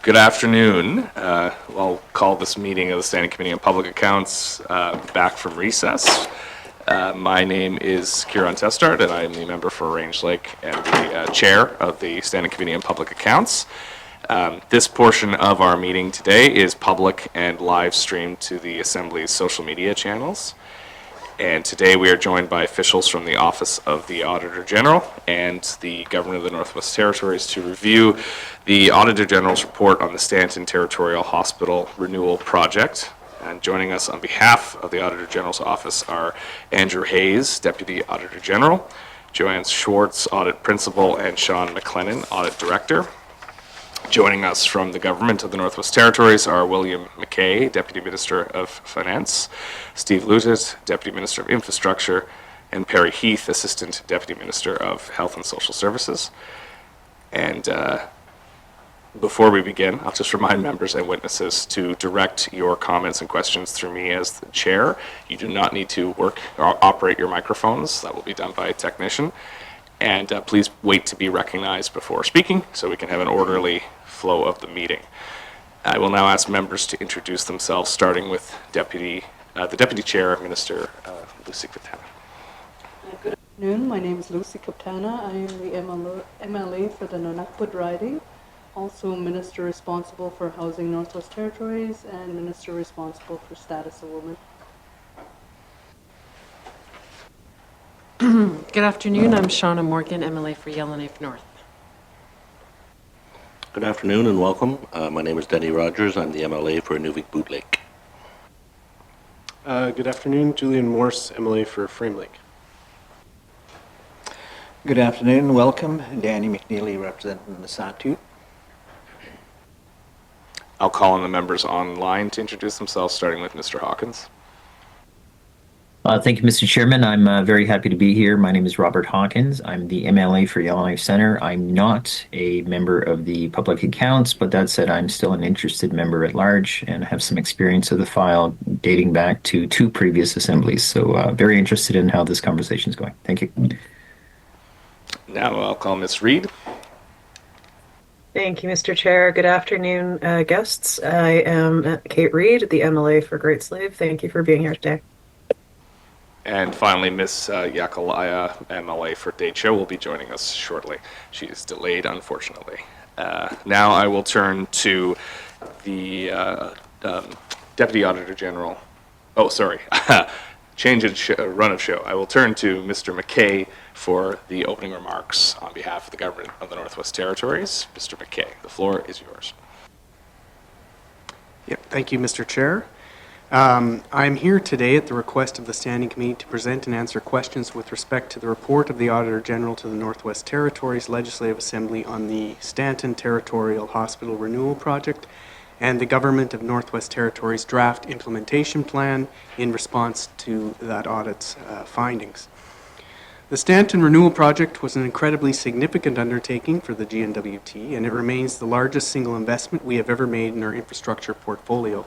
Good afternoon. I'll call this meeting of the Standing Committee on Public Accounts back from recess. My name is Kieran Testart, and I am the member for Range Lake and the chair of the Standing Committee on Public Accounts. This portion of our meeting today is public and live streamed to the Assembly's social media channels. And today we are joined by officials from the Office of the Auditor General and the Government of the Northwest Territories to review the Auditor General's report on the Stanton Territorial Hospital Renewal Project. And joining us on behalf of the Auditor General's office are Andrew Hayes, Deputy Auditor General, Joanne Schwartz, Audit Principal, and Sean MacLennan, Audit Director. Joining us from the Government of the Northwest Territories are William McKay, Deputy Minister of Finance, Steve Loutitt, Deputy Minister of Infrastructure, and Perry Heath, Assistant Deputy Minister of Health and Social Services. And before we begin, I'll just remind members and witnesses to direct your comments and questions through me as the chair. You do not need to operate your microphones. That will be done by a technician. And please wait to be recognized before speaking so we can have an orderly flow of the meeting. I will now ask members to introduce themselves, starting with the Deputy Chair, Minister Lucy Kaptana. Good afternoon. My name is Lucy Kaptana. I am the MLA for the Nunavut riding, also Minister responsible for Housing Northwest Territories and Minister responsible for Status of Women. Good afternoon, I'm Shauna Morgan, MLA for Yellowknife North. Good afternoon and welcome. My name is Denny Rogers. I'm the MLA for Nunavut Lake. Good afternoon, Julian Morse, MLA for Frame Lake. Good afternoon, welcome. Danny McNeely representing the Sahtu. I'll call on the members online to introduce themselves, starting with Mr. Hawkins. Thank you, Mr. Chairman. I'm very happy to be here. My name is Robert Hawkins. I'm the MLA for Yellowknife Centre. I'm not a member of the Public Accounts, but that said, I'm still an interested member at large and have some experience of the file dating back to 2 previous assemblies. So very interested in how this conversation is going. Thank you. Now I'll call Ms. Reed. Thank you, Mr. Chair. Good afternoon, guests. I am Kate Reed, the MLA for Great Slave. Thank you for being here today. And finally, Ms. Yakalaya, MLA for Decho, will be joining us shortly. She is delayed, unfortunately. Now I will turn to the Deputy Auditor General. Oh, sorry. Change in run of show. I will turn to Mr. McKay for the opening remarks on behalf of the Government of the Northwest Territories. Mr. McKay, the floor is yours. Thank you, Mr. Chair. I'm here today at the request of the Standing Committee to present and answer questions with respect to the report of the Auditor General to the Northwest Territories Legislative Assembly on the Stanton Territorial Hospital Renewal Project and the Government of Northwest Territories draft implementation plan in response to that audit's findings. The Stanton Renewal Project was an incredibly significant undertaking for the GNWT, and it remains the largest single investment we have ever made in our infrastructure portfolio.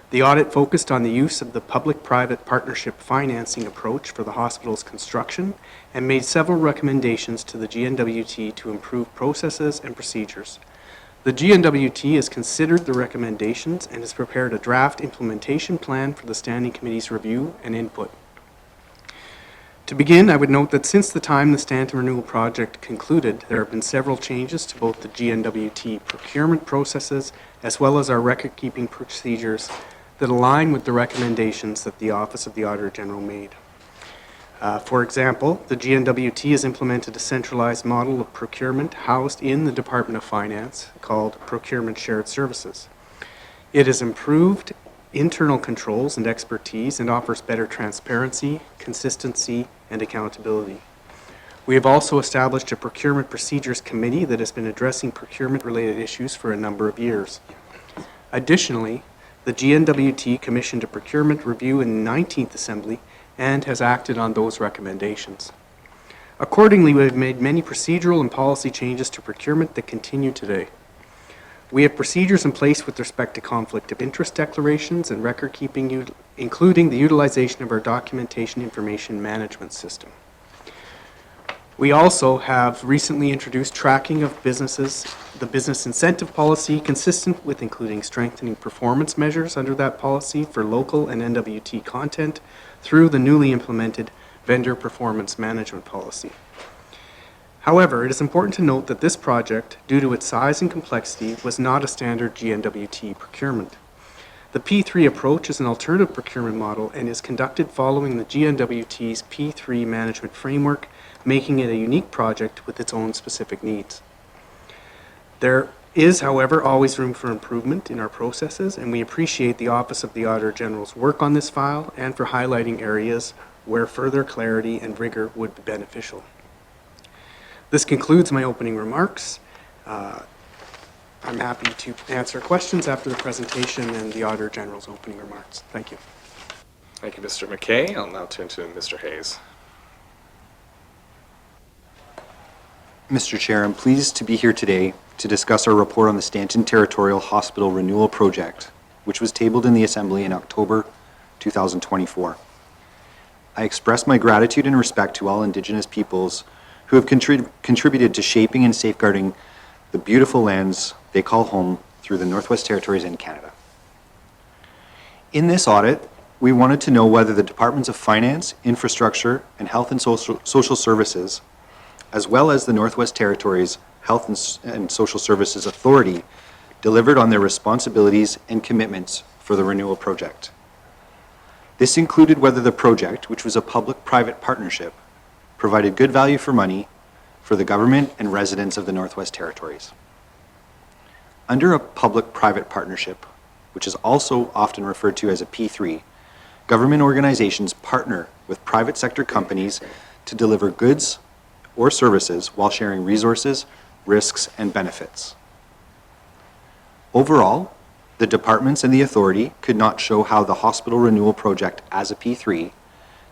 The audit focused on the use of the public-private partnership financing approach for the hospital's construction and made several recommendations to the GNWT to improve processes and procedures. The GNWT has considered the recommendations and has prepared a draft implementation plan for the Standing Committee's review and input. To begin, I would note that since the time the Stanton Renewal Project concluded, there have been several changes to both the GNWT procurement processes as well as our record-keeping procedures that align with the recommendations that the Office of the Auditor General made. For example, the GNWT has implemented a centralized model of procurement housed in the Department of Finance called Procurement Shared Services. It has improved internal controls and expertise and offers better transparency, consistency, and accountability. We have also established a Procurement Procedures Committee that has been addressing procurement-related issues for a number of years. Additionally, the GNWT commissioned a procurement review in the 19th Assembly and has acted on those recommendations. Accordingly, we have made many procedural and policy changes to procurement that continue today. We have procedures in place with respect to conflict of interest declarations and record keeping, including the utilization of our documentation information management system. We also have recently introduced tracking of businesses, the business incentive policy, consistent with including strengthening performance measures under that policy for local and NWT content through the newly implemented vendor performance management policy. However, it is important to note that this project, due to its size and complexity, was not a standard GNWT procurement. The P3 approach is an alternative procurement model and is conducted following the GNWT's P3 management framework, making it a unique project with its own specific needs. There is, however, always room for improvement in our processes, and we appreciate the Office of the Auditor General's work on this file and for highlighting areas where further clarity and rigor would be beneficial. This concludes my opening remarks. I'm happy to answer questions after the presentation and the Auditor General's opening remarks. Thank you. Thank you, Mr. McKay. I'll now turn to Mr. Hayes. Mr. Chair, I'm pleased to be here today to discuss our report on the Stanton Territorial Hospital Renewal Project, which was tabled in the Assembly in October 2024. I express my gratitude and respect to all Indigenous peoples who have contributed to shaping and safeguarding the beautiful lands they call home through the Northwest Territories and Canada. In this audit, we wanted to know whether the Departments of Finance, Infrastructure, and Health and Social Services, as well as the Northwest Territories Health and Social Services Authority, delivered on their responsibilities and commitments for the renewal project. This included whether the project, which was a public-private partnership, provided good value for money for the government and residents of the Northwest Territories. Under a public-private partnership, which is also often referred to as a P3, government organizations partner with private sector companies to deliver goods or services while sharing resources, risks, and benefits. Overall, the departments and the authority could not show how the hospital renewal project as a P3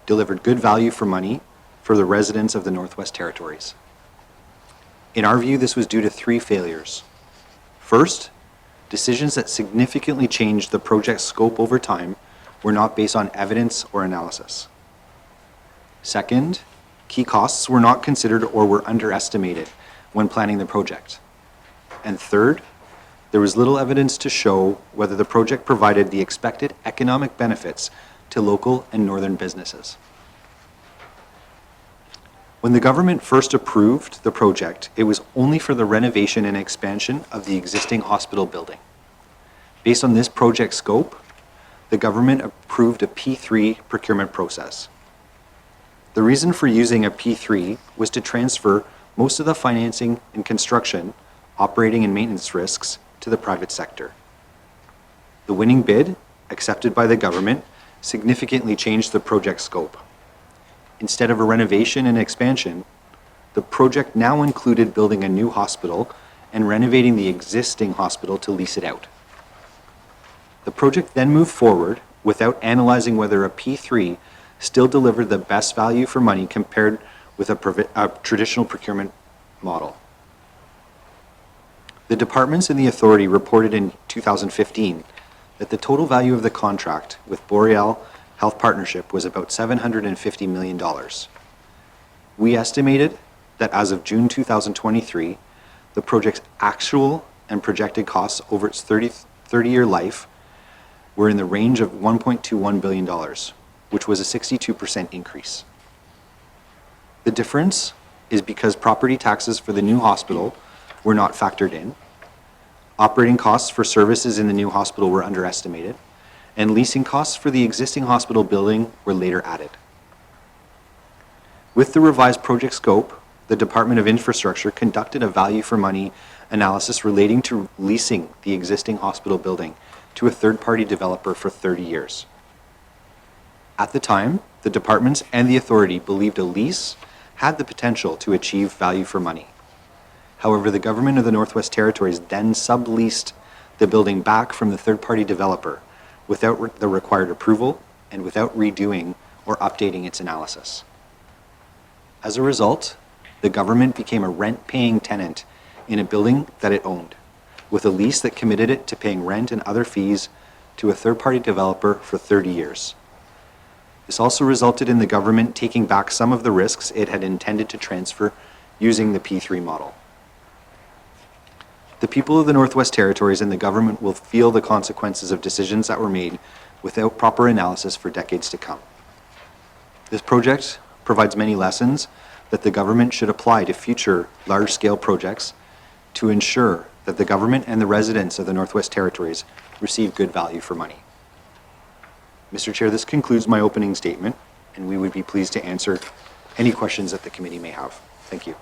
delivered good value for money for the residents of the Northwest Territories. In our view, this was due to three failures. First, decisions that significantly changed the project's scope over time were not based on evidence or analysis. Second, key costs were not considered or were underestimated when planning the project. And third, there was little evidence to show whether the project provided the expected economic benefits to local and northern businesses. When the government first approved the project, it was only for the renovation and expansion of the existing hospital building. Based on this project scope, the government approved a P3 procurement process. The reason for using a P3 was to transfer most of the financing and construction, operating and maintenance risks to the private sector. The winning bid, accepted by the government, significantly changed the project scope. Instead of a renovation and expansion, the project now included building a new hospital and renovating the existing hospital to lease it out. The project then moved forward without analyzing whether a P3 still delivered the best value for money compared with a traditional procurement model. The departments and the authority reported in 2015 that the total value of the contract with Boreal Health Partnership was about $750 million. We estimated that as of June 2023, the project's actual and projected costs over its 30-year life were in the range of $1.21 billion, which was a 62% increase. The difference is because property taxes for the new hospital were not factored in, operating costs for services in the new hospital were underestimated, and leasing costs for the existing hospital building were later added. With the revised project scope, the Department of Infrastructure conducted a value for money analysis relating to leasing the existing hospital building to a third-party developer for 30 years. At the time, the departments and the authority believed a lease had the potential to achieve value for money. However, the government of the Northwest Territories then subleased the building back from the third-party developer without the required approval and without redoing or updating its analysis. As a result, the government became a rent-paying tenant in a building that it owned, with a lease that committed it to paying rent and other fees to a third-party developer for 30 years. This also resulted in the government taking back some of the risks it had intended to transfer using the P3 model. The people of the Northwest Territories and the government will feel the consequences of decisions that were made without proper analysis for decades to come. This project provides many lessons that the government should apply to future large-scale projects to ensure that the government and the residents of the Northwest Territories receive good value for money. Mr. Chair, this concludes my opening statement, and we would be pleased to answer any questions that the committee may have. Thank you.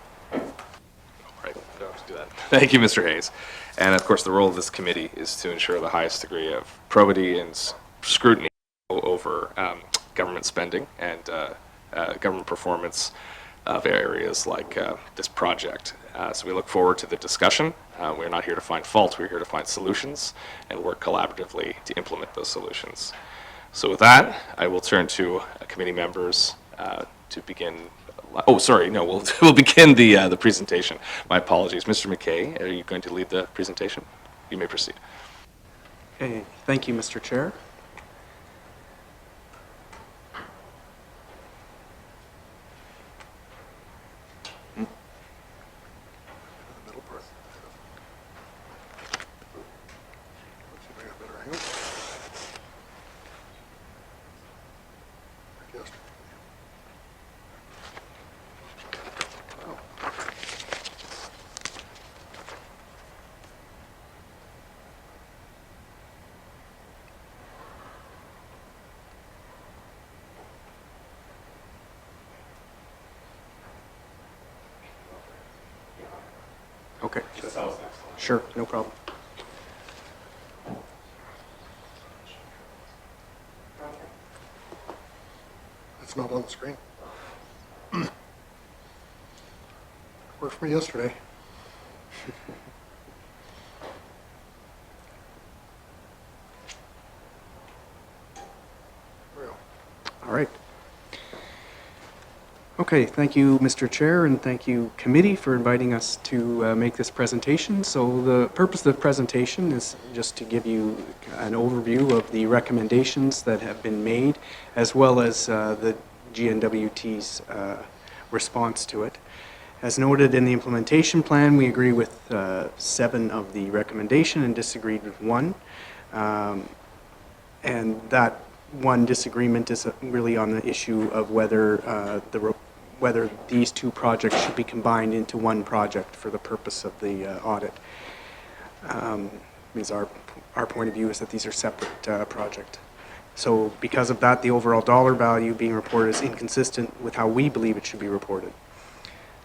Right, don't have to do that. Thank you, Mr. Hayes. And of course, the role of this committee is to ensure the highest degree of probity and scrutiny over government spending and government performance of areas like this project. So we look forward to the discussion. We're not here to find fault, we're here to find solutions and work collaboratively to implement those solutions. So with that, I will turn to committee members to begin. Oh, sorry, no, we'll begin the presentation. My apologies. Mr. McKay, are you going to lead the presentation? You may proceed. Okay, thank you, Mr. Chair. Okay. Sure, no problem. It's not on the screen. Worked for me yesterday. All right. Okay, thank you, Mr. Chair, and thank you, committee, for inviting us to make this presentation. So the purpose of the presentation is just to give you an overview of the recommendations that have been made, as well as the GNWT's response to it. As noted in the implementation plan, we agree with 7 of the recommendation and disagreed with 1. And that one disagreement is really on the issue of whether whether these 2 projects should be combined into one project for the purpose of the audit. Means our point of view is that these are separate projects. So because of that, the overall dollar value being reported is inconsistent with how we believe it should be reported.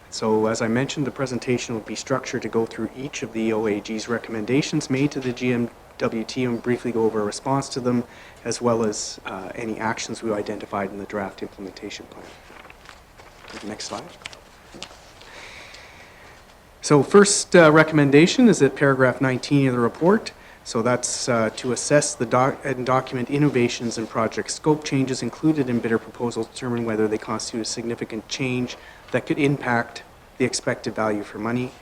So as I mentioned, the presentation will be structured to go through each of the OAG's recommendations made to the GNWT and briefly go over a response to them, as well as any actions we identified in the draft implementation plan. Next slide. So first recommendation is at paragraph 19 of the report. So that's to assess and document innovations and project scope changes included in bidder proposals, determine whether they constitute a significant change that could impact the expected value for money,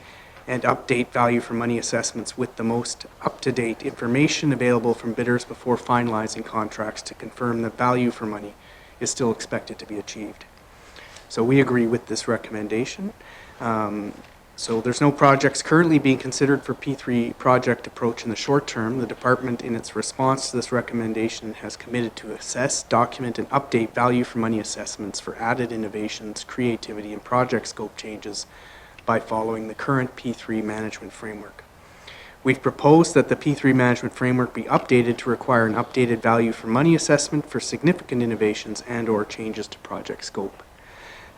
and update value for money assessments with the most up-to-date information available from bidders before finalizing contracts to confirm the value for money is still expected to be achieved. So we agree with this recommendation. So there's no projects currently being considered for P3 project approach in the short term. The department, in its response to this recommendation, has committed to assess, document, and update value for money assessments for added innovations, creativity, and project scope changes by following the current P3 management framework. We've proposed that the P3 management framework be updated to require an updated value for money assessment for significant innovations and/or changes to project scope.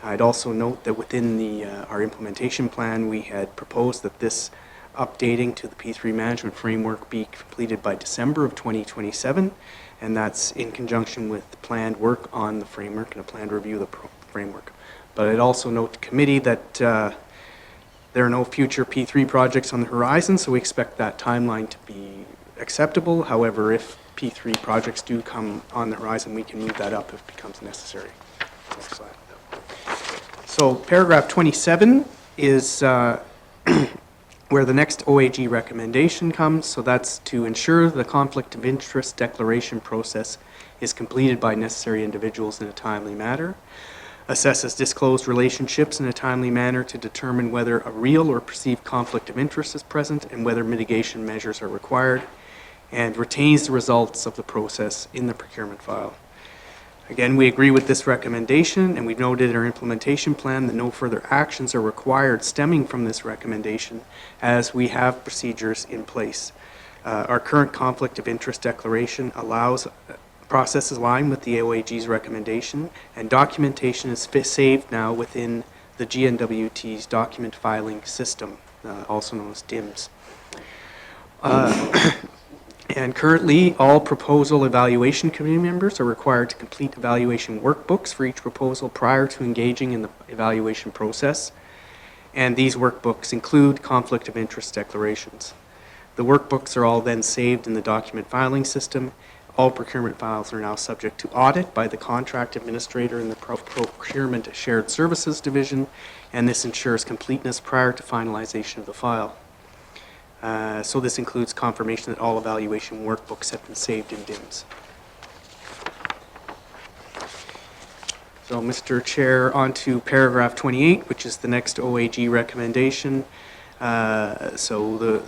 I'd also note that within our implementation plan, we had proposed that this updating to the P3 management framework be completed by December of 2027, and that's in conjunction with planned work on the framework and a planned review of the framework. But I'd also note to committee that there are no future P3 projects on the horizon, so we expect that timeline to be acceptable. However, if P3 projects do come on the horizon, we can move that up if it becomes necessary. Next slide. So paragraph 27 is where the next OAG recommendation comes. So that's to ensure the conflict of interest declaration process is completed by necessary individuals in a timely manner. Assesses disclosed relationships in a timely manner to determine whether a real or perceived conflict of interest is present and whether mitigation measures are required, and retains the results of the process in the procurement file. Again, we agree with this recommendation, and we've noted in our implementation plan that no further actions are required stemming from this recommendation, as we have procedures in place. Our current conflict of interest declaration allows processes aligned with the OAG's recommendation, and documentation is saved now within the GNWT's document filing system, also known as DIMS. And currently, all proposal evaluation committee members are required to complete evaluation workbooks for each proposal prior to engaging in the evaluation process. And these workbooks include conflict of interest declarations. The workbooks are all then saved in the document filing system. All procurement files are now subject to audit by the contract administrator in the Procurement Shared Services Division, and this ensures completeness prior to finalization of the file. So this includes confirmation that all evaluation workbooks have been saved in DIMS. So, Mr. Chair, on to paragraph 28, which is the next OAG recommendation. The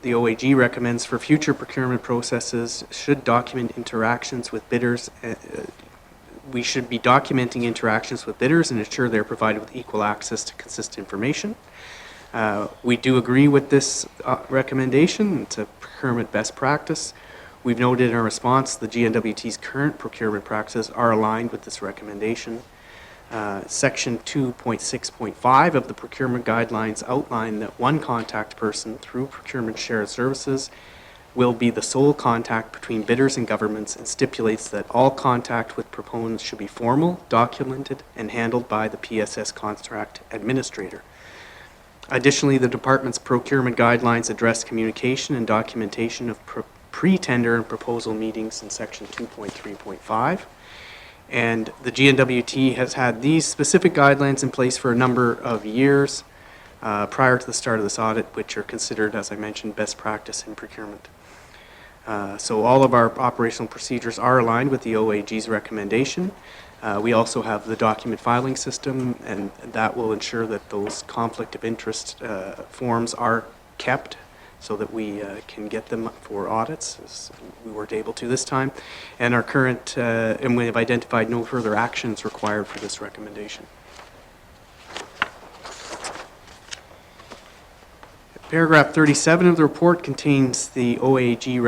OAG recommends for future procurement processes should document interactions with bidders. We should be documenting interactions with bidders and ensure they're provided with equal access to consistent information. We do agree with this recommendation. It's a procurement best practice. We've noted in our response the GNWT's current procurement practices are aligned with this recommendation. Section 2.6.5 of the procurement guidelines outline that one contact person through procurement shared services will be the sole contact between bidders and governments, and stipulates that all contact with proponents should be formal, documented, and handled by the PSS contract administrator. Additionally, the department's procurement guidelines address communication and documentation of pre-tender and proposal meetings in section 2.3.5. And the GNWT has had these specific guidelines in place for a number of years prior to the start of this audit, which are considered, as I mentioned, best practice in procurement. So all of our operational procedures are aligned with the OAG's recommendation. We also have the document filing system, and that will ensure that those conflict of interest forms are kept so that we can get them for audits, as we weren't able to this time. And our current, and we have identified no further actions required for this recommendation. Paragraph 37 of the report contains the OAG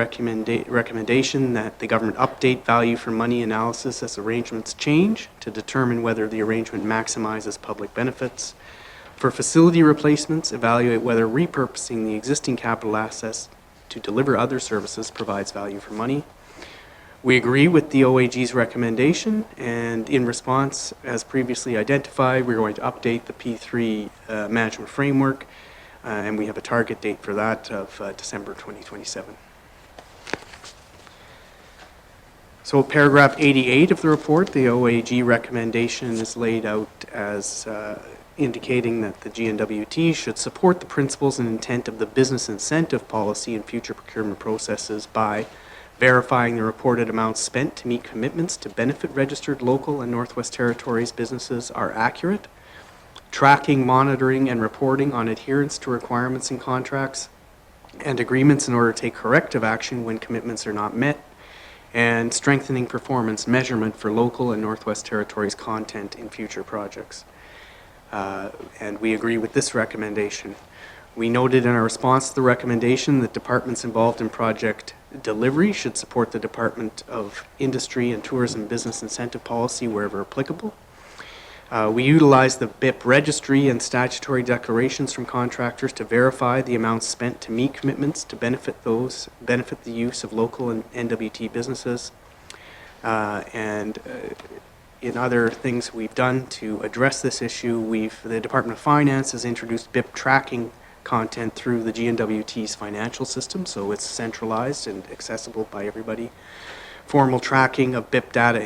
recommendation that the government update value for money analysis as arrangements change to determine whether the arrangement maximizes public benefits. For facility replacements, evaluate whether repurposing the existing capital assets to deliver other services provides value for money. We agree with the OAG's recommendation, and in response, as previously identified, we're going to update the P3 management framework. And we have a target date for that of December 2027. So paragraph 88 of the report, the OAG recommendation is laid out as indicating that the GNWT should support the principles and intent of the business incentive policy in future procurement processes by verifying the reported amounts spent to meet commitments to benefit registered local and Northwest Territories businesses are accurate, tracking, monitoring, and reporting on adherence to requirements in contracts and agreements in order to take corrective action when commitments are not met, and strengthening performance measurement for local and Northwest Territories content in future projects. And we agree with this recommendation. We noted in our response to the recommendation that departments involved in project delivery should support the Department of Industry and Tourism Business Incentive Policy wherever applicable. We utilize the BIP registry and statutory declarations from contractors to verify the amounts spent to meet commitments to benefit the use of local and NWT businesses. In other things we've done to address this issue, the Department of Finance has introduced BIP tracking content through the GNWT's financial system, so it's centralized and accessible by everybody. Formal tracking of BIP data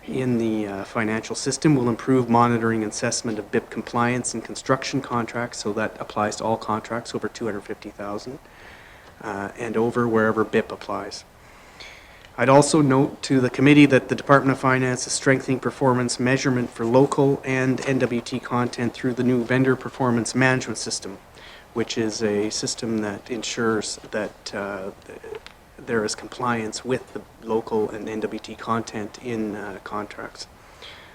in the financial system will improve monitoring and assessment of BIP compliance in construction contracts, so that applies to all contracts over 250,000 and over wherever BIP applies. I'd also note to the committee that the Department of Finance is strengthening performance measurement for local and NWT content through the new vendor performance management system, which is a system that ensures that there is compliance with the local and NWT content in contracts.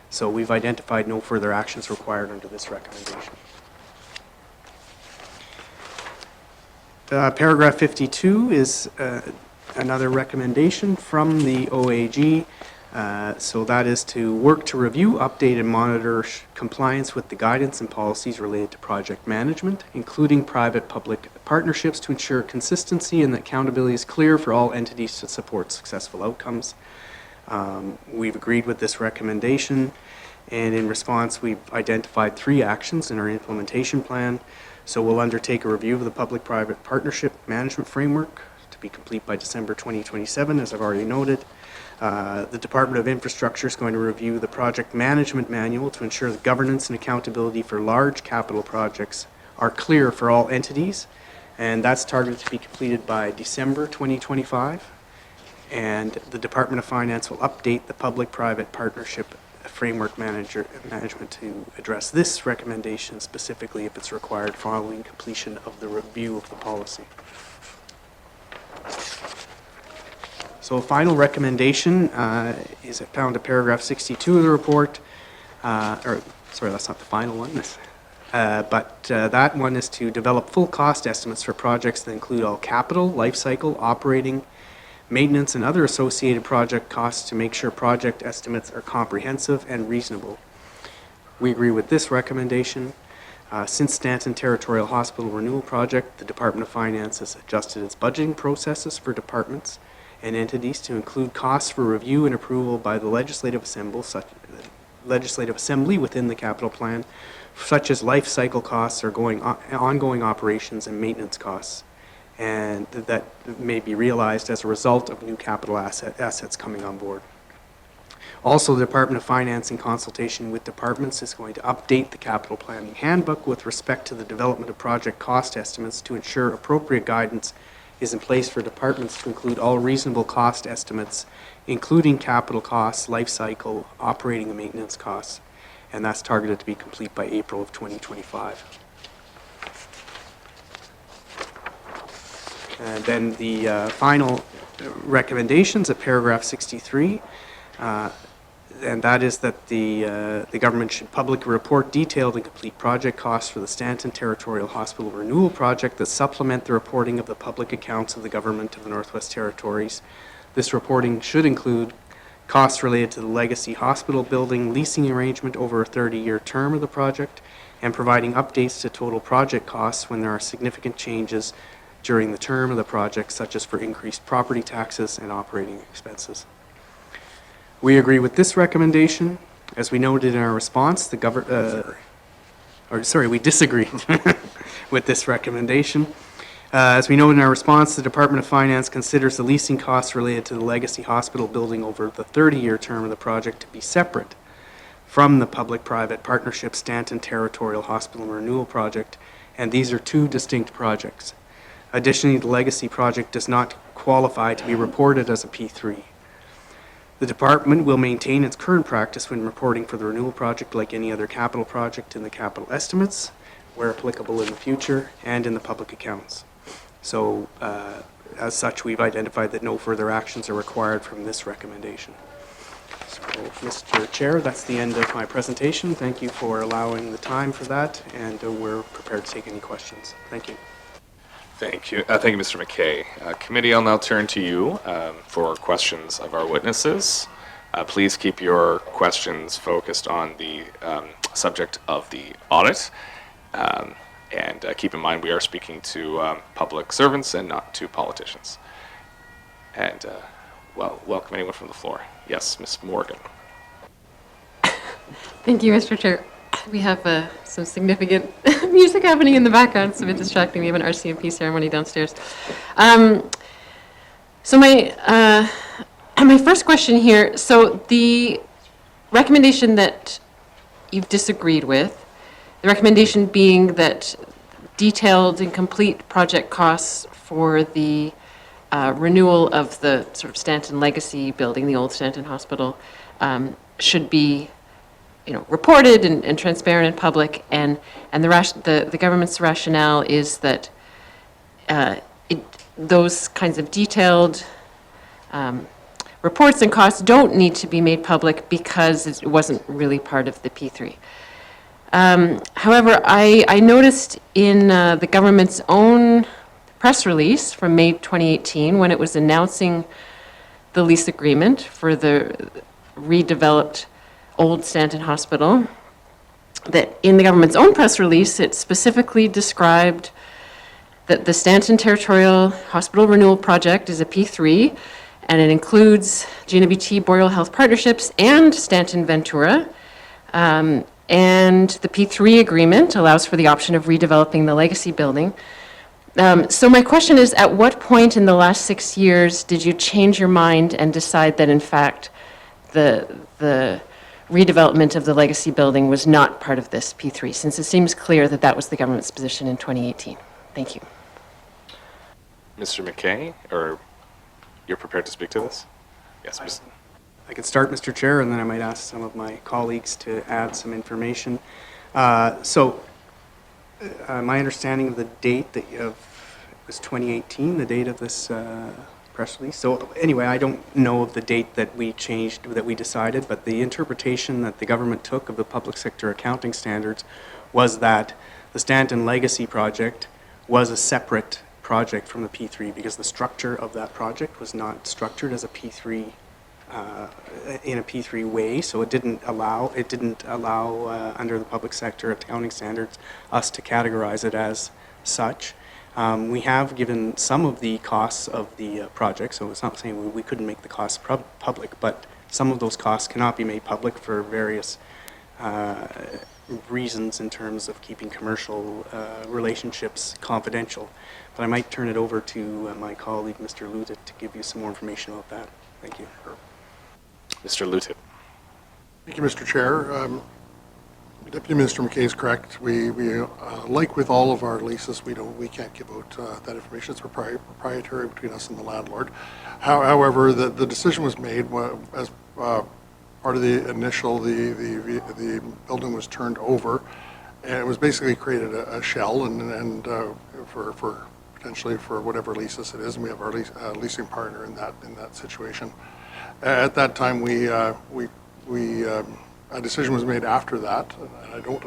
So we've identified no further actions required under this recommendation. Paragraph 52 is another recommendation from the OAG. So that is to work to review, update, and monitor compliance with the guidance and policies related to project management, including private-public partnerships, to ensure consistency and that accountability is clear for all entities to support successful outcomes. We've agreed with this recommendation, and in response, we've identified 3 actions in our implementation plan. So we'll undertake a review of the public-private partnership management framework to be complete by December 2027, as I've already noted. The Department of Infrastructure is going to review the project management manual to ensure that governance and accountability for large capital projects are clear for all entities, and that's targeted to be completed by December 2025. And the Department of Finance will update the public-private partnership framework management to address this recommendation specifically if it's required following completion of the review of the policy. So a final recommendation is found in paragraph 62 of the report. Sorry, that's not the final one. But that one is to develop full cost estimates for projects that include all capital, life cycle, operating, maintenance, and other associated project costs to make sure project estimates are comprehensive and reasonable. We agree with this recommendation. Since Stanton Territorial Hospital Renewal Project, the Department of Finance has adjusted its budgeting processes for departments and entities to include costs for review and approval by the Legislative Assembly within the capital plan, such as life cycle costs or ongoing operations and maintenance costs, and that may be realized as a result of new capital assets coming on board. Also, the Department of Finance, in consultation with departments, is going to update the capital planning handbook with respect to the development of project cost estimates to ensure appropriate guidance is in place for departments to include all reasonable cost estimates, including capital costs, life cycle, operating and maintenance costs, and that's targeted to be complete by April of 2025. And then the final recommendations at paragraph 63, and that is that the government should publicly report detailed and complete project costs for the Stanton Territorial Hospital Renewal Project that supplement the reporting of the public accounts of the Government of the Northwest Territories. This reporting should include costs related to the legacy hospital building leasing arrangement over a 30-year term of the project, and providing updates to total project costs when there are significant changes during the term of the project, such as for increased property taxes and operating expenses. We agree with this recommendation. As we noted in our response, we disagreed with this recommendation. As we noted in our response, the Department of Finance considers the leasing costs related to the legacy hospital building over the 30-year term of the project to be separate from the public-private partnership Stanton Territorial Hospital Renewal Project, and these are 2 distinct projects. Additionally, the legacy project does not qualify to be reported as a P3. The department will maintain its current practice when reporting for the renewal project like any other capital project in the capital estimates, where applicable in the future, and in the public accounts. So, as such, we've identified that no further actions are required from this recommendation. So, Mr. Chair, that's the end of my presentation. Thank you for allowing the time for that, and we're prepared to take any questions. Thank you. Thank you. Thank you, Mr. McKay. Committee, I'll now turn to you for questions of our witnesses. Please keep your questions focused on the subject of the audit. And keep in mind, we are speaking to public servants and not to politicians. And, welcome anyone from the floor. Yes, Ms. Morgan. Thank you, Mr. Chair. We have some significant music happening in the background. It's a bit distracting. We have an RCMP ceremony downstairs. So my my first question here, so the recommendation that you've disagreed with, the recommendation being that detailed and complete project costs for the renewal of the sort of Stanton Legacy building, the old Stanton Hospital, should be, reported and transparent and public, and the government's rationale is that those kinds of detailed reports and costs don't need to be made public because it wasn't really part of the P3. However, I noticed in the government's own press release from May 2018, when it was announcing the lease agreement for the redeveloped old Stanton Hospital, that in the government's own press release, it specifically described that the Stanton Territorial Hospital Renewal Project is a P3, and it includes GNWT Boreal Health Partnerships and Stanton Ventura. And the P3 agreement allows for the option of redeveloping the legacy building. So my question is, at what point in the last 6 years did you change your mind and decide that in fact the redevelopment of the legacy building was not part of this P3, since it seems clear that that was the government's position in 2018? Thank you. Mr. McKay, or you're prepared to speak to this? Yes, Mr. I could start, Mr. Chair, and then I might ask some of my colleagues to add some information. My understanding of the date was 2018, the date of this press release. So anyway, I don't know of the date that we changed, that we decided, but the interpretation that the government took of the public sector accounting standards was that the Stanton Legacy project was a separate project from the P3 because the structure of that project was not structured as a P3 in a P3 way, so it didn't allow under the public sector accounting standards us to categorize it as such. We have given some of the costs of the project, so it's not saying we couldn't make the costs public, but some of those costs cannot be made public for various reasons in terms of keeping commercial relationships confidential. But I might turn it over to my colleague, Mr. Loutitt, to give you some more information about that. Thank you. Mr. Loutitt. Thank you, Mr. Chair. Deputy Minister McKay is correct. We like with all of our leases, we can't give out that information. It's proprietary between us and the landlord. However, the decision was made as part of the initial, the building was turned over, and it was basically created a shell and for potentially for whatever leases it is, and we have our leasing partner in that situation. At that time, a decision was made after that.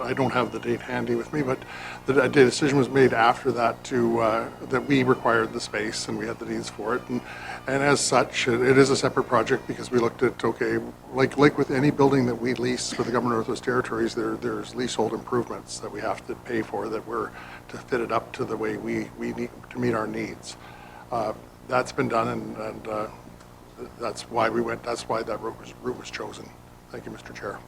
I don't have the date handy with me, but the decision was made after that that we required the space and we had the needs for it, and as such, it is a separate project because we looked at like with any building that we lease for the Government of Northwest Territories, there's leasehold improvements that we have to pay for that we're to fit it up to the way we need to meet our needs. That's been done, and that's why we went. That's why that route was chosen. Thank you, Mr. Chair.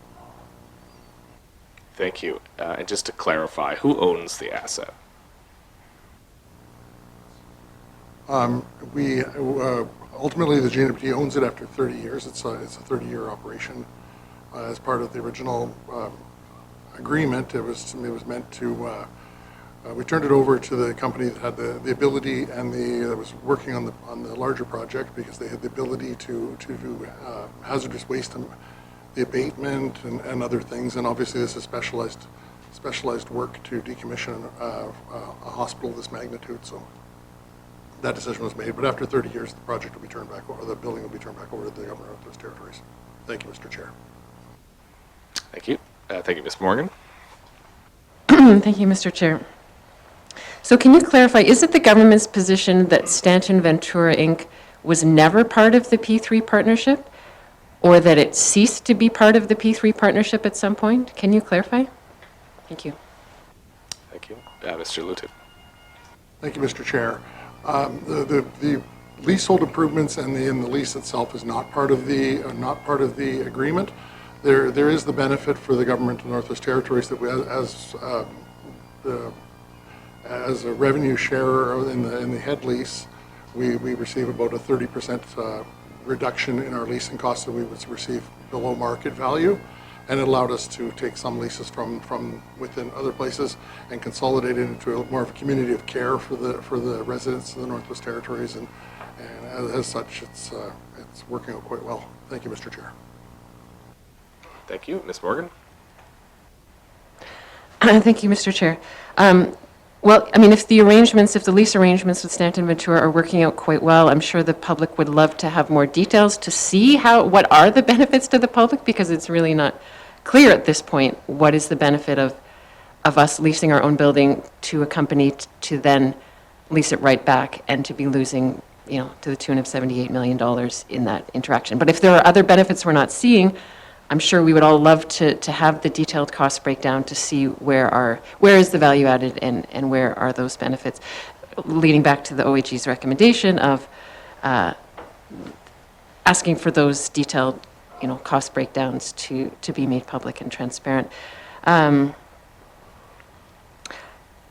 Thank you. And just to clarify, who owns the asset? We ultimately the GNWT owns it after 30 years. It's a 30-year operation. As part of the original agreement, it was meant to. We turned it over to the company that had the ability and that was working on the larger project because they had the ability to do hazardous waste and the abatement and other things. And obviously, this is specialized work to decommission a hospital of this magnitude. So that decision was made. But after 30 years, the project will be turned back over. The building will be turned back over to the Government of those territories. Thank you, Mr. Chair. Thank you. Thank you, Ms. Morgan. Thank you, Mr. Chair. So can you clarify, is it the government's position that Stanton Ventura Inc. was never part of the P3 partnership, or that it ceased to be part of the P3 partnership at some point? Can you clarify? Thank you. Thank you. Mr. Loutitt. Thank you, Mr. Chair. The leasehold improvements and the lease itself is not part of the agreement. There is the benefit for the Government of Northwest Territories that we, as a revenue share in the head lease, we receive about a 30% reduction in our leasing costs that we would receive below market value. And it allowed us to take some leases from within other places and consolidate it into more of a community of care for the residents of the Northwest Territories. And as such, it's working out quite well. Thank you, Mr. Chair. Thank you. Ms. Morgan? Thank you, Mr. Chair. Well, I mean, if the lease arrangements with Stanton Ventura are working out quite well, I'm sure the public would love to have more details to see what are the benefits to the public, because it's really not clear at this point what is the benefit of us leasing our own building to a company to then lease it right back and to be losing, to the tune of $78 million in that interaction. But if there are other benefits we're not seeing, I'm sure we would all love to have the detailed cost breakdown to see where is the value added and where are those benefits, leading back to the OAG's recommendation of asking for those detailed cost breakdowns to be made public and transparent. Can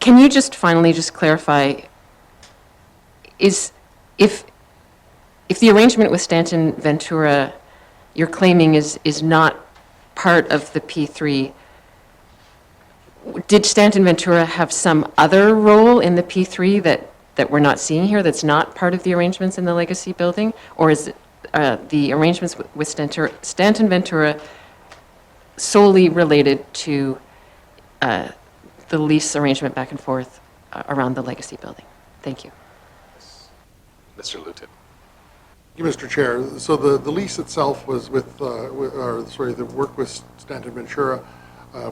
you just finally just clarify, if the arrangement with Stanton Ventura you're claiming is not part of the P3, did Stanton Ventura have some other role in the P3 that we're not seeing here, that's not part of the arrangements in the legacy building? Or is it, the arrangements with Stanton Ventura solely related to the lease arrangement back and forth around the legacy building? Thank you. Mr. Loutitt. Thank you, Mr. Chair. So the lease itself was the work with Stanton Ventura.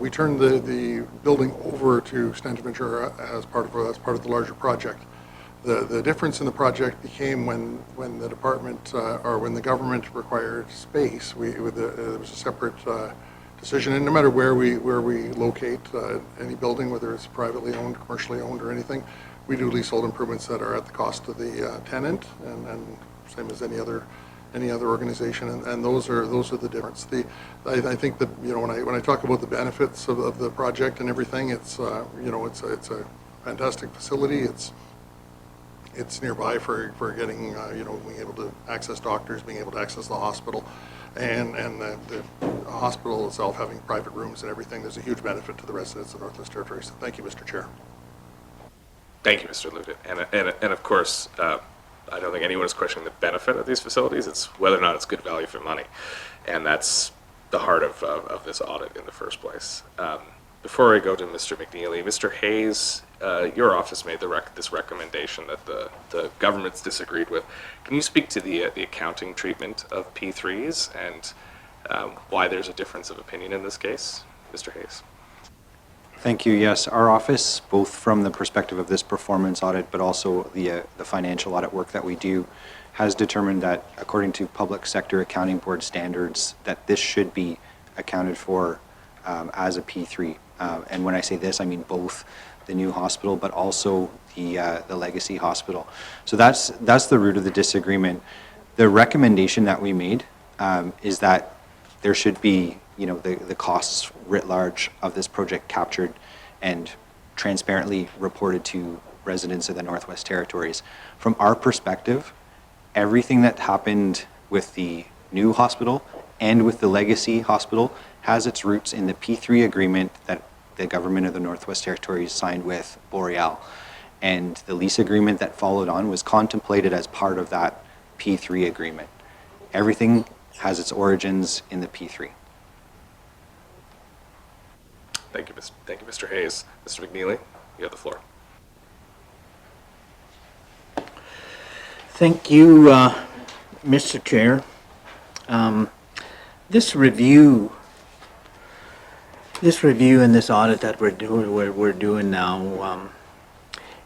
We turned the building over to Stanton Ventura as part of the larger project. The difference in the project became when the department or when the government required space. It was a separate decision, and no matter where we locate any building, whether it's privately owned, commercially owned, or anything, we do leasehold improvements that are at the cost of the tenant, and same as any other organization, and those are the difference. I think that when I talk about the benefits of the project and everything, it's it's a fantastic facility. It's nearby for getting being able to access doctors, being able to access the hospital, and the hospital itself having private rooms and everything. There's a huge benefit to the residents of Northwest Territories. So thank you, Mr. Chair. Thank you, Mr. Loutitt. And of course, I don't think anyone is questioning the benefit of these facilities. It's whether or not it's good value for money. And that's the heart of this audit in the first place. Before I go to Mr. McNeely, Mr. Hayes, your office made this recommendation that the government's disagreed with. Can you speak to the accounting treatment of P3s and why there's a difference of opinion in this case? Mr. Hayes. Thank you. Yes, our office, both from the perspective of this performance audit, but also the financial audit work that we do, has determined that according to Public Sector Accounting Board standards, that this should be accounted for as a P3. And when I say this, I mean both the new hospital, but also the legacy hospital. So that's the root of the disagreement. The recommendation that we made is that there should be the costs writ large of this project captured and transparently reported to residents of the Northwest Territories. From our perspective, everything that happened with the new hospital and with the legacy hospital has its roots in the P3 agreement that the government of the Northwest Territories signed with Boreal. And the lease agreement that followed on was contemplated as part of that P3 agreement. Everything has its origins in the P3. Thank you, Mr. Hayes. Mr. McNeely, you have the floor. Thank you, Mr. Chair. This review and this audit that we're doing now,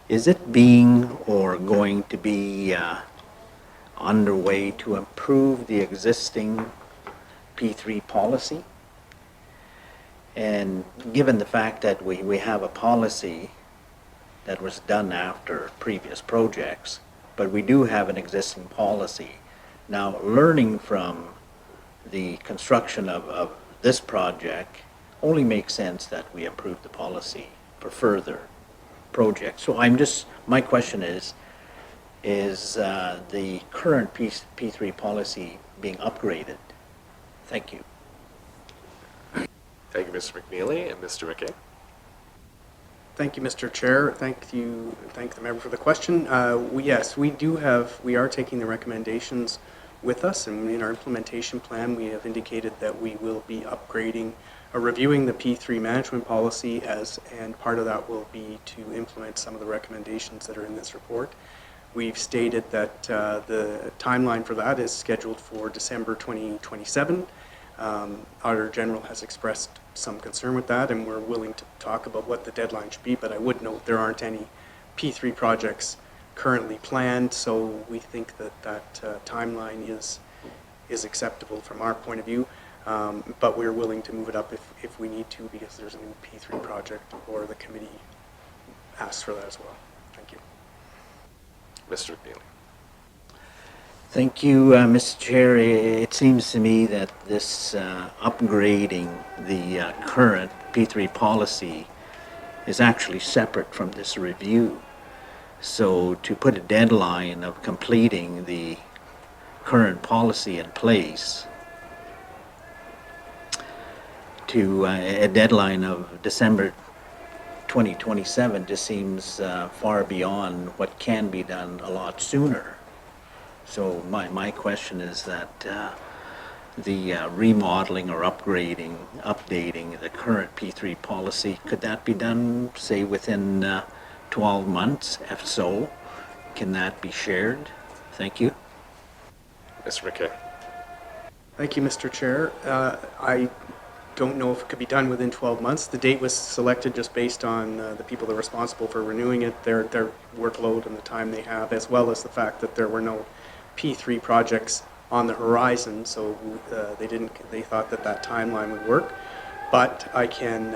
is it being or going to be underway to improve the existing P3 policy? And given the fact that we have a policy that was done after previous projects, but we do have an existing policy. Now, learning from the construction of this project only makes sense that we improve the policy for further projects. So my question is, is the current P3 policy being upgraded? Thank you. Thank you, Mr. McNeely and Mr. McKay. Thank you, Mr. Chair. Thank the member for the question. Yes, we are taking the recommendations with us, and in our implementation plan, we have indicated that we will be upgrading or reviewing the P3 management policy and part of that will be to implement some of the recommendations that are in this report. We've stated that the timeline for that is scheduled for December 2027. Auditor General has expressed some concern with that, and we're willing to talk about what the deadline should be, but I would note there aren't any P3 projects currently planned, so we think that timeline is acceptable from our point of view, but we're willing to move it up if we need to because there's a new P3 project or the committee asks for that as well. Thank you. Mr. McNeely. Thank you, Mr. Chair. It seems to me that this upgrading the current P3 policy is actually separate from this review. So to put a deadline of completing the current policy in place to a deadline of December 2027 just seems far beyond what can be done a lot sooner. So my question is that the remodeling or updating the current P3 policy, could that be done, say, within 12 months? If so, can that be shared? Thank you. Mr. McKay. Thank you, Mr. Chair. I don't know if it could be done within 12 months. The date was selected just based on the people that are responsible for renewing it, their workload and the time they have, as well as the fact that there were no P3 projects on the horizon, so they thought that timeline would work. But I can,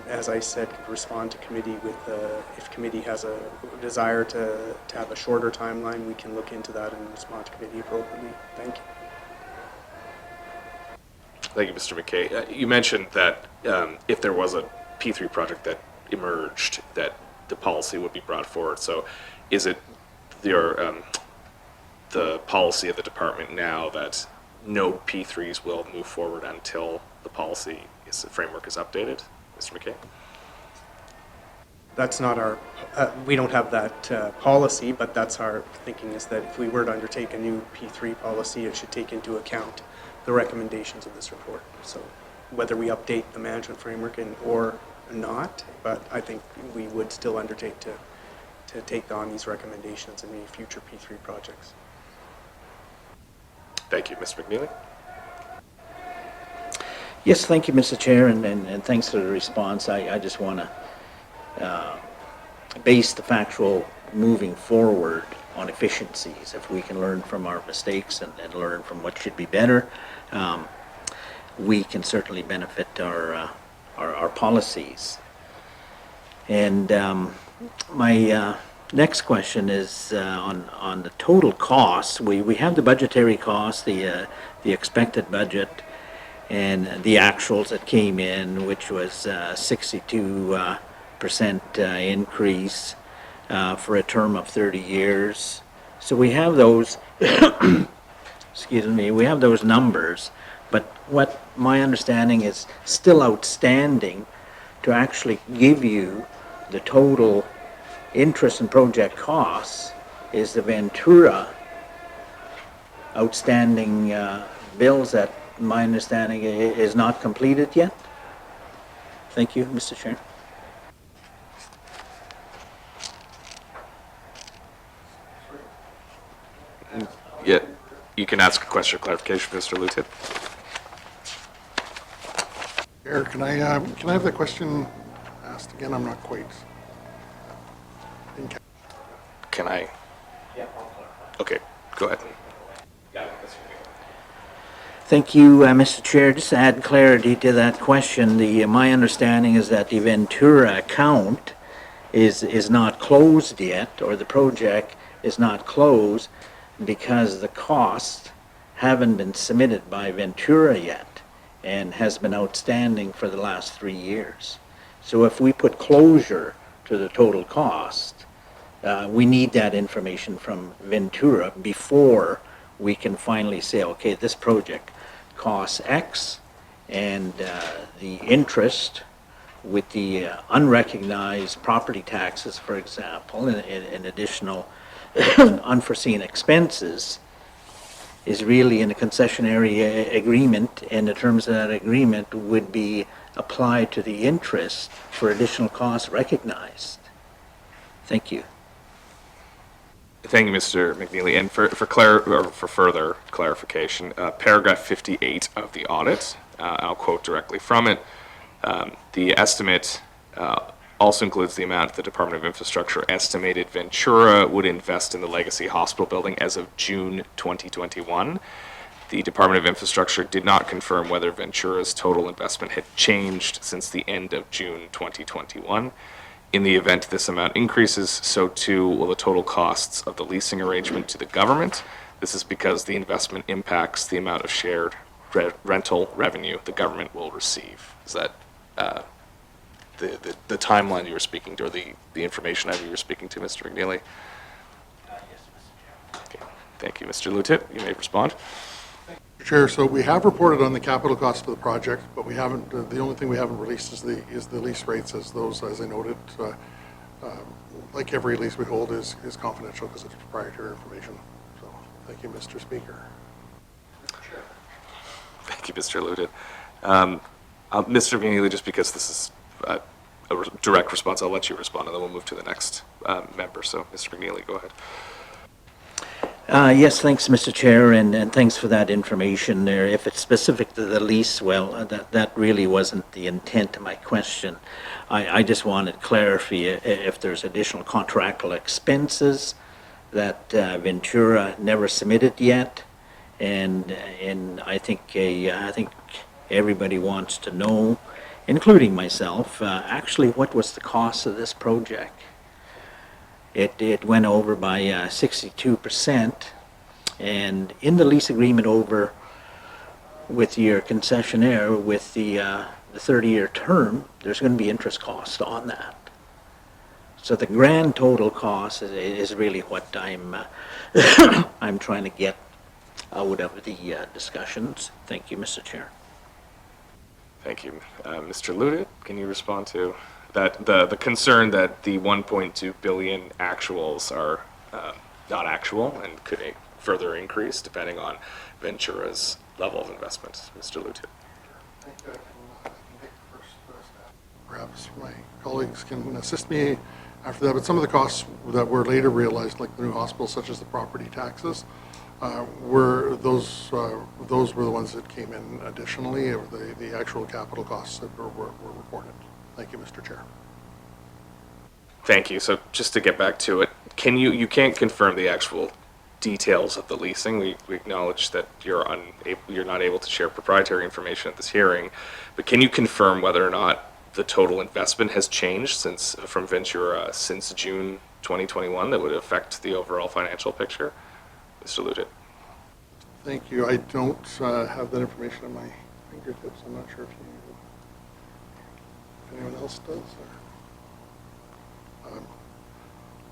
as I said, respond to committee with if committee has a desire to have a shorter timeline, we can look into that and respond to committee appropriately. Thank you. Thank you, Mr. McKay. You mentioned that if there was a P3 project that emerged, that the policy would be brought forward. So is it the policy of the department now that no P3s will move forward until the framework is updated? Mr. McKay? That's not our, we don't have that policy, but that's our thinking is that if we were to undertake a new P3 policy, it should take into account the recommendations of this report. So whether we update the management framework or not, but I think we would still undertake to take on these recommendations in any future P3 projects. Thank you, Mr. McNeely. Yes, thank you, Mr. Chair, and thanks for the response. I just want to base the factual moving forward on efficiencies. If we can learn from our mistakes and learn from what should be better, we can certainly benefit our policies. And my next question is on the total costs. We have the budgetary costs, the expected budget, and the actuals that came in, which was 62% increase for a term of 30 years. So we have those, excuse me, we have those numbers, but what my understanding is still outstanding to actually give you the total interest and project costs is the Ventura outstanding bills that my understanding is not completed yet. Thank you, Mr. Chair. Yeah, you can ask a question or clarification, Mr. Loutitt. Chair, can I have that question asked again? I'm not quite. Can I? Yeah. Okay, go ahead. Thank you, Mr. Chair. Just to add clarity to that question, my understanding is that the Ventura account is not closed yet, or the project is not closed because the costs haven't been submitted by Ventura yet and has been outstanding for the last 3 years. So if we put closure to the total cost, we need that information from Ventura before we can finally say, okay, this project costs X, and the interest with the unrecognized property taxes, for example, and additional unforeseen expenses is really in a concessionary agreement, and the terms of that agreement would be applied to the interest for additional costs recognized. Thank you. Thank you, Mr. McNeely. And for further clarification, paragraph 58 of the audit, I'll quote directly from it. The estimate also includes the amount the Department of Infrastructure estimated Ventura would invest in the legacy hospital building as of June 2021. The Department of Infrastructure did not confirm whether Ventura's total investment had changed since the end of June 2021. In the event this amount increases, so too will the total costs of the leasing arrangement to the government. This is because the investment impacts the amount of shared rental revenue the government will receive. Is that the timeline you were speaking to, or the information you were speaking to, Mr. McNeely? Yes, Mr. Chair. Okay. Thank you, Mr. Loutitt. You may respond. Chair, so we have reported on the capital costs for the project, but we haven't, the only thing we haven't released is the lease rates, as I noted, like every lease we hold is confidential because it's proprietary information. So, thank you, Mr. Speaker. Thank you, Mr. Loutitt. Mr. McNeely, just because this is a direct response, I'll let you respond, and then we'll move to the next member. So, Mr. McNeely, go ahead. Yes, thanks, Mr. Chair, and thanks for that information there. If it's specific to the lease, well, that really wasn't the intent of my question. I just wanted clarity if there's additional contractual expenses that Ventura never submitted yet, and I think everybody wants to know, including myself, actually what was the cost of this project. It went over by 62%, and in the lease agreement over with your concessionaire, with the 30-year term, there's going to be interest costs on that. So the grand total cost is really what I'm trying to get out of the discussions. Thank you, Mr. Chair. Thank you. Mr. Loutitt, can you respond to that, the concern that the 1.2 billion actuals are not actual and could further increase depending on Ventura's level of investment? Mr. Loutitt. I think I can take the first step. Perhaps my colleagues can assist me after that, but some of the costs that were later realized, like the new hospital, such as the property taxes, were those were the ones that came in additionally, or the actual capital costs that were reported. Thank you, Mr. Chair. Thank you. So just to get back to it, you can't confirm the actual details of the leasing. We acknowledge that you're not able to share proprietary information at this hearing, but can you confirm whether or not the total investment has changed from Ventura since June 2021 that would affect the overall financial picture? Mr. Loutitt. Thank you. I don't have that information on my fingertips. I'm not sure if anyone else does. Or,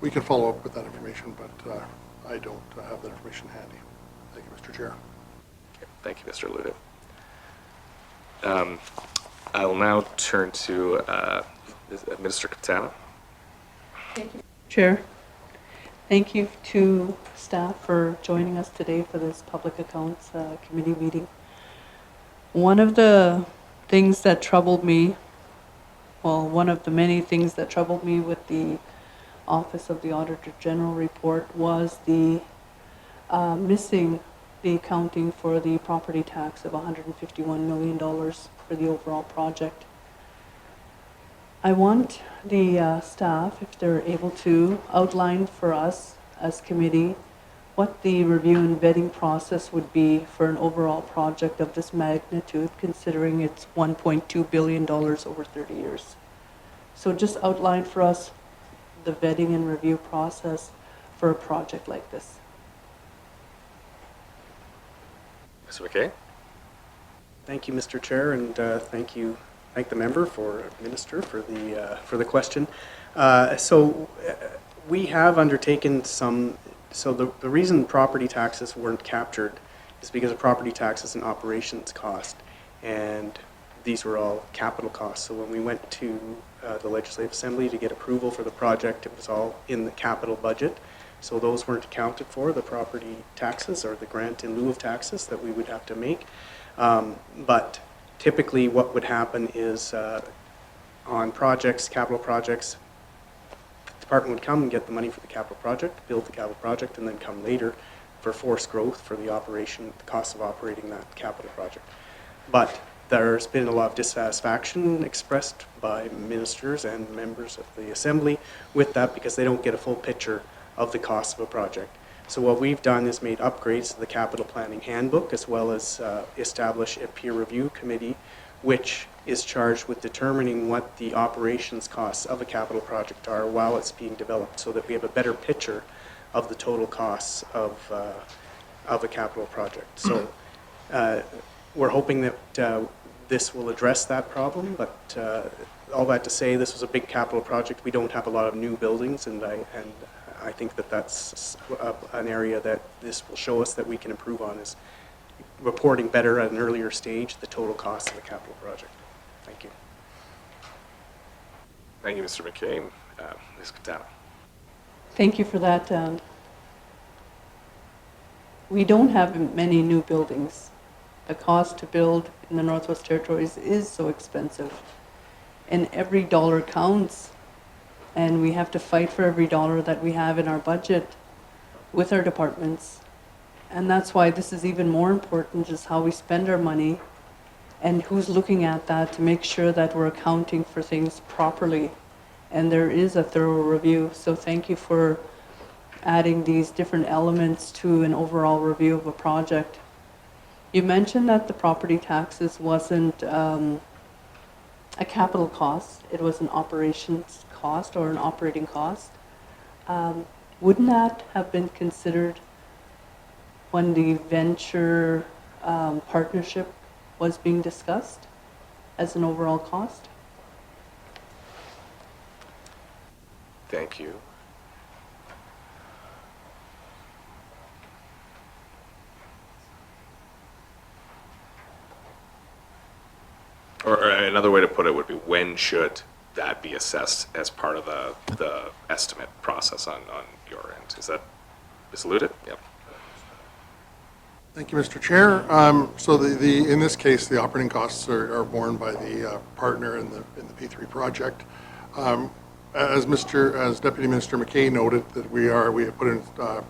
we can follow up with that information, but I don't have that information handy. Thank you, Mr. Chair. Okay. Thank you, Mr. Loutitt. I will now turn to Minister Kaptana. Thank you, Chair. Thank you to staff for joining us today for this Public Accounts Committee meeting. One of the things that troubled me, well, one of the many things that troubled me with the Office of the Auditor General report was the missing the accounting for the property tax of $151 million for the overall project. I want the staff, if they're able to, outline for us as committee what the review and vetting process would be for an overall project of this magnitude, considering it's $1.2 billion over 30 years. So just outline for us the vetting and review process for a project like this. Mr. McKay. Thank you, Mr. Chair, and thank the member for Minister for the question. We have undertaken some, so the reason property taxes weren't captured is because a property tax is an operations cost, and these were all capital costs. So when we went to the Legislative Assembly to get approval for the project, it was all in the capital budget. So those weren't accounted for, the property taxes or the grant in lieu of taxes that we would have to make. But typically what would happen is on projects, capital projects, the department would come and get the money for the capital project, build the capital project, and then come later for forced growth for the operation, the cost of operating that capital project. But there's been a lot of dissatisfaction expressed by ministers and members of the Assembly with that because they don't get a full picture of the cost of a project. So what we've done is made upgrades to the capital planning handbook, as well as establish a peer review committee which is charged with determining what the operations costs of a capital project are while it's being developed, so that we have a better picture of the total costs of a capital project. So we're hoping that this will address that problem, but all that to say, this was a big capital project. We don't have a lot of new buildings, and I think that that's an area that this will show us that we can improve on, is reporting better at an earlier stage the total cost of the capital project. Thank you. Thank you, Mr. McKay. Ms. Katana. Thank you for that. We don't have many new buildings. The cost to build in the Northwest Territories is so expensive, and every dollar counts, and we have to fight for every dollar that we have in our budget with our departments. And that's why this is even more important, just how we spend our money and who's looking at that to make sure that we're accounting for things properly. And there is a thorough review. So thank you for adding these different elements to an overall review of a project. You mentioned that the property taxes wasn't a capital cost. It was an operations cost or an operating cost. Wouldn't that have been considered when the venture partnership was being discussed as an overall cost? Thank you. Or another way to put it would be, when should that be assessed as part of the estimate process on your end? Is that Loutitt? Yep. Thank you, Mr. Chair. So in this case, the operating costs are borne by the partner in the P3 project. As Deputy Minister McKay noted, that we have put in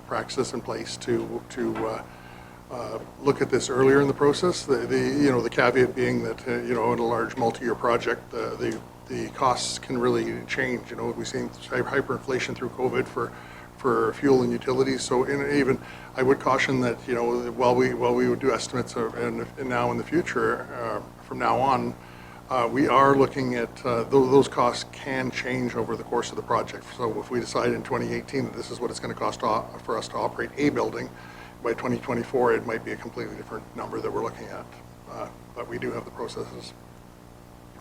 practices in place to look at this earlier in the process. The caveat being that in a large multi-year project, the costs can really change. We've seen hyperinflation through COVID for fuel and utilities. So even I would caution that while we would do estimates and now in the future from now on, we are looking at those costs can change over the course of the project. So if we decide in 2018 that this is what it's going to cost for us to operate a building, by 2024 it might be a completely different number that we're looking at. But we do have the processes,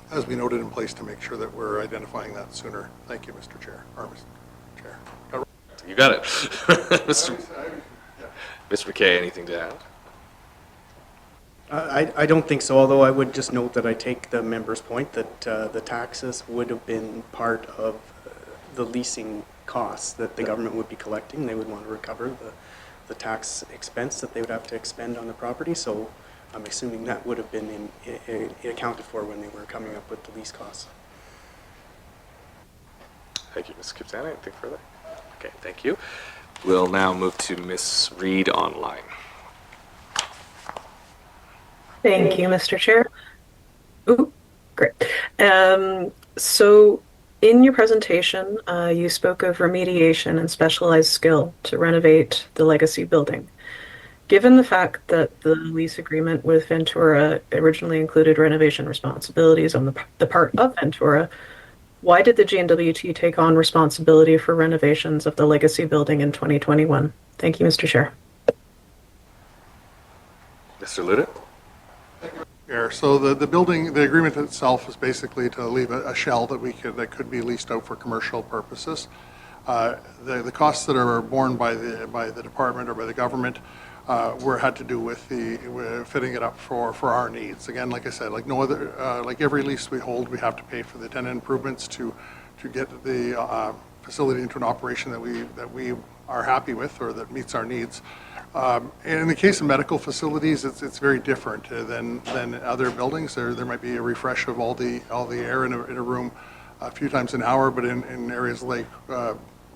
as we noted, in place to make sure that we're identifying that sooner. Thank you, Mr. Chair. Or Mr. Chair. You got it. Mr. McKay, anything to add? I don't think so, although I would just note that I take the member's point that the taxes would have been part of the leasing costs that the government would be collecting. They would want to recover the tax expense that they would have to expend on the property. So I'm assuming that would have been accounted for when they were coming up with the lease costs. Thank you, Ms. Kiptana. Anything further? Okay, thank you. We'll now move to Ms. Reid online. Thank you, Mr. Chair. Ooh, great. So in your presentation, you spoke of remediation and specialized skill to renovate the legacy building. Given the fact that the lease agreement with Ventura originally included renovation responsibilities on the part of Ventura, why did the GNWT take on responsibility for renovations of the legacy building in 2021? Thank you, Mr. Chair. Mr. Loutitt? So the agreement itself is basically to leave a shell that could be leased out for commercial purposes. The costs that are borne by the department or by the government had to do with fitting it up for our needs. Again, like I said, like no other, like every lease we hold, we have to pay for the tenant improvements to get the facility into an operation that we are happy with or that meets our needs. And in the case of medical facilities, it's very different than other buildings. There might be a refresh of all the air in a room a few times an hour, but in areas like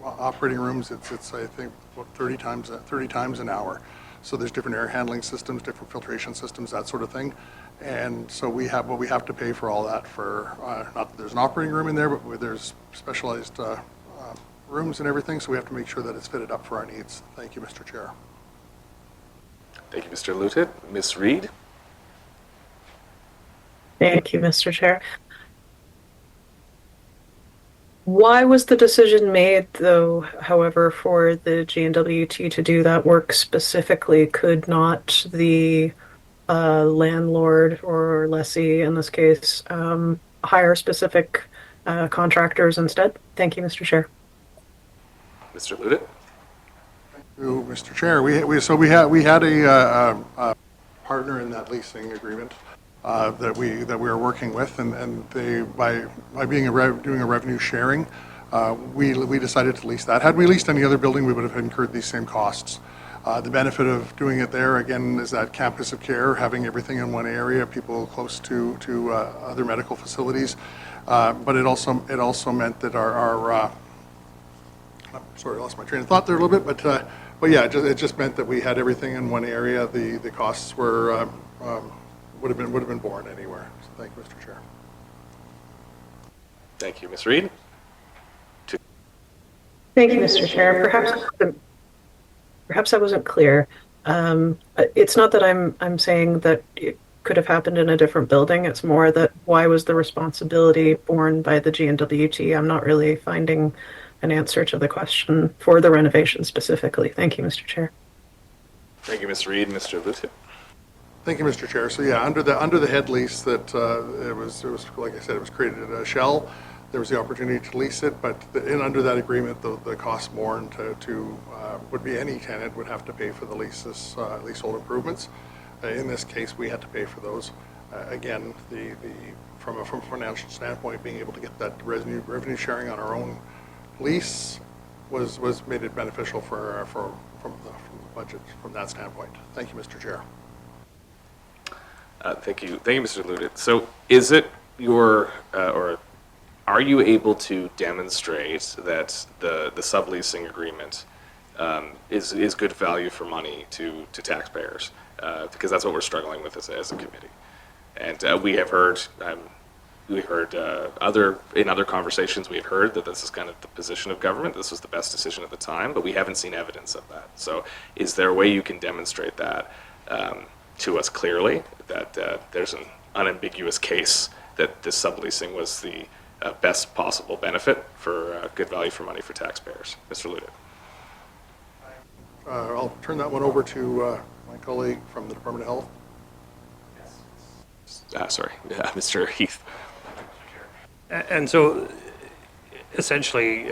operating rooms, it's I think about 30 times an hour. So there's different air handling systems, different filtration systems, that sort of thing. And so we have to pay for all that for, not that there's an operating room in there, but there's specialized rooms and everything, so we have to make sure that it's fitted up for our needs. Thank you, Mr. Chair. Thank you, Mr. Loutitt. Ms. Reid? Thank you, Mr. Chair. Why was the decision made, though, however, for the GNWT to do that work specifically? Could not the landlord or lessee, in this case, hire specific contractors instead? Thank you, Mr. Chair. Mr. Loutitt? Thank you, Mr. Chair. We had a partner in that leasing agreement that we were working with, and they by doing a revenue sharing, we decided to lease that. Had we leased any other building, we would have incurred these same costs. The benefit of doing it there, again, is that campus of care, having everything in one area, people close to other medical facilities. But it also meant that our sorry, I lost my train of thought there a little bit, but yeah, it just meant that we had everything in one area. The costs were would have been borne anywhere. So thank you, Mr. Chair. Thank you, Ms. Reid. Thank you, Mr. Chair. Perhaps I wasn't clear. It's not that I'm saying that it could have happened in a different building. It's more that why was the responsibility borne by the GNWT? I'm not really finding an answer to the question for the renovation specifically. Thank you, Mr. Chair. Thank you, Ms. Reid. Mr. Loutitt? Thank you, Mr. Chair. So yeah, under the head lease that it was like I said, it was created at a shell. There was the opportunity to lease it, but under that agreement, the cost borne to would be any tenant would have to pay for the leasehold improvements. In this case, we had to pay for those. Again, from a financial standpoint, being able to get that revenue sharing on our own lease was made it beneficial from the budget from that standpoint. Thank you, Mr. Chair. Thank you, Mr. Loutitt. So, is it your or are you able to demonstrate that the subleasing agreement is good value for money to taxpayers? Because that's what we're struggling with as a committee. And we have heard, in other conversations, we've heard that this is kind of the position of government. This was the best decision at the time, but we haven't seen evidence of that. So is there a way you can demonstrate that to us clearly, that there's an unambiguous case that this subleasing was the best possible benefit for good value for money for taxpayers? Mr. Loutitt. I'll turn that one over to my colleague from the Department of Health. Sorry, Mr. Heath. And so, essentially,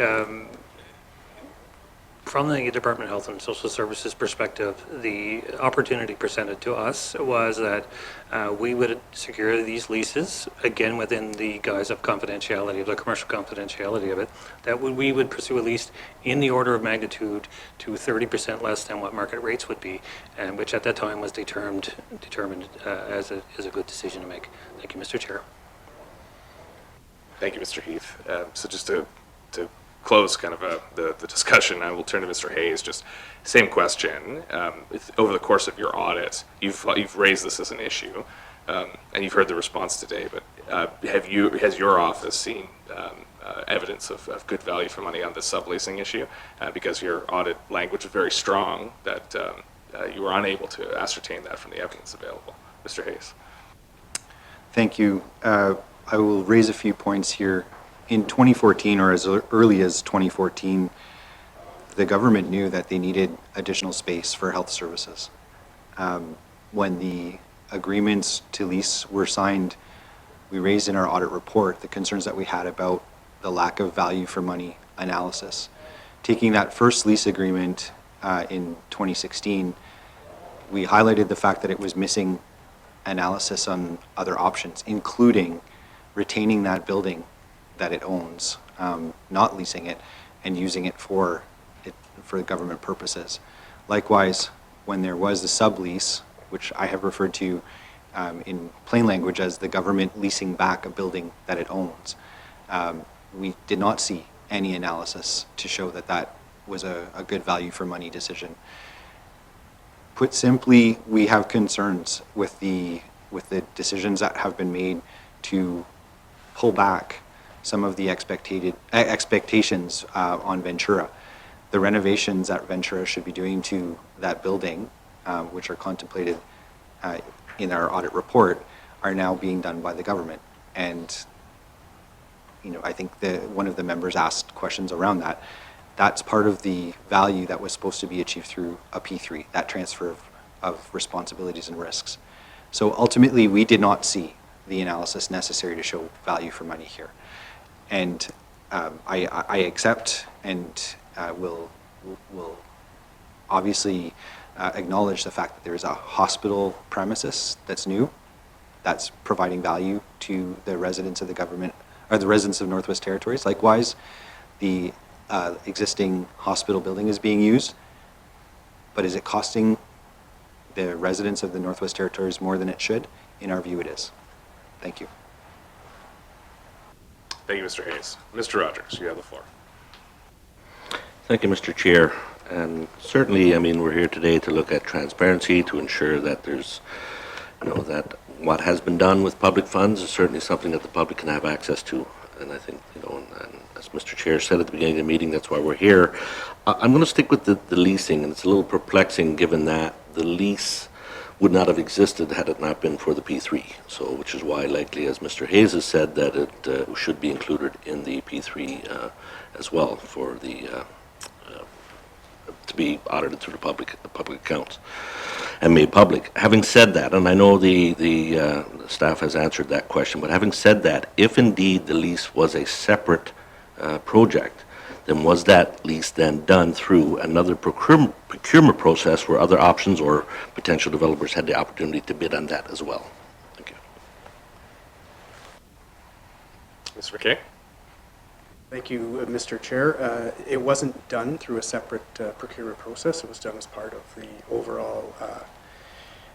from the Department of Health and Social Services perspective, the opportunity presented to us was that we would secure these leases, again within the guise of confidentiality, of the commercial confidentiality of it, that we would pursue a lease in the order of magnitude to 30% less than what market rates would be, and which at that time was determined as a good decision to make. Thank you, Mr. Chair. Thank you, Mr. Heath. So just to close kind of the discussion, I will turn to Mr. Hayes. Just same question. Over the course of your audit, you've raised this as an issue, and you've heard the response today. But has your office seen evidence of good value for money on this subleasing issue? Because your audit language is very strong, that you were unable to ascertain that from the evidence available. Mr. Hayes. Thank you. I will raise a few points here. In 2014, or as early as 2014, the government knew that they needed additional space for health services. When the agreements to lease were signed, we raised in our audit report the concerns that we had about the lack of value for money analysis. taking that first lease agreement in 2016, we highlighted the fact that it was missing analysis on other options, including retaining that building that it owns, not leasing it, and using it for government purposes. Likewise, when there was a sublease, which I have referred to in plain language as the government leasing back a building that it owns, we did not see any analysis to show that that was a good value for money decision. Put simply, we have concerns with the decisions that have been made to pull back some of the expectations on Ventura. The renovations that Ventura should be doing to that building, which are contemplated in our audit report, are now being done by the government. And I think one of the members asked questions around that. That's part of the value that was supposed to be achieved through a P3, that transfer of responsibilities and risks. So ultimately, we did not see the analysis necessary to show value for money here. And I accept and will obviously acknowledge the fact that there is a hospital premises that's new, that's providing value to the residents of the government, or the residents of Northwest Territories. Likewise, the existing hospital building is being used, but is it costing the residents of the Northwest Territories more than it should? In our view, it is. Thank you. Thank you, Mr. Hayes. Mr. Rogers, you have the floor. Thank you, Mr. Chair. And certainly, I mean, we're here today to look at transparency, to ensure that there's, that what has been done with public funds is certainly something that the public can have access to. And I think, and as Mr. Chair said at the beginning of the meeting, that's why we're here. I'm going to stick with the leasing, and it's a little perplexing given that the lease would not have existed had it not been for the P3. So, which is why, likely, as Mr. Hayes has said, that it should be included in the P3 as well for the to be audited through the public accounts and made public. Having said that, and I know the staff has answered that question, but having said that, if indeed the lease was a separate project, then was that lease then done through another procurement process where other options or potential developers had the opportunity to bid on that as well? Thank you. Mr. McKay? Thank you, Mr. Chair. It wasn't done through a separate procurement process. It was done as part of the overall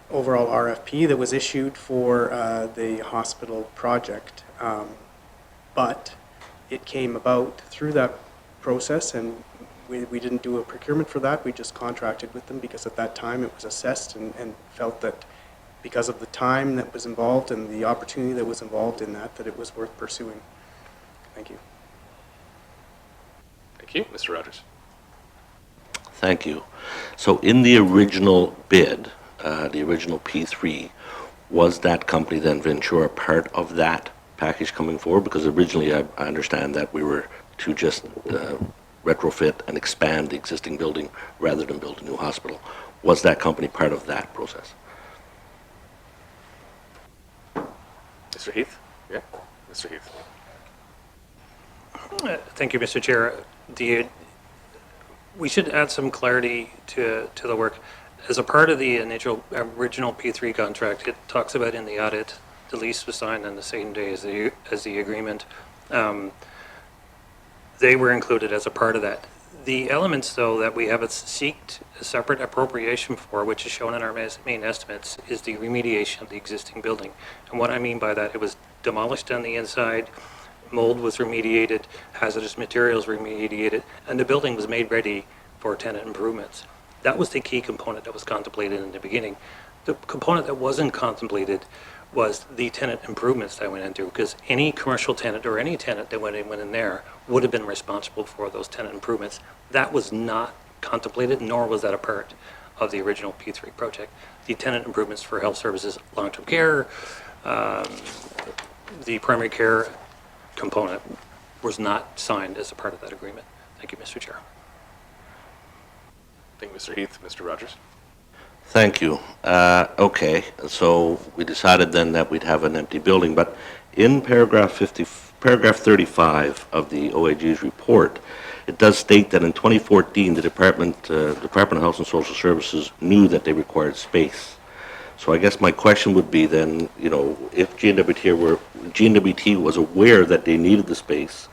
RFP that was issued for the hospital project. But it came about through that process, and we didn't do a procurement for that. We just contracted with them because at that time it was assessed and felt that because of the time that was involved and the opportunity that was involved in that it was worth pursuing. Thank you. Thank you. Mr. Rogers. Thank you. So in the original bid, the original P3, was that company then, Ventura, part of that package coming forward? Because originally I understand that we were to just retrofit and expand the existing building rather than build a new hospital. Was that company part of that process? Mr. Heath? Yeah. Mr. Heath. Thank you, Mr. Chair. We should add some clarity to the work. As a part of the original P3 contract, it talks about in the audit, the lease was signed on the same day as the agreement. They were included as a part of that. The elements, though, that we have seeked a separate appropriation for, which is shown in our main estimates, is the remediation of the existing building. And what I mean by that, it was demolished on the inside, mold was remediated, hazardous materials remediated, and the building was made ready for tenant improvements. That was the key component that was contemplated in the beginning. The component that wasn't contemplated was the tenant improvements that went into, because any commercial tenant or any tenant that went in there would have been responsible for those tenant improvements. That was not contemplated, nor was that a part of the original P3 project. The tenant improvements for health services, long-term care, the primary care component was not signed as a part of that agreement. Thank you, Mr. Chair. Thank you, Mr. Heath. Mr. Rogers. Thank you. Okay, so we decided then that we'd have an empty building, but in paragraph 35 of the OAG's report, it does state that in 2014, the Department of Health and Social Services knew that they required space. So I guess my question would be then, you know, if GNWT was aware that they needed the space,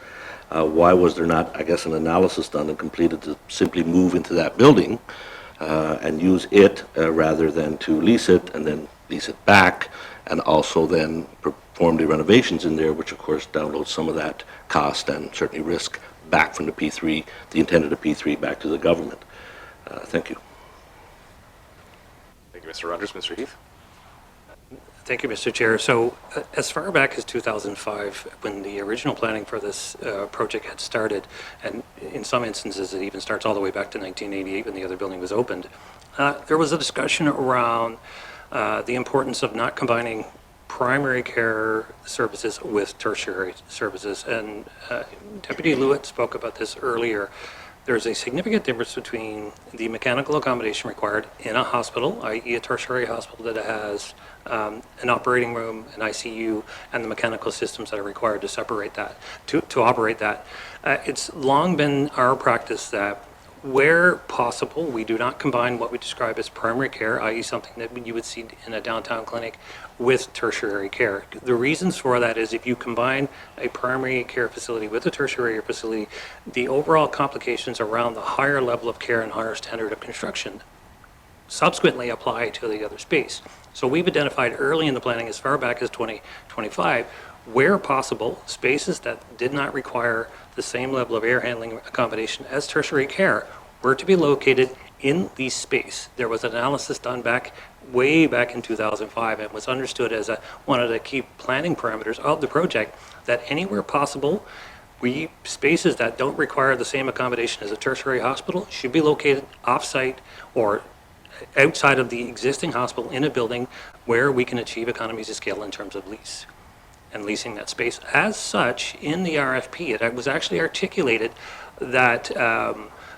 why was there not, I guess, an analysis done and completed to simply move into that building and use it rather than to lease it and then lease it back, and also then perform the renovations in there, which of course downloads some of that cost and certainly risk back from the P3, the intended P3, back to the government. Thank you. Thank you, Mr. Rogers. Mr. Heath? Thank you, Mr. Chair. So as far back as 2005, when the original planning for this project had started, and in some instances it even starts all the way back to 1988 when the other building was opened, there was a discussion around the importance of not combining primary care services with tertiary services. And Deputy Loutitt spoke about this earlier. There's a significant difference between the mechanical accommodation required in a hospital, i.e. a tertiary hospital that has an operating room, an ICU, and the mechanical systems that are required to separate that, to operate that. It's long been our practice that where possible, we do not combine what we describe as primary care, i.e. something that you would see in a downtown clinic, with tertiary care. The reasons for that is if you combine a primary care facility with a tertiary facility, the overall complications around the higher level of care and higher standard of construction subsequently apply to the other space. So we've identified early in the planning, as far back as 2025, where possible, spaces that did not require the same level of air handling accommodation as tertiary care were to be located in the space. There was an analysis done way back in 2005 and was understood as one of the key planning parameters of the project, that anywhere possible, spaces that don't require the same accommodation as a tertiary hospital should be located off-site or outside of the existing hospital in a building where we can achieve economies of scale in terms of lease and leasing that space. As such, in the RFP, it was actually articulated that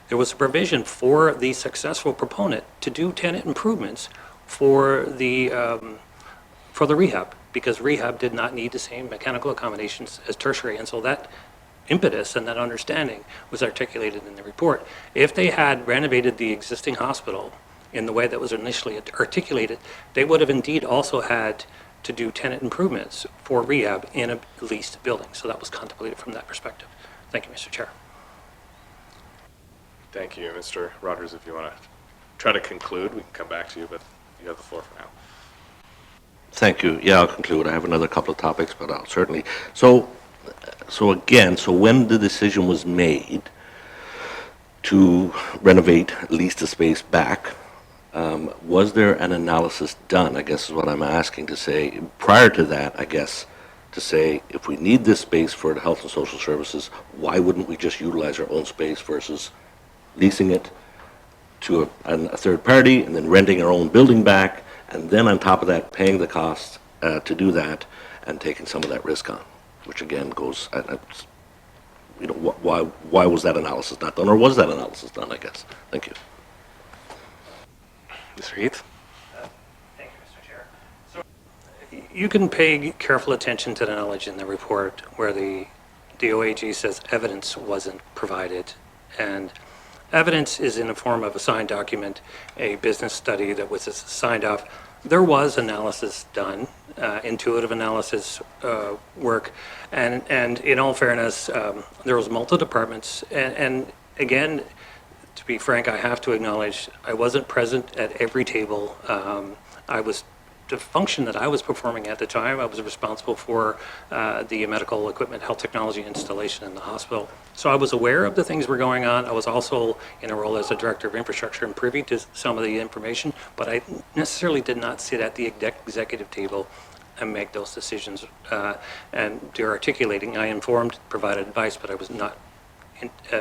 there was a provision for the successful proponent to do tenant improvements for the rehab, because rehab did not need the same mechanical accommodations as tertiary. And so that impetus and that understanding was articulated in the report. If they had renovated the existing hospital in the way that was initially articulated, they would have indeed also had to do tenant improvements for rehab in a leased building. So that was contemplated from that perspective. Thank you, Mr. Chair. Thank you, Mr. Rogers. If you want to try to conclude, we can come back to you, but you have the floor for now. Thank you. Yeah, I'll conclude. I have another couple of topics, but I'll certainly. So when the decision was made to renovate, lease the space back, was there an analysis done, I guess is what I'm asking, to say, prior to that, I guess, to say, if we need this space for the health and social services, why wouldn't we just utilize our own space versus leasing it to a third party and then renting our own building back, and then on top of that, paying the cost to do that and taking some of that risk on, which again goes, why was that analysis not done, or was that analysis done, I guess? Thank you. Mr. Heath? Thank you, Mr. Chair. So you can pay careful attention to the knowledge in the report where the OAG says evidence wasn't provided, and evidence is in the form of a signed document, a business study that was signed off. There was analysis done, intuitive analysis work, and in all fairness, there was multiple departments, and again, to be frank, I have to acknowledge I wasn't present at every table. The function that I was performing at the time, I was responsible for the medical equipment, health technology installation in the hospital. So I was aware of the things were going on. I was also in a role as a director of infrastructure and privy to some of the information, but I necessarily did not sit at the executive table and make those decisions. And they're articulating, I informed, provided advice, but I was not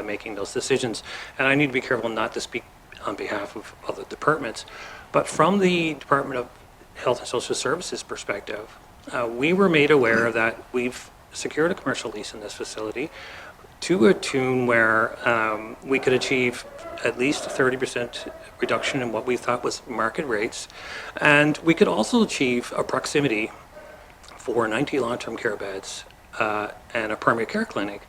making those decisions. And I need to be careful not to speak on behalf of other departments. But from the Department of Health and Social Services perspective, we were made aware that we've secured a commercial lease in this facility to a tune where we could achieve at least 30% reduction in what we thought was market rates. And we could also achieve a proximity for 90 long-term care beds and a primary care clinic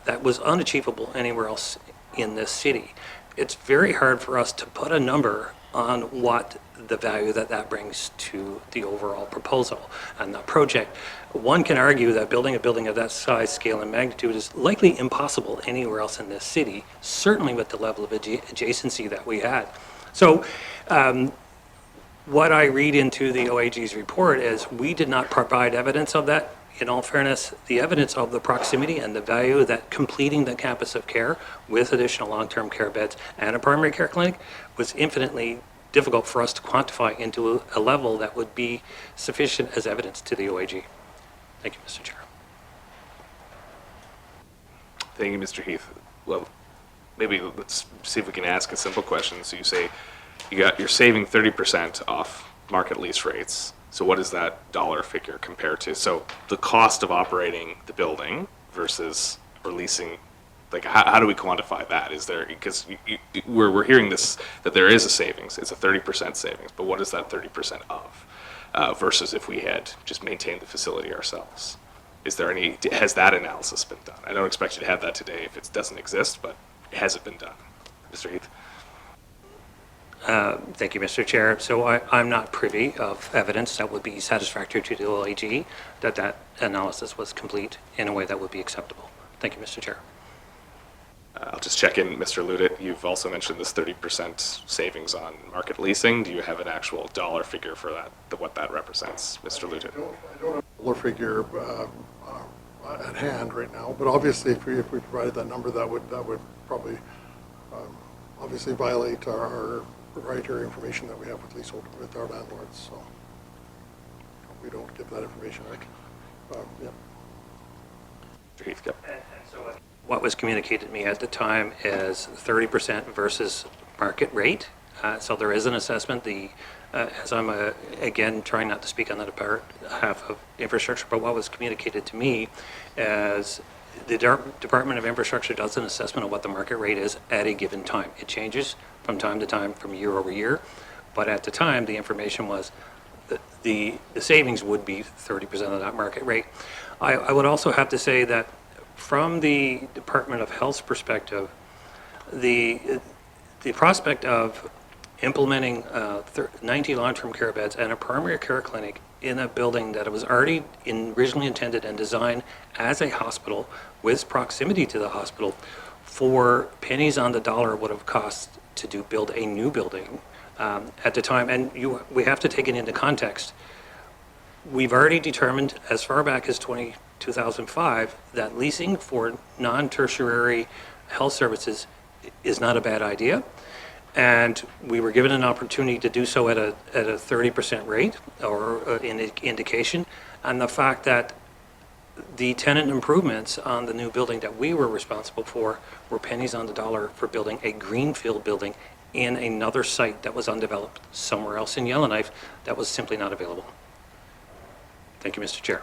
that was unachievable anywhere else in this city. It's very hard for us to put a number on what the value that brings to the overall proposal and the project. One can argue that building a building of that size, scale, and magnitude is likely impossible anywhere else in this city, certainly with the level of adjacency that we had. So what I read into the OAG's report is we did not provide evidence of that. In all fairness, the evidence of the proximity and the value that completing the campus of care with additional long-term care beds and a primary care clinic was infinitely difficult for us to quantify into a level that would be sufficient as evidence to the OAG. Thank you, Mr. Chair. Thank you, Mr. Heath. Well, maybe let's see if we can ask a simple question. So you say you're saving 30% off market lease rates. So what does that dollar figure compare to? So the cost of operating the building versus leasing, like how do we quantify that? Is there, because we're hearing this, that there is a savings, it's a 30% savings, but what is that 30% of versus if we had just maintained the facility ourselves? Is there any, has that analysis been done? I don't expect you to have that today if it doesn't exist, but has it been done? Mr. Heath? Thank you, Mr. Chair. So I'm not privy of evidence that would be satisfactory to the OAG that analysis was complete in a way that would be acceptable. Thank you, Mr. Chair. I'll just check in, Mr. Loutitt. You've also mentioned this 30% savings on market leasing. Do you have an actual dollar figure for that, what that represents, Mr. Loutitt? I don't have a dollar figure at hand right now, but obviously if we provided that number, that would probably obviously violate our proprietary information that we have with our landlords. So we don't give that information. Yeah. Mr. Heath, yep. And so what was communicated to me at the time is 30% versus market rate. So there is an assessment. As I'm again trying not to speak on the behalf of infrastructure, but what was communicated to me is the Department of Infrastructure does an assessment of what the market rate is at a given time. It changes from time to time, from year over year, but at the time the information was that the savings would be 30% of that market rate. I would also have to say that from the Department of Health's perspective, the prospect of implementing 90 long-term care beds and a primary care clinic in a building that was already originally intended and designed as a hospital with proximity to the hospital for pennies on the dollar would have cost to build a new building at the time. And we have to take it into context. We've already determined as far back as 2005 that leasing for non-tertiary health services is not a bad idea. And we were given an opportunity to do so at a 30% rate or indication. And the fact that the tenant improvements on the new building that we were responsible for were pennies on the dollar for building a greenfield building in another site that was undeveloped somewhere else in Yellowknife that was simply not available. Thank you, Mr. Chair.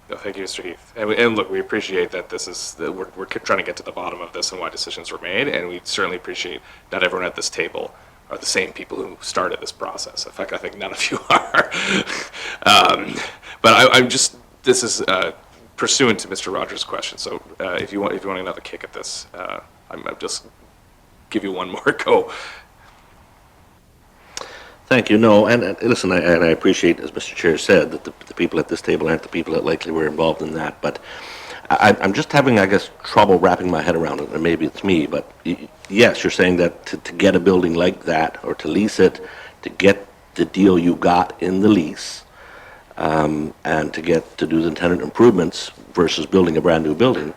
No, thank you, Mr. Heath. And look, we appreciate that this is, we're trying to get to the bottom of this and why decisions were made, and we certainly appreciate not everyone at this table are the same people who started this process. In fact, I think none of you are. But I'm just, this is pursuant to Mr. Rogers' question, so if you want another kick at this, I'm just give you one more go. Thank you. No, and listen, I appreciate, as Mr. Chair said, that the people at this table aren't the people that likely were involved in that. But I'm just having, I guess, trouble wrapping my head around it, and maybe it's me. But yes, you're saying that to get a building like that, or to lease it, to get the deal you got in the lease, and to do the tenant improvements versus building a brand new building.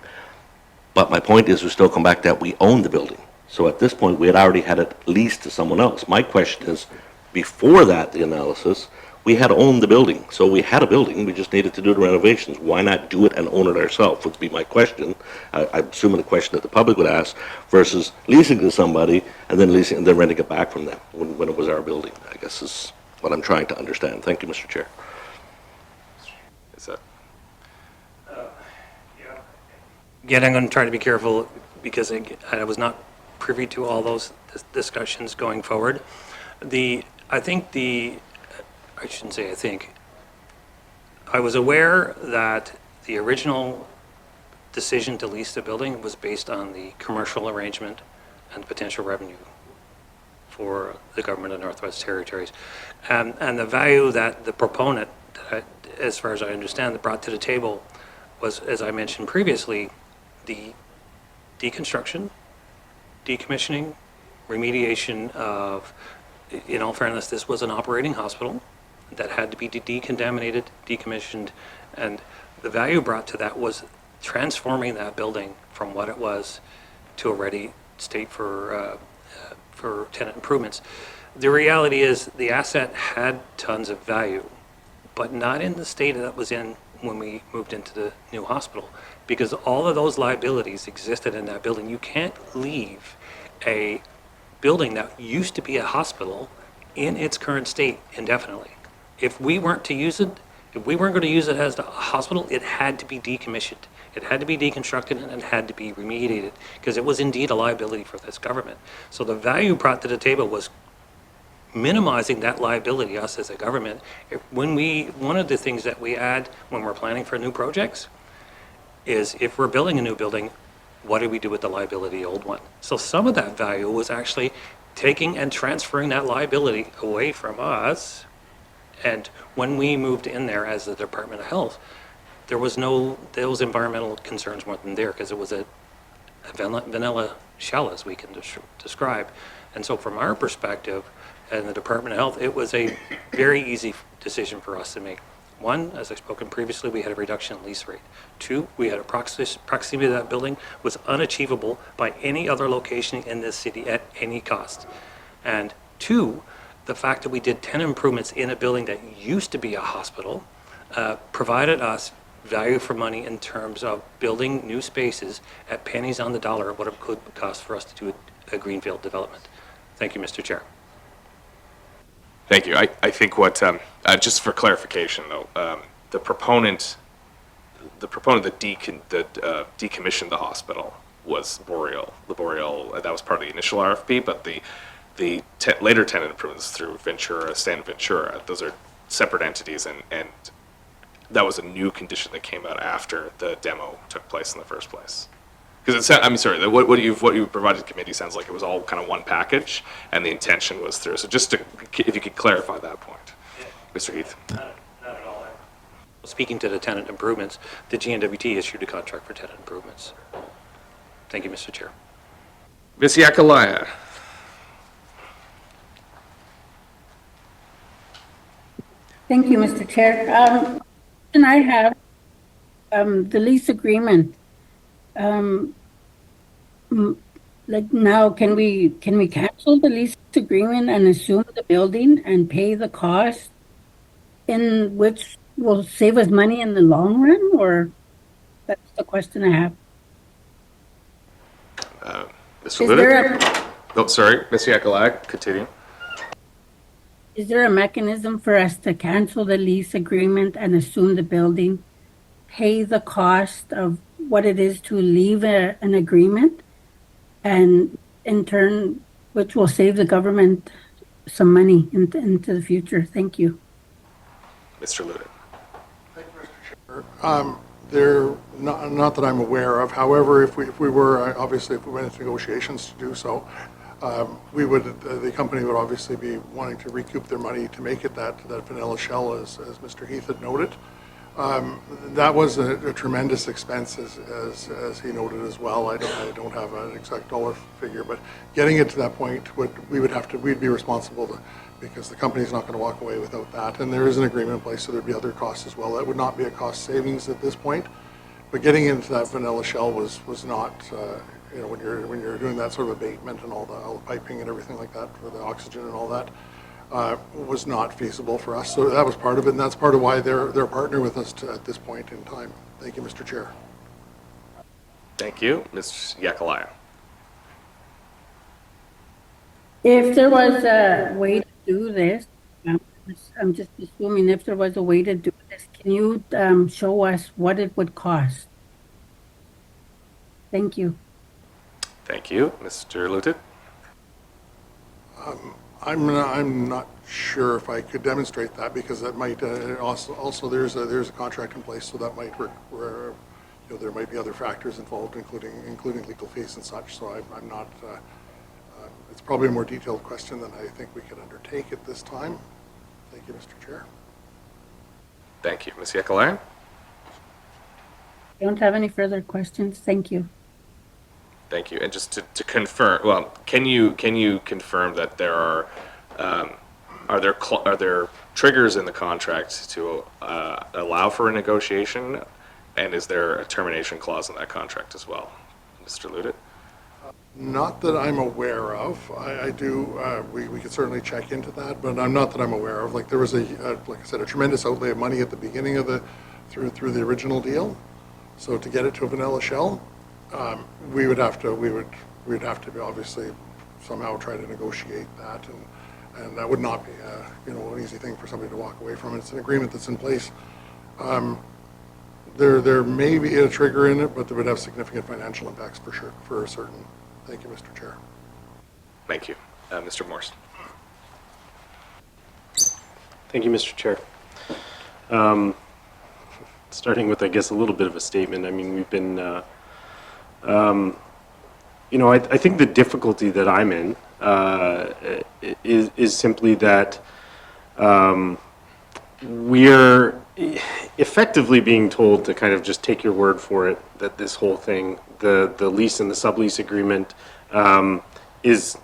But my point is, we still come back that we own the building. So at this point, we had already had it leased to someone else. My question is, before that, the analysis, we had owned the building. So we had a building, we just needed to do the renovations. Why not do it and own it ourselves would be my question. I'm assuming the question that the public would ask, versus leasing to somebody and then leasing and then renting it back from them when it was our building, I guess is what I'm trying to understand. Thank you, Mr. Chair. Is that? Again, I'm going to try to be careful because I was not privy to all those discussions going forward. I was aware that the original decision to lease the building was based on the commercial arrangement and potential revenue for the government of Northwest Territories. And the value that the proponent, as far as I understand, that brought to the table was, as I mentioned previously, the deconstruction, decommissioning, remediation of, in all fairness, this was an operating hospital that had to be decontaminated, decommissioned, and the value brought to that was transforming that building from what it was to a ready state for tenant improvements. The reality is the asset had tons of value, but not in the state that it was in when we moved into the new hospital, because all of those liabilities existed in that building. You can't leave a building that used to be a hospital in its current state indefinitely. If we weren't to use it, if we weren't going to use it as a hospital, it had to be decommissioned. It had to be deconstructed and it had to be remediated because it was indeed a liability for this government. So the value brought to the table was minimizing that liability, us as a government. One of the things that we add when we're planning for new projects is if we're building a new building, what do we do with the liability of the old one? So some of that value was actually taking and transferring that liability away from us. And when we moved in there as the Department of Health, there was those environmental concerns weren't there because it was a vanilla shell, as we can describe. And so from our perspective, and the Department of Health, it was a very easy decision for us to make. One, as I've spoken previously, we had a reduction in lease rate. Two, we had a proximity to that building was unachievable by any other location in this city at any cost. And two, the fact that we did 10 improvements in a building that used to be a hospital provided us value for money in terms of building new spaces at pennies on the dollar of what it could cost for us to do a greenfield development. Thank you, Mr. Chair. Thank you. I think what, just for clarification though, the proponent that decommissioned the hospital was Boreal. The Boreal, that was part of the initial RFP, but the later tenant improvements through Stanton Ventura, those are separate entities, and that was a new condition that came out after the demo took place in the first place. Because what you provided to the committee sounds like it was all kind of one package, and the intention was through. So just if you could clarify that point, Mr. Heath. Not at all. Speaking to the tenant improvements, the GNWT issued a contract for tenant improvements. Thank you, Mr. Chair. Ms. Yakalaya. Thank you, Mr. Chair. And I have the lease agreement. Like now, can we cancel the lease agreement and assume the building and pay the cost, in which will save us money in the long run? Or that's the question I have. Mr. Loutitt? Oh, sorry, Ms. Yakalaya, continue. Is there a mechanism for us to cancel the lease agreement and assume the building, pay the cost of what it is to leave an agreement, and in turn, which will save the government some money into the future? Thank you. Mr. Loutitt. Thank you, Mr. Chair. They're not that I'm aware of. However, if we were, obviously, if we went into negotiations to do so, the company would obviously be wanting to recoup their money to make it that vanilla shell, as Mr. Heath had noted. That was a tremendous expense, as he noted as well. I don't have an exact dollar figure, but getting it to that point, we'd be responsible because the company's not going to walk away without that. And there is an agreement in place, so there'd be other costs as well. That would not be a cost savings at this point. But getting into that vanilla shell was not, when you're doing that sort of abatement and all the piping and everything like that, for the oxygen and all that, was not feasible for us. So that was part of it, and that's part of why they're a partner with us at this point in time. Thank you, Mr. Chair. Thank you. Ms. Yakalaya. If there was a way to do this, I'm just assuming if there was a way to do this, can you show us what it would cost? Thank you. Thank you. Mr. Loutitt. I'm not sure if I could demonstrate that, because that might also there's a contract in place, so that might there might be other factors involved, including legal fees and such. So I'm not. It's probably a more detailed question than I think we could undertake at this time. Thank you, Mr. Chair. Thank you. Ms. Yekalayan? I don't have any further questions. Thank you. Thank you. And just to confirm, well, can you confirm that there are there triggers in the contract to allow for a negotiation, and is there a termination clause in that contract as well, Mr. Loutitt? Not that I'm aware of. I do. We could certainly check into that, but not that I'm aware of. Like there was like I said, a tremendous outlay of money at the beginning of through the original deal. So to get it to a vanilla shell, we'd have to obviously somehow try to negotiate that, and that would not be an easy thing for somebody to walk away from. It's an agreement that's in place. There may be a trigger in it, but there would have significant financial impacts for sure, for certain. Thank you, Mr. Chair. Thank you. Mr. Morse. Thank you, Mr. Chair. Starting with, I guess, a little bit of a statement. I mean, we've been, I think the difficulty that I'm in is simply that we're effectively being told to kind of just take your word for it that this whole thing, the lease and the sublease agreement, is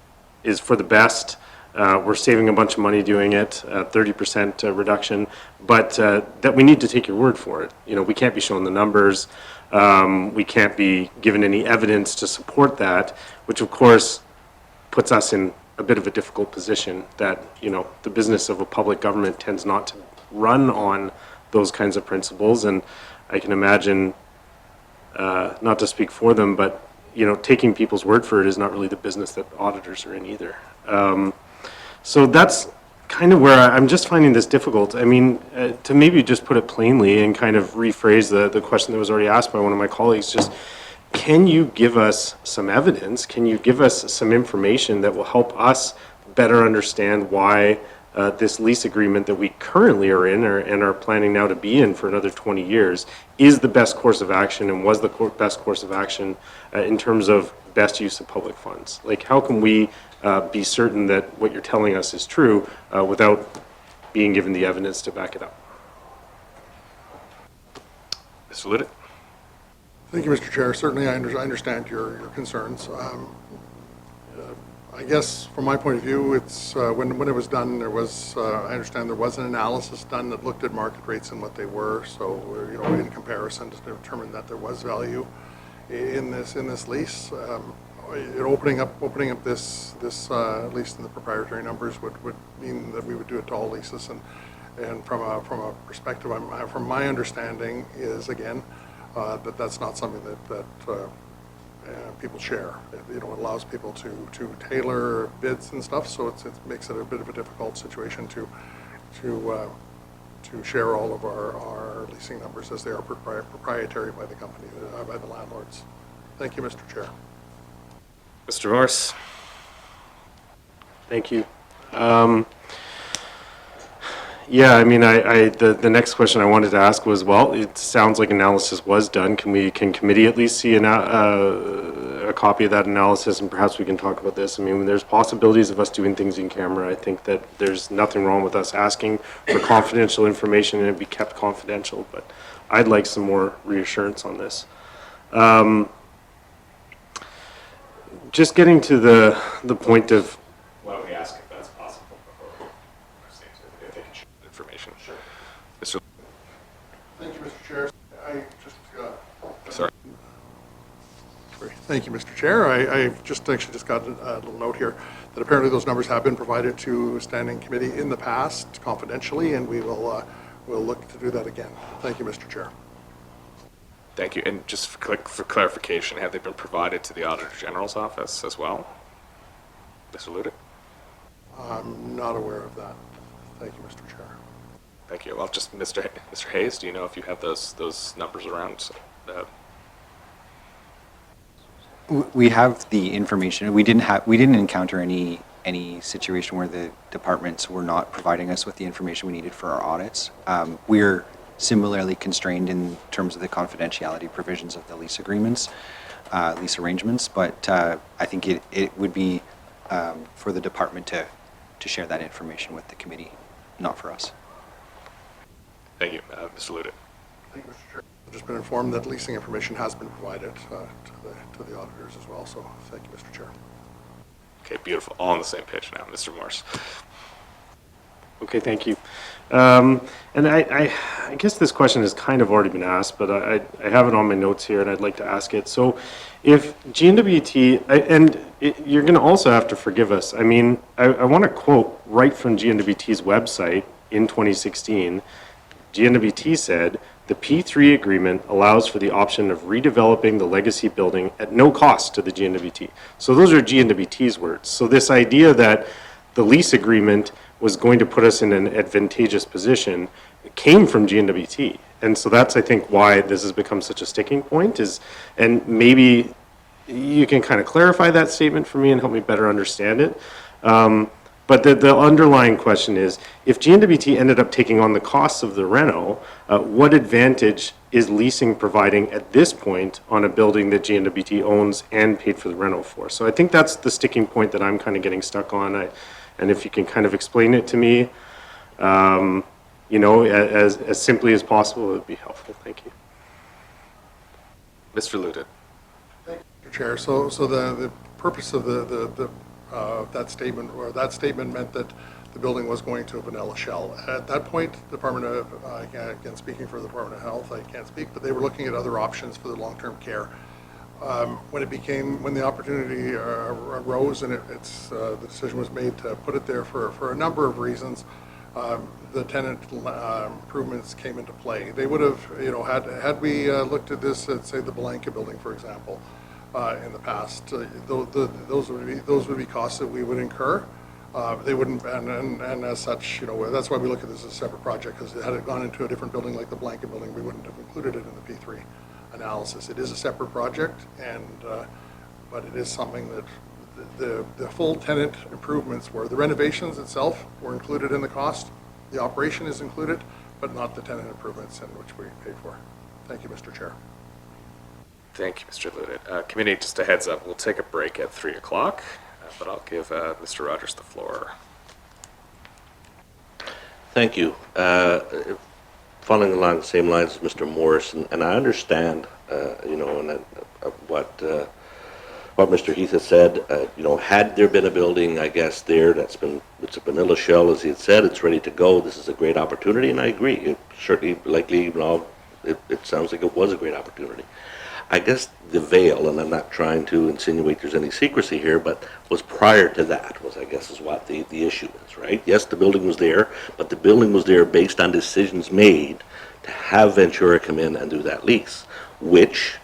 for the best. We're saving a bunch of money doing it, 30% reduction, but that we need to take your word for it. We can't be shown the numbers. We can't be given any evidence to support that, which of course puts us in a bit of a difficult position that, the business of a public government tends not to run on those kinds of principles. And I can imagine, not to speak for them, but, taking people's word for it is not really the business that auditors are in either. So that's kind of where I'm just finding this difficult. I mean, to maybe just put it plainly and kind of rephrase the question that was already asked by one of my colleagues, just can you give us some evidence? Can you give us some information that will help us better understand why this lease agreement that we currently are in and are planning now to be in for another 20 years is the best course of action and was the best course of action in terms of best use of public funds? Like, how can we be certain that what you're telling us is true without being given the evidence to back it up? Mr. Loutitt? Thank you, Mr. Chair. Certainly, I understand your concerns. I guess from my point of view, it's when it was done, there was I understand there was an analysis done that looked at market rates and what they were. So in comparison, to determine that there was value in this lease. Opening up this at least in the proprietary numbers would mean that we would do it to all leases, and from a perspective, from my understanding is again that's not something that people share. It allows people to tailor bids and stuff, so it makes it a bit of a difficult situation to share all of our leasing numbers as they are proprietary by the company, by the landlords. Thank you, Mr. Chair. Mr. Morse? Thank you. Yeah, I mean, the next question I wanted to ask was, well, it sounds like analysis was done. Can committee at least see a copy of that analysis, and perhaps we can talk about this? I mean, there's possibilities of us doing things in camera. I think that there's nothing wrong with us asking for confidential information and it be kept confidential, but I'd like some more reassurance on this. Just getting to the point of... Why don't we ask if that's possible before we proceed, if they can share the information. Sure. Mr. Thank you, Mr. Chair. Sorry. Thank you, Mr. Chair. I just got a little note here that apparently those numbers have been provided to standing committee in the past confidentially, and we will we'll look to do that again. Thank you, Mr. Chair. Thank you. And just for clarification, have they been provided to the Auditor General's office as well? Mr. Loutitt? I'm not aware of that. Thank you, Mr. Chair. Thank you. Well, just Mr. Hayes, do you know if you have those numbers around? We have the information. We didn't encounter any situation where the departments were not providing us with the information we needed for our audits. We're similarly constrained in terms of the confidentiality provisions of the lease agreements, lease arrangements, but I think it would be for the department to share that information with the committee, not for us. Thank you. Mr. Loutitt. Thank you, Mr. Chair. I've just been informed that leasing information has been provided to the auditors as well, so thank you, Mr. Chair. Okay, beautiful. All on the same page now. Mr. Morris. Okay, thank you. And I guess this question has kind of already been asked, but I have it on my notes here and I'd like to ask it. So if GNWT, you're going to also have to forgive us. I mean, I want to quote right from GNWT's website in 2016. GNWT said, the P3 agreement allows for the option of redeveloping the legacy building at no cost to the GNWT. So those are GNWT's words. So this idea that the lease agreement was going to put us in an advantageous position came from GNWT. And so that's, I think, why this has become such a sticking point and maybe you can kind of clarify that statement for me and help me better understand it. But the underlying question is, if GNWT ended up taking on the costs of the reno, what advantage is leasing providing at this point on a building that GNWT owns and paid for the reno for? So I think that's the sticking point that I'm kind of getting stuck on. And if you can kind of explain it to me, you know, as simply as possible, it would be helpful. Thank you. Mr. Loutitt. Thank you, Mr. Chair. So the purpose of that statement meant that the building was going to a vanilla shell. At that point, again, speaking for the Department of Health, I can't speak, but they were looking at other options for the long-term care. When the opportunity arose and the decision was made to put it there for a number of reasons, the tenant improvements came into play. They would have, had we looked at this at, say, the Blanca building, for example, in the past, those would be costs that we would incur. They wouldn't, and as such, that's why we look at this as a separate project, because had it gone into a different building like the Blanca building, we wouldn't have included it in the P3 analysis. It is a separate project, but it is something that the full tenant improvements were. The renovations itself were included in the cost. The operation is included, but not the tenant improvements in which we paid for. Thank you, Mr. Chair. Thank you, Mr. Loutitt. Committee, just a heads up, we'll take a break at 3 o'clock, but I'll give Mr. Rogers the floor. Thank you. Following along the same lines as Mr. Morris, and I understand, what Mr. Heath has said. Had there been a building, I guess, it's a vanilla shell, as he had said, it's ready to go. This is a great opportunity, and I agree. It certainly, likely, it sounds like it was a great opportunity. I guess the veil, and I'm not trying to insinuate there's any secrecy here, but was prior to that, is what the issue is, right? Yes, the building was there, but the building was there based on decisions made to have Ventura come in and do that lease, which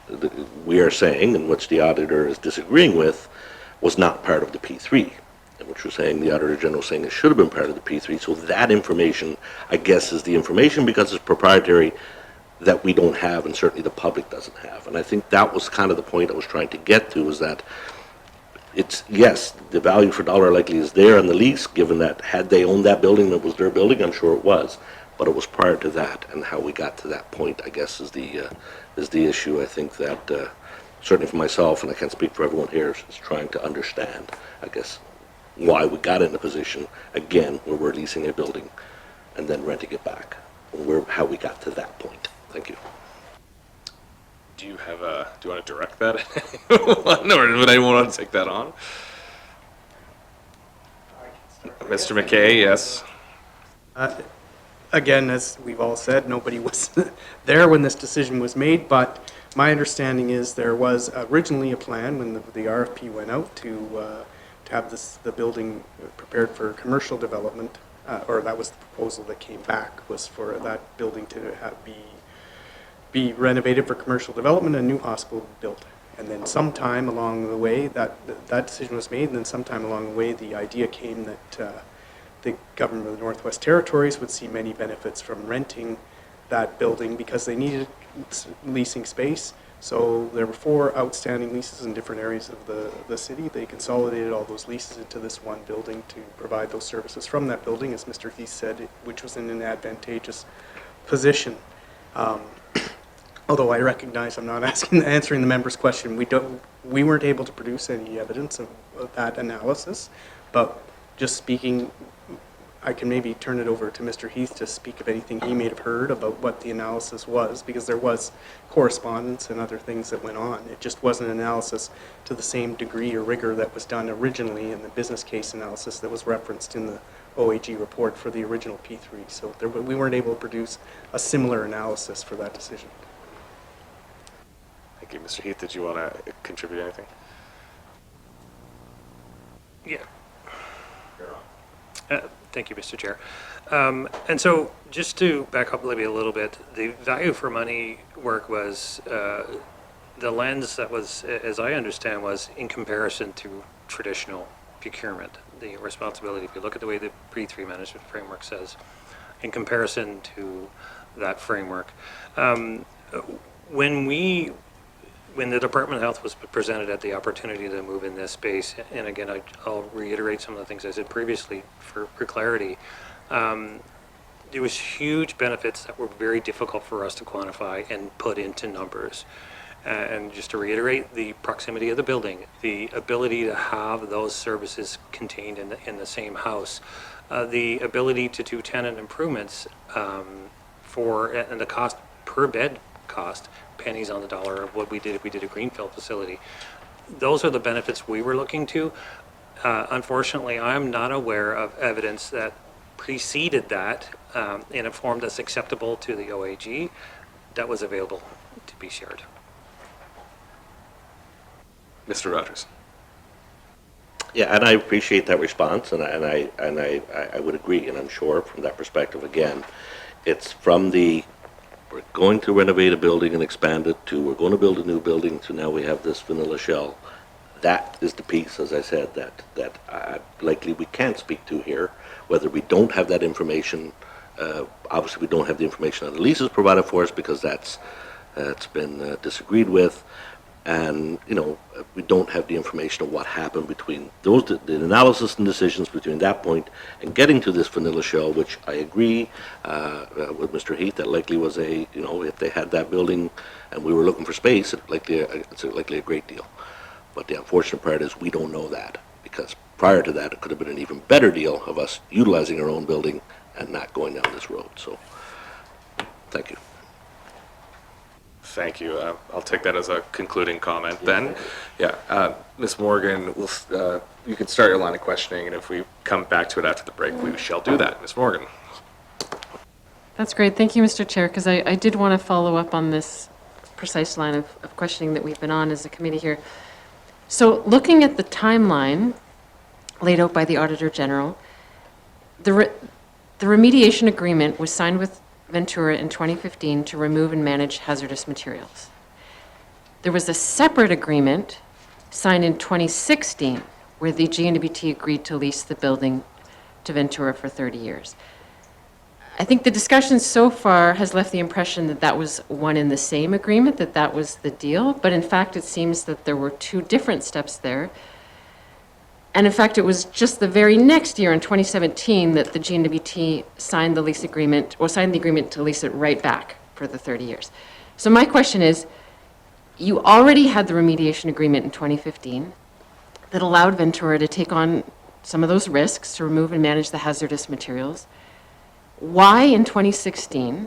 we are saying, and which the auditor is disagreeing with, was not part of the P3, and which we're saying, the Auditor General is saying it should have been part of the P3. So that information, I guess, is the information, because it's proprietary, that we don't have, and certainly the public doesn't have. And I think that was kind of the point I was trying to get to, is that it's, yes, the value for dollar likely is there on the lease, given that had they owned that building, that was their building, I'm sure it was, but it was prior to that, and how we got to that point, I guess, is the issue. I think that, certainly for myself, and I can't speak for everyone here, is trying to understand, I guess, why we got in a position, again, where we're leasing a building and then renting it back, how we got to that point. Thank you. Do you want to direct that or would anyone want to take that on? Mr. McKay, yes. Again, as we've all said, nobody was there when this decision was made, but my understanding is there was originally a plan when the RFP went out to have the building prepared for commercial development, or that was the proposal that came back, was for that building to be renovated for commercial development and a new hospital built. And then sometime along the way, that decision was made, and then sometime along the way, the idea came that the government of the Northwest Territories would see many benefits from renting that building because they needed leasing space. So there were 4 outstanding leases in different areas of the city. They consolidated all those leases into this one building to provide those services from that building, as Mr. Heath said, which was in an advantageous position. Although I recognize I'm not answering the member's question, we weren't able to produce any evidence of that analysis, but just speaking, I can maybe turn it over to Mr. Heath to speak of anything he may have heard about what the analysis was, because there was correspondence and other things that went on. It just wasn't an analysis to the same degree or rigor that was done originally in the business case analysis that was referenced in the OAG report for the original P3. So we weren't able to produce a similar analysis for that decision. Thank you. Mr. Heath, did you want to contribute anything? Yeah. Thank you, Mr. Chair. And so just to back up maybe a little bit, the value for money work was the lens that was, as I understand, was in comparison to traditional procurement, the responsibility. If you look at the way the P3 management framework says, in comparison to that framework, when the Department of Health was presented at the opportunity to move in this space, and again, I'll reiterate some of the things I said previously for clarity, there was huge benefits that were very difficult for us to quantify and put into numbers. And just to reiterate, the proximity of the building, the ability to have those services contained in the same house, the ability to do tenant improvements and the cost per bed cost, pennies on the dollar of what we did if we did a greenfield facility. Those are the benefits we were looking to. Unfortunately, I'm not aware of evidence that preceded that in a form that's acceptable to the OAG that was available to be shared. Mr. Rogers. Yeah, and I appreciate that response, and I would agree, and I'm sure from that perspective, again, it's from we're going to renovate a building and expand it to we're going to build a new building to now we have this vanilla shell. That is the piece, as I said, that likely we can't speak to here, whether we don't have that information. Obviously, we don't have the information on the leases provided for us because that's been disagreed with. And, we don't have the information of what happened between the analysis and decisions between that point and getting to this vanilla shell, which I agree with Mr. Heath, that likely was if they had that building and we were looking for space, it's likely a great deal. But the unfortunate part is we don't know that, because prior to that, it could have been an even better deal of us utilizing our own building and not going down this road. So, thank you. Thank you. I'll take that as a concluding comment then. Yeah, Ms. Morgan, you can start your line of questioning, and if we come back to it after the break, we shall do that. Ms. Morgan. That's great. Thank you, Mr. Chair, because I did want to follow up on this precise line of questioning that we've been on as a committee here. So looking at the timeline laid out by the Auditor General, the remediation agreement was signed with Ventura in 2015 to remove and manage hazardous materials. There was a separate agreement signed in 2016 where the GNWT agreed to lease the building to Ventura for 30 years. I think the discussion so far has left the impression that that was one and the same agreement, that was the deal, but in fact it seems that there were two different steps there. And in fact, it was just the very next year in 2017 that the GNWT signed the lease agreement, or signed the agreement to lease it right back for the 30 years. So my question is, you already had the remediation agreement in 2015 that allowed Ventura to take on some of those risks to remove and manage the hazardous materials. Why in 2016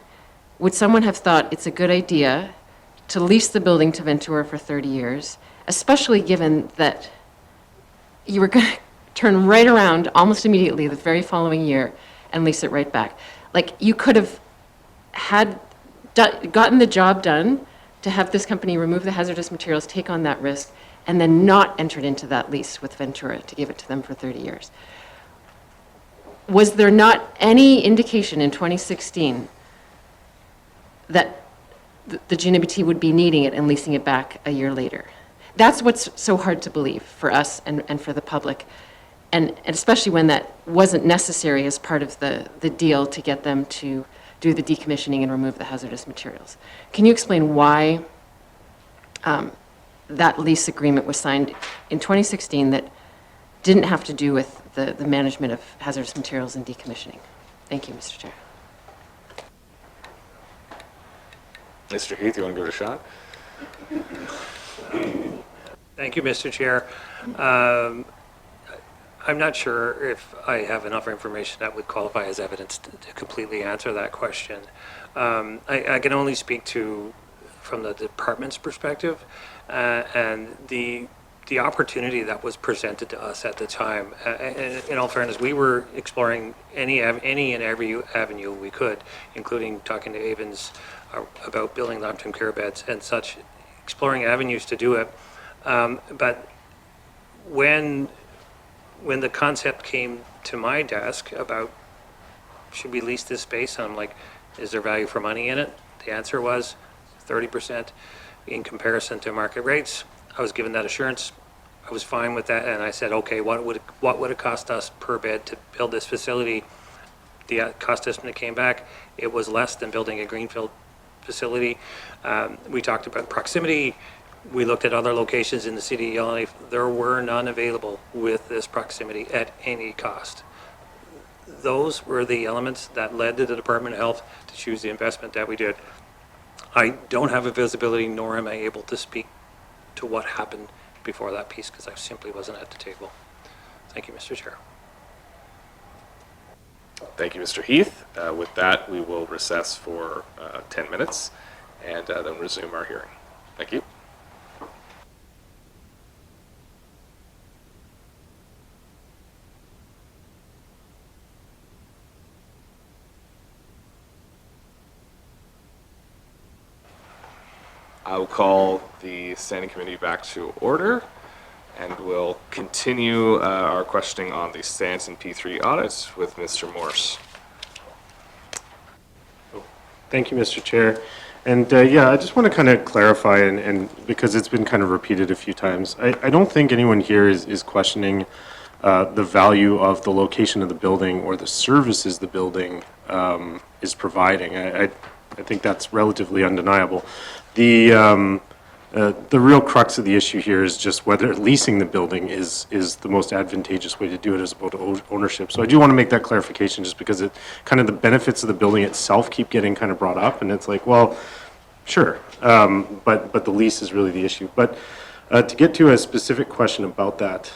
would someone have thought it's a good idea to lease the building to Ventura for 30 years, especially given that you were going to turn right around almost immediately the very following year and lease it right back? Like, you could have gotten the job done to have this company remove the hazardous materials, take on that risk, and then not entered into that lease with Ventura to give it to them for 30 years. Was there not any indication in 2016 that the GNWT would be needing it and leasing it back a year later? That's what's so hard to believe for us and for the public, and especially when that wasn't necessary as part of the deal to get them to do the decommissioning and remove the hazardous materials. Can you explain why that lease agreement was signed in 2016 that didn't have to do with the management of hazardous materials and decommissioning? Thank you, Mr. Chair. Mr. Heath, you want to give it a shot? Thank you, Mr. Chair. I'm not sure if I have enough information that would qualify as evidence to completely answer that question. I can only speak to from the department's perspective, and the opportunity that was presented to us at the time. In all fairness, we were exploring any and every avenue we could, including talking to Avens about building long-term care beds and such, exploring avenues to do it. But when the concept came to my desk about should we lease this space, I'm like, is there value for money in it? The answer was 30% in comparison to market rates. I was given that assurance. I was fine with that, and I said, okay, what would it cost us per bed to build this facility? The cost estimate came back. It was less than building a greenfield facility. We talked about proximity. We looked at other locations in the city of Yellowknife. There were none available with this proximity at any cost. Those were the elements that led to the Department of Health to choose the investment that we did. I don't have a visibility, nor am I able to speak to what happened before that piece, because I simply wasn't at the table. Thank you, Mr. Chair. Thank you, Mr. Heath. With that, we will recess for 10 minutes and then resume our hearing. Thank you. I will call the Standing Committee back to order, and we'll continue our questioning on the Stanton P3 audit with Mr. Morse. Thank you, Mr. Chair. And yeah, I just want to kind of clarify, and because it's been kind of repeated a few times, I don't think anyone here is questioning the value of the location of the building or the services the building is providing. I think that's relatively undeniable. The real crux of the issue here is just whether leasing the building is the most advantageous way to do it as opposed to ownership. So I do want to make that clarification, just because it kind of the benefits of the building itself keep getting kind of brought up, and it's like, well, sure, but the lease is really the issue. But to get to a specific question about that,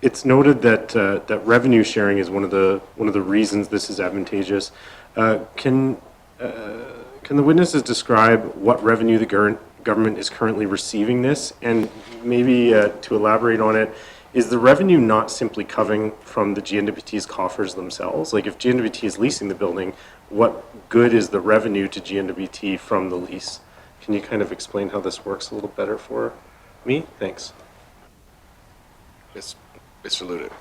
it's noted that that revenue sharing is one of the reasons this is advantageous. Can the witnesses describe what revenue the government is currently receiving this? And maybe to elaborate on it, is the revenue not simply coming from the GNWT's coffers themselves? Like, if GNWT is leasing the building, what good is the revenue to GNWT from the lease? Can you kind of explain how this works a little better for me? Thanks. Mr. Loutitt.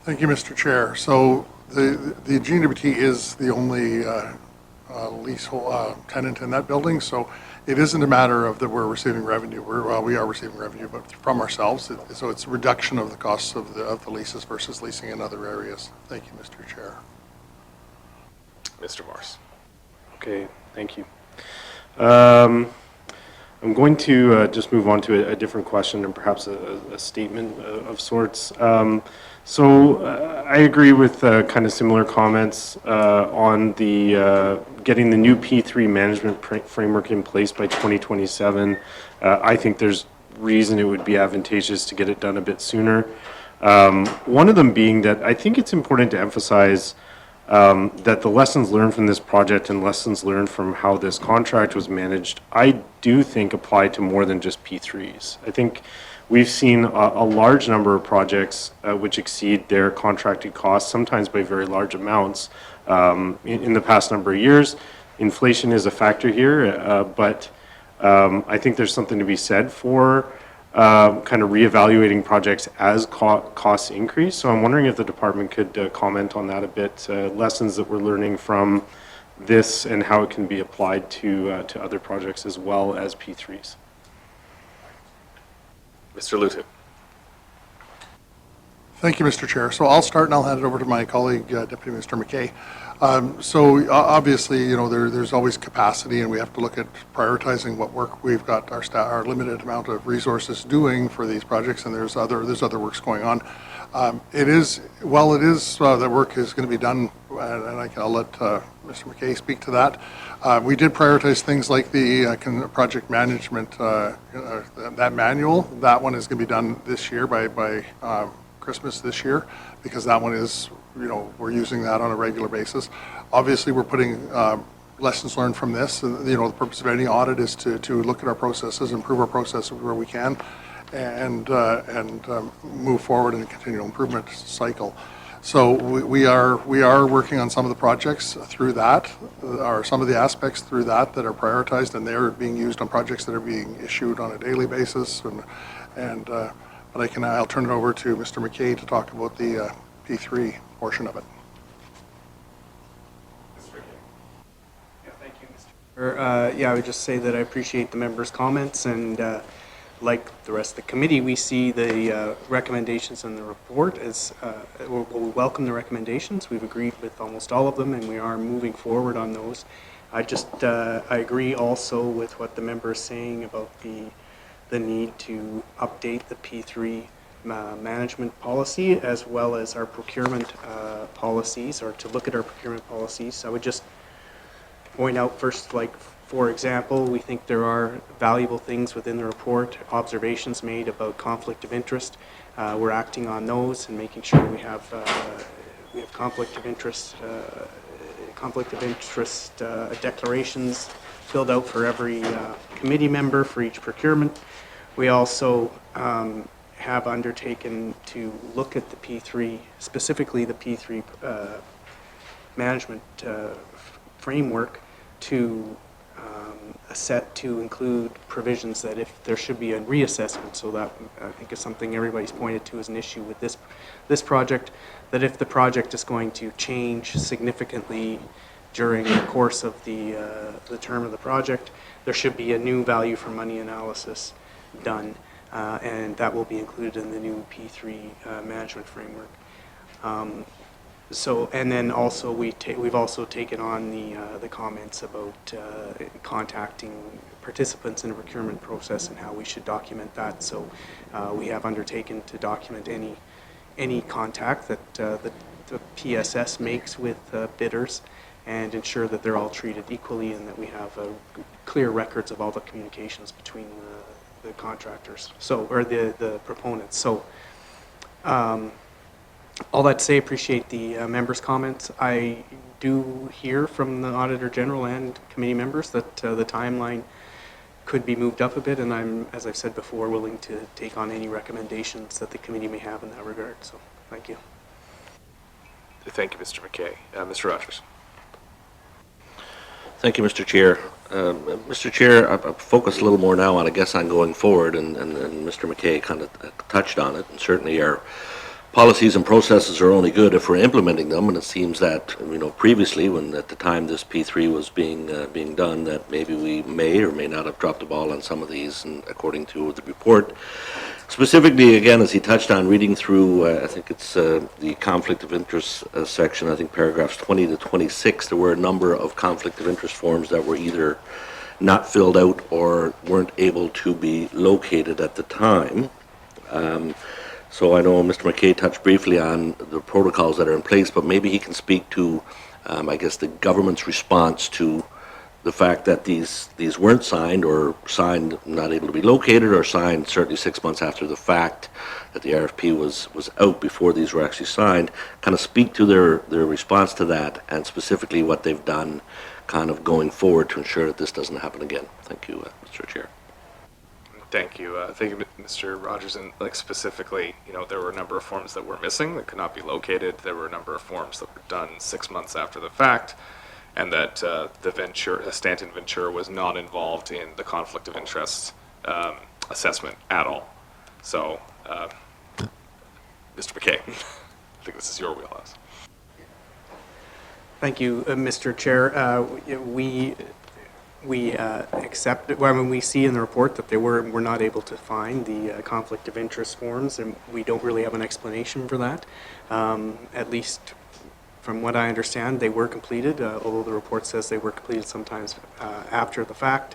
Thank you, Mr. Chair. So the GNWT is the only leasehold tenant in that building, so it isn't a matter of that we're receiving revenue. We are receiving revenue, but from ourselves. So it's a reduction of the costs of the leases versus leasing in other areas. Thank you, Mr. Chair. Mr. Morse. Okay, thank you. I'm going to just move on to a different question and perhaps a statement of sorts. So I agree with kind of similar comments on the getting the new P3 management framework in place by 2027. I think there's reason it would be advantageous to get it done a bit sooner. One of them being that I think it's important to emphasize that the lessons learned from this project and lessons learned from how this contract was managed, I do think apply to more than just P3s. I think we've seen a large number of projects which exceed their contracted costs, sometimes by very large amounts, in the past number of years. Inflation is a factor here, but I think there's something to be said for kind of reevaluating projects as costs increase. So I'm wondering if the department could comment on that a bit, lessons that we're learning from this and how it can be applied to other projects as well as P3s. Mr. Loutitt. Thank you, Mr. Chair. So I'll start and I'll hand it over to my colleague, Deputy Minister McKay. So obviously, you know, there's always capacity, and we have to look at prioritizing what work we've got our limited amount of resources doing for these projects, and there's other works going on. It is that work is going to be done I'll let Mr. McKay speak to that. We did prioritize things like the project management, that manual. That one is going to be done this year by Christmas this year, because that one is, we're using that on a regular basis. Obviously, we're putting lessons learned from this. The purpose of any audit is to look at our processes, improve our processes where we can, and move forward in a continual improvement cycle. So we are working on some of the projects through that, or some of the aspects through that are prioritized, and they're being used on projects that are being issued on a daily basis. But I'll turn it over to Mr. McKay to talk about the P3 portion of it. I would just say that I appreciate the members' comments, and like the rest of the committee, we see the recommendations in the report as, we welcome the recommendations. We've agreed with almost all of them, and we are moving forward on those. I agree also with what the member is saying about the need to update the P3 management policy, as well as our procurement policies, or to look at our procurement policies. I would just point out first, for example, we think there are valuable things within the report, observations made about conflict of interest. We're acting on those and making sure we have conflict of interest declarations filled out for every committee member for each procurement. We also have undertaken to look at the P3, specifically the P3 management framework, to include provisions that if there should be a reassessment, so that I think is something everybody's pointed to as an issue with this project, that if the project is going to change significantly during the course of the term of the project, there should be a new value for money analysis done, and that will be included in the new P3 management framework. And then also we've also taken on the comments about contacting participants in a procurement process and how we should document that. So we have undertaken to document any contact that the PSS makes with bidders, and ensure that they're all treated equally, and that we have clear records of all the communications between the contractors, or the proponents. So. All that to say, appreciate the members' comments. I do hear from the Auditor General and committee members that the timeline could be moved up a bit, and I'm, as I've said before, willing to take on any recommendations that the committee may have in that regard. So, thank you. Thank you, Mr. McKay. Mr. Rogers. Thank you, Mr. Chair. Mr. Chair, I'll focus a little more now on, I guess, on going forward, and Mr. McKay kind of touched on it, and certainly our policies and processes are only good if we're implementing them, and it seems that, previously, when at the time this P3 was being done, that maybe we may or may not have dropped the ball on some of these, and according to the report. Specifically, again, as he touched on, reading through, I think it's the conflict of interest section, I think paragraphs 20 to 26, there were a number of conflict of interest forms that were either not filled out or weren't able to be located at the time. So I know Mr. McKay touched briefly on the protocols that are in place, but maybe he can speak to, I guess, the government's response to the fact that these weren't signed, or signed not able to be located, or signed certainly 6 months after the fact that the RFP was out before these were actually signed. Kind of speak to their response to that, and specifically what they've done kind of going forward to ensure that this doesn't happen again. Thank you, Mr. Chair. Thank you. Thank you, Mr. Rogers. And specifically, there were a number of forms that were missing that could not be located. There were a number of forms that were done 6 months after the fact, and that Stanton Ventura was not involved in the conflict of interest assessment at all. So, Mr. McKay, I think this is your wheelhouse. Thank you, Mr. Chair. We accept it. Well, we see in the report that we're not able to find the conflict of interest forms, and we don't really have an explanation for that. At least from what I understand, they were completed, although the report says they were completed sometimes after the fact.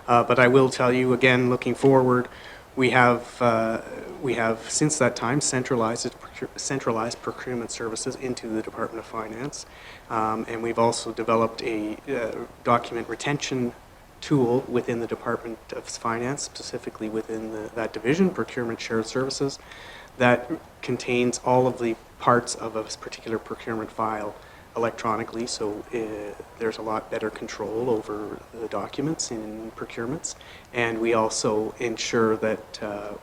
But I will tell you, again, looking forward, We have since that time centralized procurement services into the Department of Finance, and we've also developed a document retention tool within the Department of Finance, specifically within that division, Procurement Shared Services, that contains all of the parts of a particular procurement file electronically, so there's a lot better control over the documents in procurements. And we also ensure that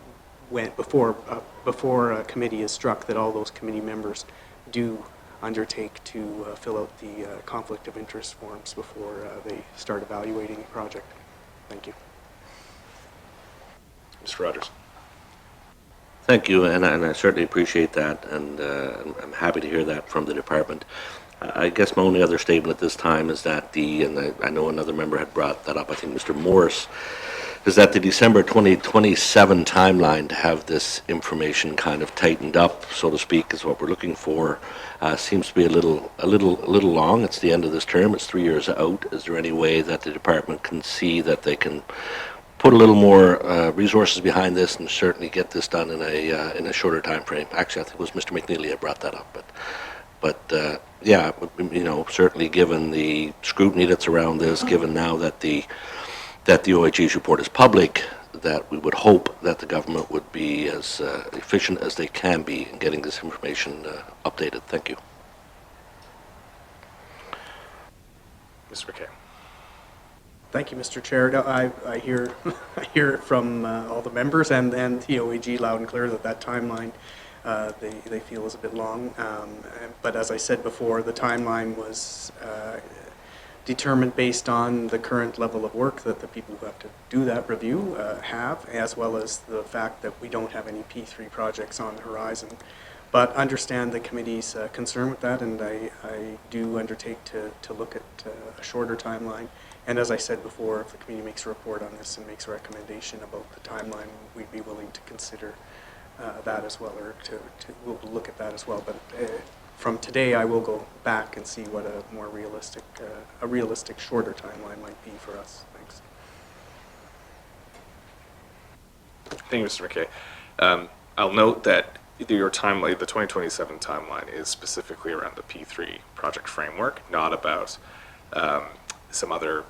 before a committee is struck, that all those committee members do undertake to fill out the conflict of interest forms before they start evaluating a project. Thank you. Mr. Rogers. Thank you, and I certainly appreciate that, and I'm happy to hear that from the department. I guess my only other statement at this time is that and I know another member had brought that up, I think Mr. Morris, is that the December 2027 timeline to have this information kind of tightened up, so to speak, is what we're looking for. Seems to be a little long. It's the end of this term. It's 3 years out. Is there any way that the department can see that they can put a little more resources behind this and certainly get this done in a shorter time frame? Actually, I think it was Mr. McNeely that brought that up, but yeah, you know, certainly given the scrutiny that's around this, given now that the OIG's report is public, that we would hope that the government would be as efficient as they can be in getting this information updated. Thank you. Mr. McKay. Thank you, Mr. Chair. No, I hear I hear it from all the members and the OEG loud and clear that timeline they feel is a bit long. But as I said before, the timeline was determined based on the current level of work that the people who have to do that review have, as well as the fact that we don't have any P3 projects on the horizon. But understand the committee's concern with that, and I do undertake to look at a shorter timeline. And as I said before, if the committee makes a report on this and makes a recommendation about the timeline, we'd be willing to consider that as well, or we'll look at that as well. But from today, I will go back and see what a more realistic, shorter timeline might be for us. Thanks. Thank you, Mr. McKay. I'll note that your timeline, the 2027 timeline, is specifically around the P3 project framework, not about some other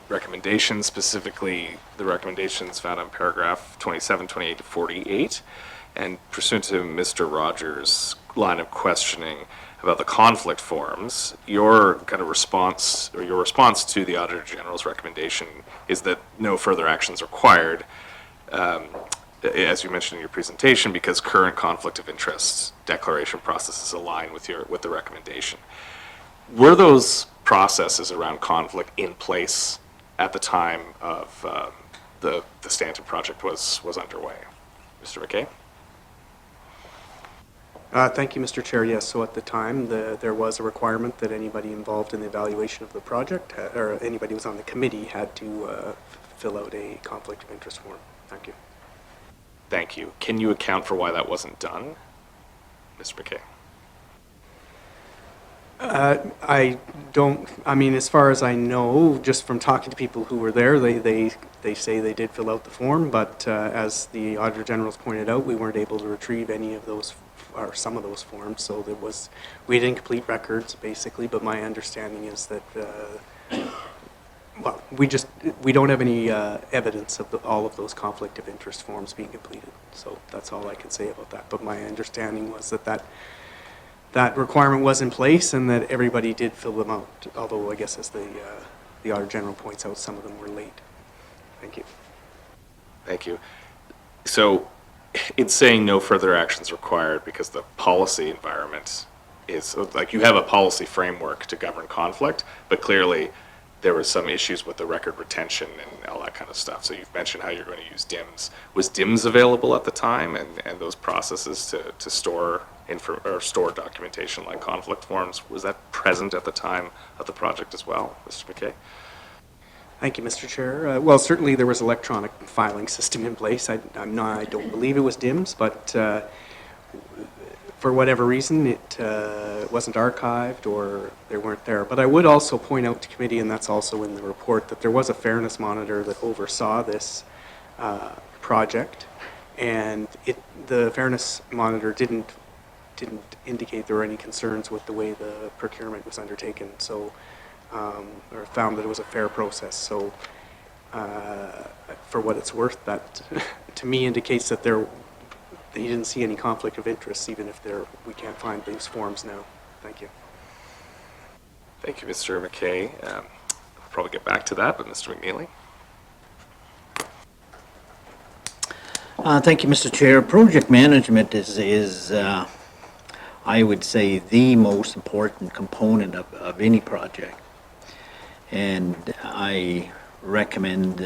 recommendations, specifically the recommendations found on paragraph 27, 28 to 48. And pursuant to Mr. Rogers' line of questioning about the conflict forms, your kind of response, or your response to the Auditor General's recommendation is that no further actions required, as you mentioned in your presentation, because current conflict of interest declaration processes align with the recommendation. Were those processes around conflict in place at the time of the Stanton project was underway? Mr. McKay? Thank you, Mr. Chair. Yes, so at the time, there was a requirement that anybody involved in the evaluation of the project, or anybody who was on the committee, had to fill out a conflict of interest form. Thank you. Thank you. Can you account for why that wasn't done, Mr. McKay? I don't, I mean, as far as I know, just from talking to people who were there, they say they did fill out the form, but as the Auditor General's pointed out, we weren't able to retrieve any of those, or some of those forms, so we had incomplete records, basically, but my understanding is that, well, we don't have any evidence of all of those conflict of interest forms being completed, so that's all I can say about that, but my understanding was that requirement was in place and that everybody did fill them out, although I guess as the Auditor General points out, some of them were late. Thank you. Thank you. So it's saying no further actions required because the policy environment is, like, you have a policy framework to govern conflict, but clearly there was some issues with the record retention and all that kind of stuff. So you've mentioned how you're going to use DIMS. Was DIMS available at the time, and those processes to store store documentation like conflict forms, was that present at the time of the project as well, Mr. McKay? Thank you, Mr. Chair. Well, certainly there was electronic filing system in place. I don't believe it was DIMS, but for whatever reason, it wasn't archived or they weren't there. But I would also point out to committee, and that's also in the report, that there was a fairness monitor that oversaw this project. And the fairness monitor didn't indicate there were any concerns with the way the procurement was undertaken, so, or found that it was a fair process. So, for what it's worth, that to me indicates that that you didn't see any conflict of interest, even if we can't find these forms now. Thank you. Thank you, Mr. McKay. We'll probably get back to that, but Mr. McNeely? Thank you, Mr. Chair. Project management is I would say, the most important component of any project. And I recommended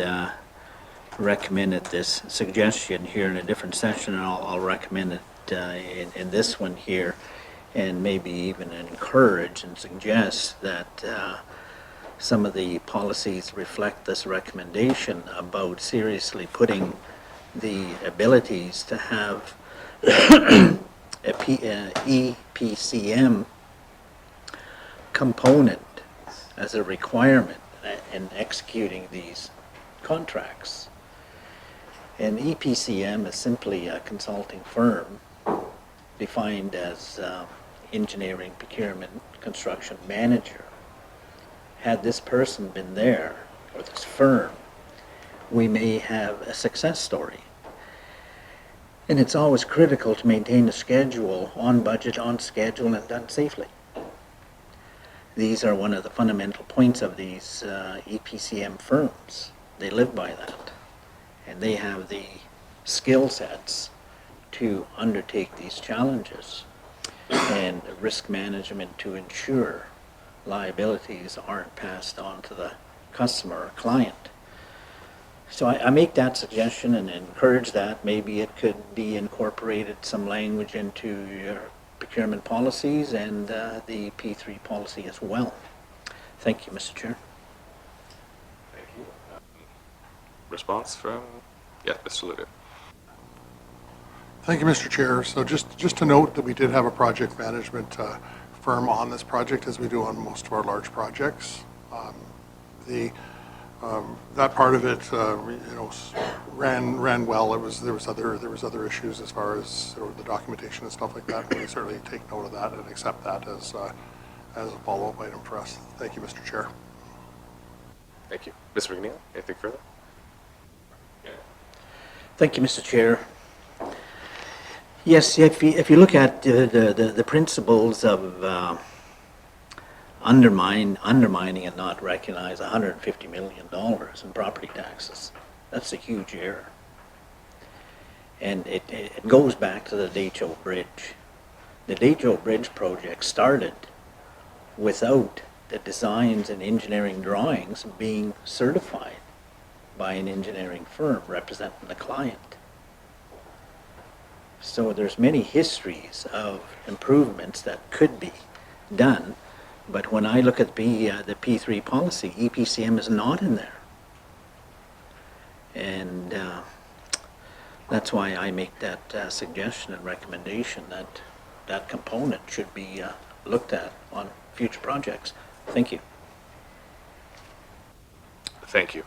this suggestion here in a different session, and I'll recommend it in this one here, and maybe even encourage and suggest that some of the policies reflect this recommendation about seriously putting the abilities to have a EPCM component as a requirement in executing these contracts. An EPCM is simply a consulting firm defined as engineering, procurement, construction manager. Had this person been there, or this firm, we may have a success story. And it's always critical to maintain a schedule on budget, on schedule, and done safely. These are one of the fundamental points of these EPCM firms. They live by that. And they have the skill sets to undertake these challenges and risk management to ensure liabilities aren't passed on to the customer or client. So I make that suggestion and encourage that. Maybe it could be incorporated some language into your procurement policies and the P3 policy as well. Thank you, Mr. Chair. Thank you. Response from, Mr. Loutitt. Thank you, Mr. Chair. So just to note that we did have a project management firm on this project, as we do on most of our large projects. That part of it, ran well. There was other issues as far as the documentation and stuff like that. And we certainly take note of that and accept that as a follow-up item for us. Thank you, Mr. Chair. Thank you. Mr. McNeil, anything further? Thank you, Mr. Chair. Yes, if you look at the principles of undermining and not recognize $150 million in property taxes, that's a huge error. And it goes back to the Decho Bridge. The Decho Bridge project started without the designs and engineering drawings being certified by an engineering firm representing the client. So there's many histories of improvements that could be done, but when I look at the P3 policy, EPCM is not in there. And that's why I make that suggestion and recommendation that that component should be looked at on future projects. Thank you. Thank you.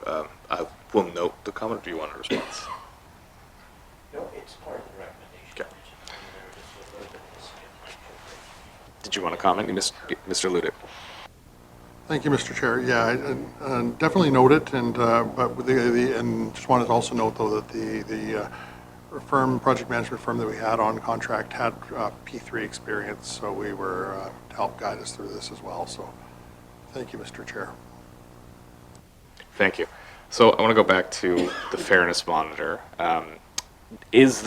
I will note the comment. Do you want a response? No, it's part of the recommendation. Okay. Did you want to comment, Mr. Loutitt? Thank you, Mr. Chair. Yeah, I definitely note it, and but with and just wanted to also note though that the project management firm that we had on contract had P3 experience, so we were to help guide us through this as well. So, thank you, Mr. Chair. Thank you. So I want to go back to the fairness monitor. Is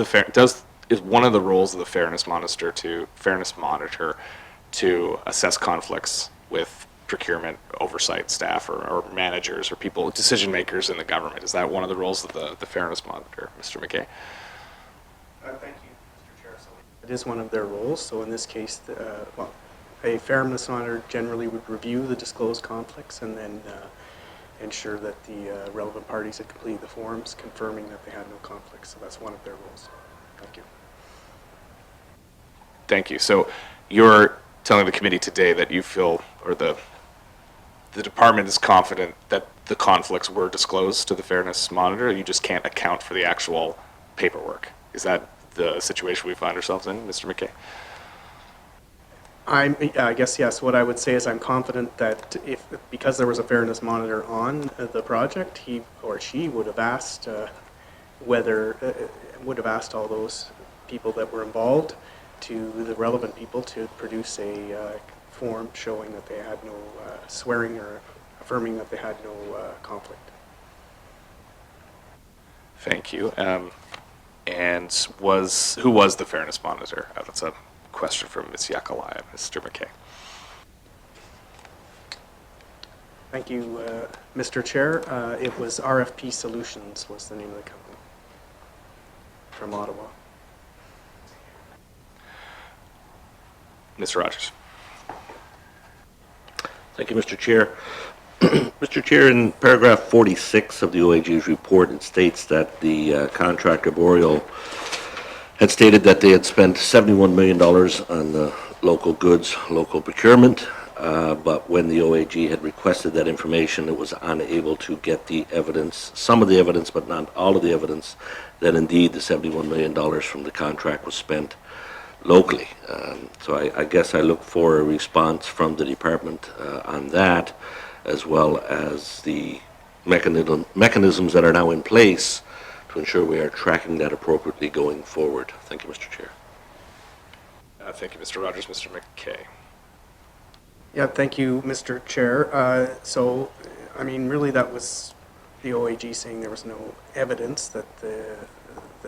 one of the roles of the fairness monitor to assess conflicts with procurement oversight staff or managers or people, decision makers in the government? Is that one of the roles of the fairness monitor, Mr. McKay? Thank you, Mr. Chair. So it is one of their roles. So in this case, a fairness monitor generally would review the disclosed conflicts and then ensure that the relevant parties had completed the forms confirming that they had no conflicts. So that's one of their roles. Thank you. Thank you. So you're telling the committee today that you feel, or the department is confident that the conflicts were disclosed to the fairness monitor. You just can't account for the actual paperwork. Is that the situation we find ourselves in, Mr. McKay? I guess, yes. What I would say is I'm confident that because there was a fairness monitor on the project, he or she would have asked would have asked all those people that were involved, to the relevant people, to produce a form showing that they had no swearing or affirming that they had no conflict. Thank you. And who was the fairness monitor? That's a question from Ms. Yakalaya. Mr. McKay. Thank you, Mr. Chair. It was RFP Solutions was the name of the company from Ottawa. Mr. Rogers. Thank you, Mr. Chair. Mr. Chair, in paragraph 46 of the OAG's report, it states that the contractor Boreal had stated that they had spent $71 million on the local goods, local procurement, but when the OAG had requested that information, it was unable to get the evidence, some of the evidence, but not all of the evidence, that indeed the $71 million from the contract was spent locally. So I guess I look for a response from the department on that, as well as the mechanisms that are now in place to ensure we are tracking that appropriately going forward. Thank you, Mr. Chair. Thank you, Mr. Rogers. Mr. McKay. Yeah, thank you, Mr. Chair. So, I mean, really that was the OAG saying there was no evidence that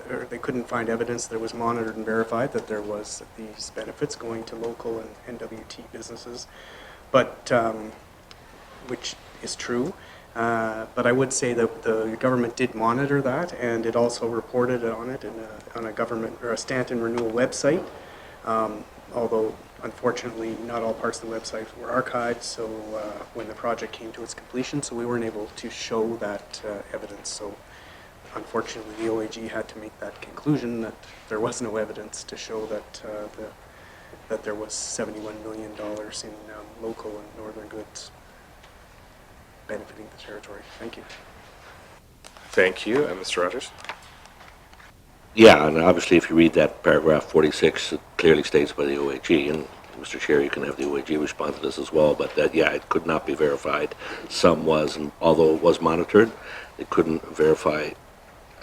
or they couldn't find evidence that was monitored and verified that there was these benefits going to local and NWT businesses, but which is true. But I would say that the government did monitor that, and it also reported on it on a government or a Stanton Renewal website. Although unfortunately not all parts of the website were archived, so when the project came to its completion, so we weren't able to show that evidence. So unfortunately the OAG had to make that conclusion that there was no evidence to show that that there was $71 million in local and northern goods benefiting the territory. Thank you. Thank you. And Mr. Rogers? Yeah, and obviously if you read that paragraph 46, it clearly states by the OAG, and Mr. Chair, you can have the OAG respond to this as well, but that, yeah, it could not be verified. Some was, and although it was monitored, it couldn't verify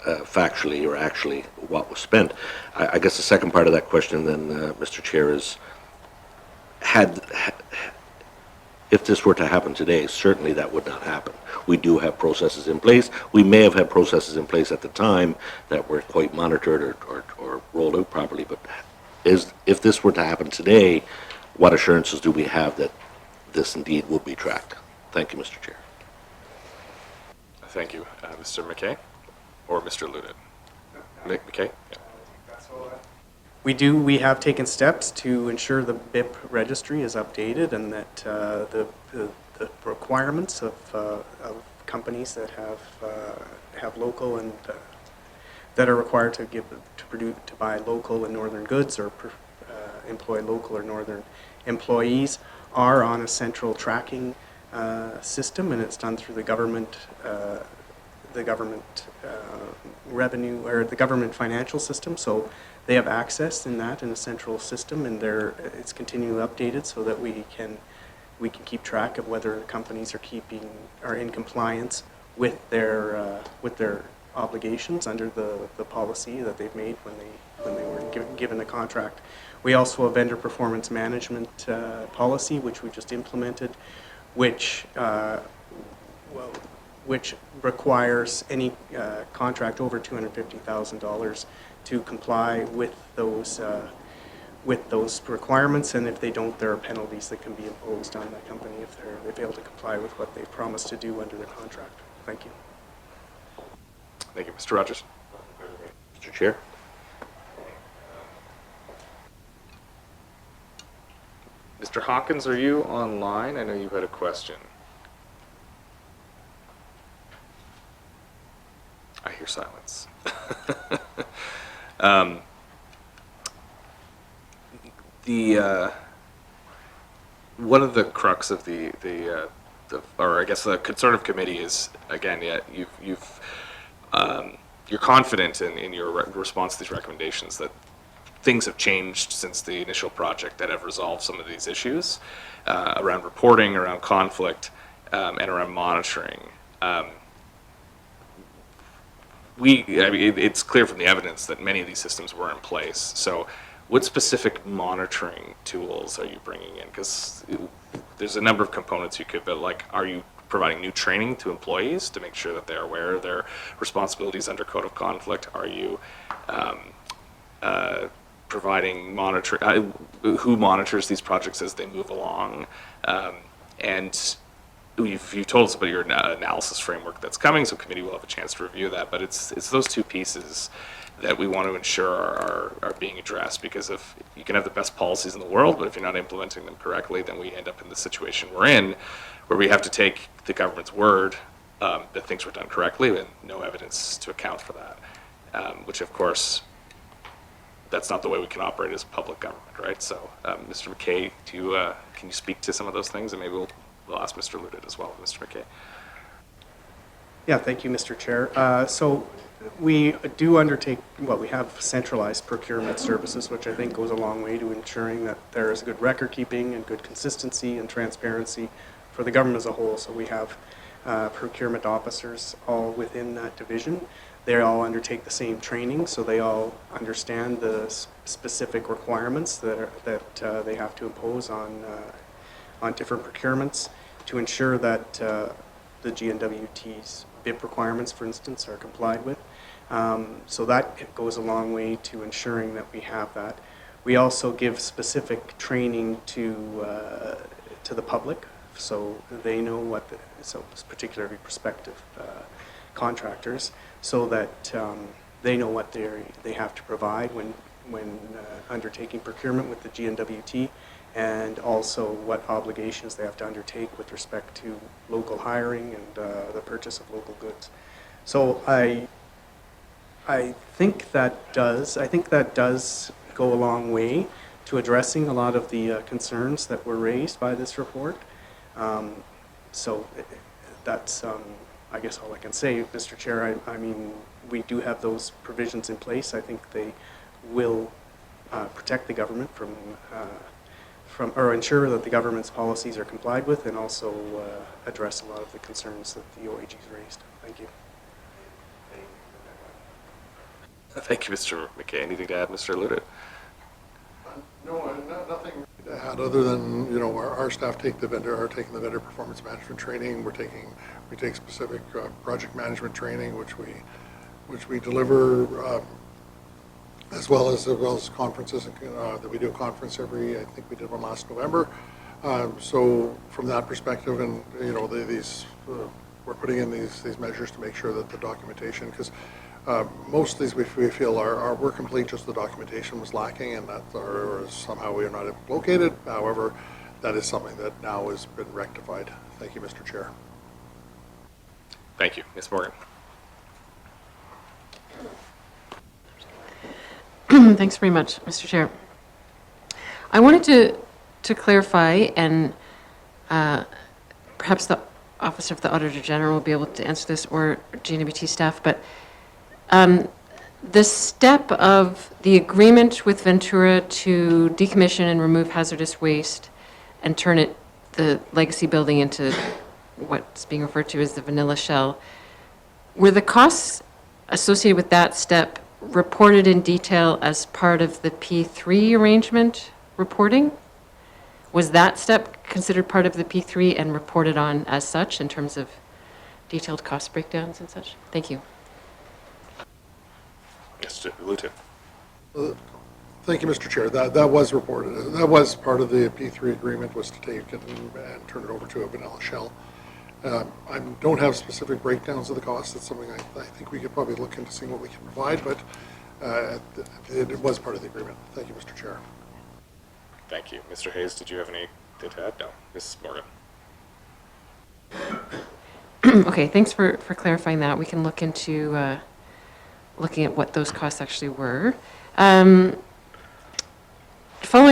factually or actually what was spent. I guess the second part of that question then, Mr. Chair, is if this were to happen today, certainly that would not happen. We do have processes in place. We may have had processes in place at the time that were quite monitored or rolled out properly, but if this were to happen today, what assurances do we have that this indeed will be tracked? Thank you, Mr. Chair. Thank you. Mr. McKay or Mr. Loutitt? McKay? Yeah. We have taken steps to ensure the BIP registry is updated and that the requirements of companies that have local and that are required to buy local and northern goods or employ local or northern employees are on a central tracking system, and it's done through the government revenue or the government financial system. So they have access in a central system, and it's continually updated so that we can keep track of whether companies are in compliance with their obligations under the policy that they've made when they were given the contract. We also have a vendor performance management policy, which we just implemented, which requires any contract over $250,000 to comply with those requirements, and if they don't, there are penalties that can be imposed on that company if they fail to comply with what they promised to do under the contract. Thank you. Thank you. Mr. Rogers? Mr. Chair? Mr. Hawkins, are you online? I know you had a question. I hear silence. One of the crux of or I guess the concern of committee is, again, yeah, you've you're confident in your response to these recommendations that things have changed since the initial project that have resolved some of these issues around reporting, around conflict, and around monitoring. I mean, it's clear from the evidence that many of these systems were in place. So what specific monitoring tools are you bringing in? Because there's a number of components you could, but like, are you providing new training to employees to make sure that they're aware of their responsibilities under code of conflict? Are you providing who monitors these projects as they move along? And you've told us about your analysis framework that's coming, so committee will have a chance to review that. But it's those two pieces that we want to ensure are being addressed, because if you can have the best policies in the world, but if you're not implementing them correctly, then we end up in the situation we're in, where we have to take the government's word that things were done correctly and no evidence to account for that, which of course, that's not the way we can operate as a public government, right? So, Mr. McKay, can you speak to some of those things? And maybe we'll ask Mr. Loutitt as well, Mr. McKay. Yeah, thank you, Mr. Chair. So we do undertake, well, we have centralized procurement services, which I think goes a long way to ensuring that there is good record keeping and good consistency and transparency for the government as a whole. So we have procurement officers all within that division. They all undertake the same training, so they all understand the specific requirements that they have to impose on different procurements to ensure that the GNWT's BIP requirements, for instance, are complied with. So that goes a long way to ensuring that we have that. We also give specific training to the public, so they know what so particularly prospective contractors, so that they know what they have to provide when undertaking procurement with the GNWT, and also what obligations they have to undertake with respect to local hiring and the purchase of local goods. So I think that does go a long way to addressing a lot of the concerns that were raised by this report. So that's I guess all I can say, Mr. Chair. I mean, we do have those provisions in place. I think they will protect the government from or ensure that the government's policies are complied with, and also address a lot of the concerns that the OAG's raised. Thank you. Thank you, Mr. McKay. Anything to add, Mr. Loutitt? No, nothing to add other than, you know, our staff are taking the vendor performance management training. We take specific project management training, which we deliver, as well as conferences that we do a conference every. I think we did one last November. So from that perspective, and you know, we're putting in these measures to make sure that the documentation, because most of these we feel were complete, just the documentation was lacking, and that or somehow we are not located. However, that is something that now has been rectified. Thank you, Mr. Chair. Thank you. Ms. Morgan. Thanks very much, Mr. Chair. I wanted to clarify, and perhaps the Office of the Auditor General will be able to answer this, or GNWT staff, but the step of the agreement with Ventura to decommission and remove hazardous waste and turn the legacy building into what's being referred to as the vanilla shell, were the costs associated with that step reported in detail as part of the P3 arrangement reporting? Was that step considered part of the P3 and reported on as such in terms of detailed cost breakdowns and such? Thank you. Mr. Loutitt. Thank you, Mr. Chair. That was reported. That was part of the P3 agreement, was to take it and turn it over to a vanilla shell. I don't have specific breakdowns of the costs. That's something I think we could probably look into seeing what we can provide, but it was part of the agreement. Thank you, Mr. Chair. Thank you. Mr. Hayes, did you have anything to add? No. Ms. Morgan. Okay, thanks for clarifying that. We can look into looking at what those costs actually were. Following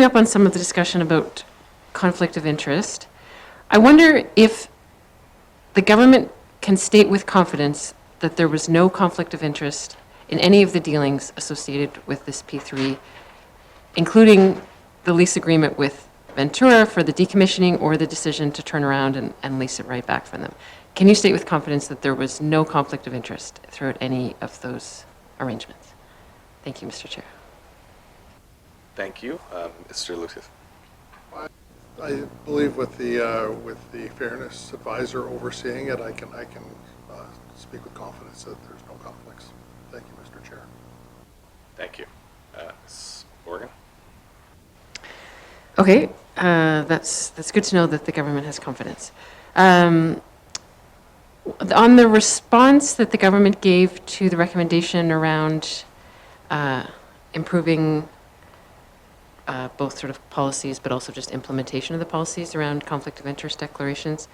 up on some of the discussion about conflict of interest, I wonder if the government can state with confidence that there was no conflict of interest in any of the dealings associated with this P3, including the lease agreement with Ventura for the decommissioning or the decision to turn around and lease it right back from them. Can you state with confidence that there was no conflict of interest throughout any of those arrangements? Thank you, Mr. Chair. Thank you. Mr. Loutitt. I believe with the fairness advisor overseeing it, I can speak with confidence that there's no conflicts. Thank you, Mr. Chair. Thank you. Ms. Morgan? Okay, that's good to know that the government has confidence. On the response that the government gave to the recommendation around improving both sort of policies, but also just implementation of the policies around conflict of interest declarations,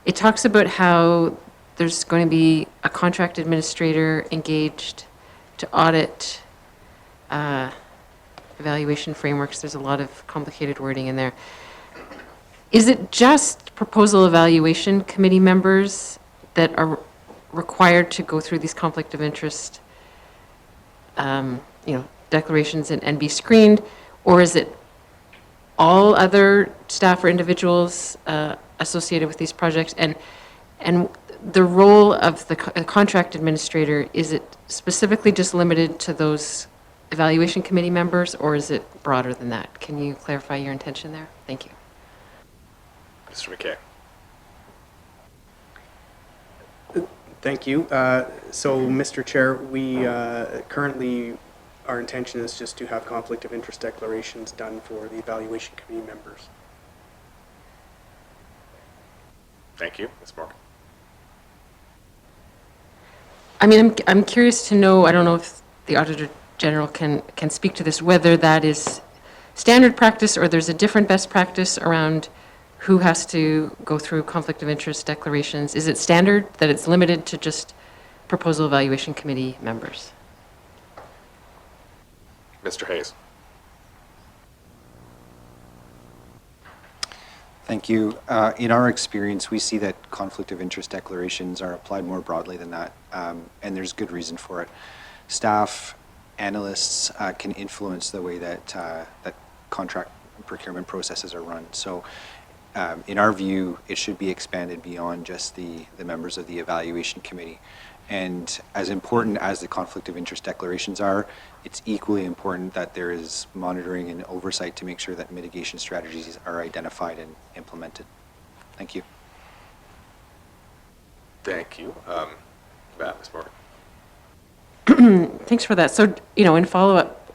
it talks about how there's going to be a contract administrator engaged to audit evaluation frameworks. There's a lot of complicated wording in there. Is it just proposal evaluation committee members that are required to go through these conflict of interest declarations and be screened, or is it all other staff or individuals associated with these projects? And the role of the contract administrator, is it specifically just limited to those evaluation committee members, or is it broader than that? Can you clarify your intention there? Thank you. Mr. McKay. Thank you. So, Mr. Chair, we currently, our intention is just to have conflict of interest declarations done for the evaluation committee members. Thank you. Ms. Morgan. I mean, I'm curious to know, I don't know if the Auditor General can speak to this, whether that is standard practice or there's a different best practice around who has to go through conflict of interest declarations. Is it standard that it's limited to just proposal evaluation committee members? Mr. Hayes. Thank you. In our experience, we see that conflict of interest declarations are applied more broadly than that, and there's good reason for it. Staff, analysts can influence the way that that contract procurement processes are run. So, in our view, it should be expanded beyond just the members of the evaluation committee. And as important as the conflict of interest declarations are, it's equally important that there is monitoring and oversight to make sure that mitigation strategies are identified and implemented. Thank you. Thank you. Ms. Morgan. Thanks for that. So, in follow-up,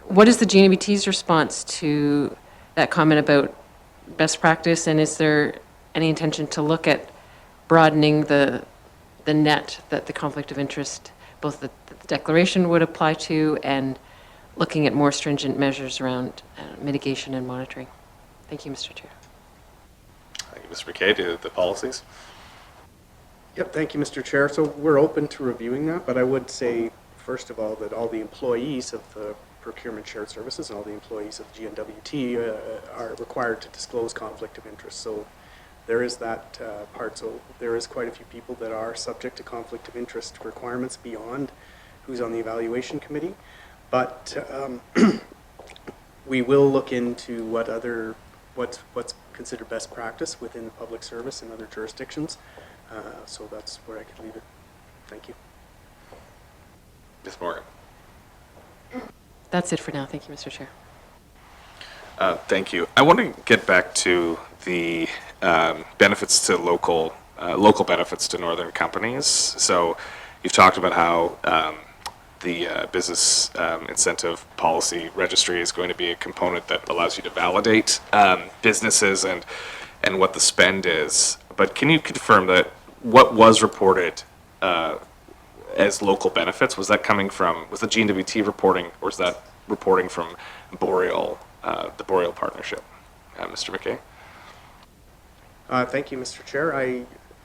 what is the GNWT's response to that comment about best practice, and is there any intention to look at broadening the net that the conflict of interest, both the declaration would apply to, and looking at more stringent measures around mitigation and monitoring? Thank you, Mr. Chair. Thank you, Mr. McKay. Do the policies? Yep, thank you, Mr. Chair. So we're open to reviewing that, but I would say, first of all, that all the employees of the procurement shared services and all the employees of GNWT are required to disclose conflict of interest. So there is that part. So there is quite a few people that are subject to conflict of interest requirements beyond who's on the evaluation committee. But we will look into what's considered best practice within the public service in other jurisdictions. So that's where I could leave it. Thank you. Ms. Morgan. That's it for now. Thank you, Mr. Chair. Thank you. I want to get back to the benefits to local benefits to northern companies. So you've talked about how the business incentive policy registry is going to be a component that allows you to validate businesses and what the spend is. But can you confirm that what was reported as local benefits, was that coming from, was the GNWT reporting, or was that reporting from Boreal, the Boreal partnership? Mr. McKay? Thank you, Mr. Chair.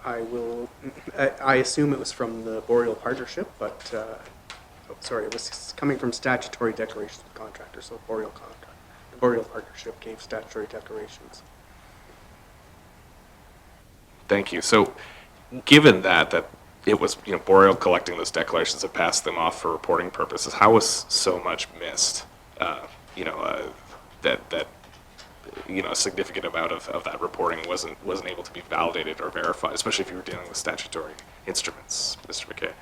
I assume it was from the Boreal partnership, but it was coming from statutory declarations of contractors. So Boreal contract, the Boreal partnership gave statutory declarations. Thank you. So, given that it was, Boreal collecting those declarations and passed them off for reporting purposes. How was so much missed? That a significant amount of that reporting wasn't able to be validated or verified, especially if you were dealing with statutory instruments, Mr. McKay.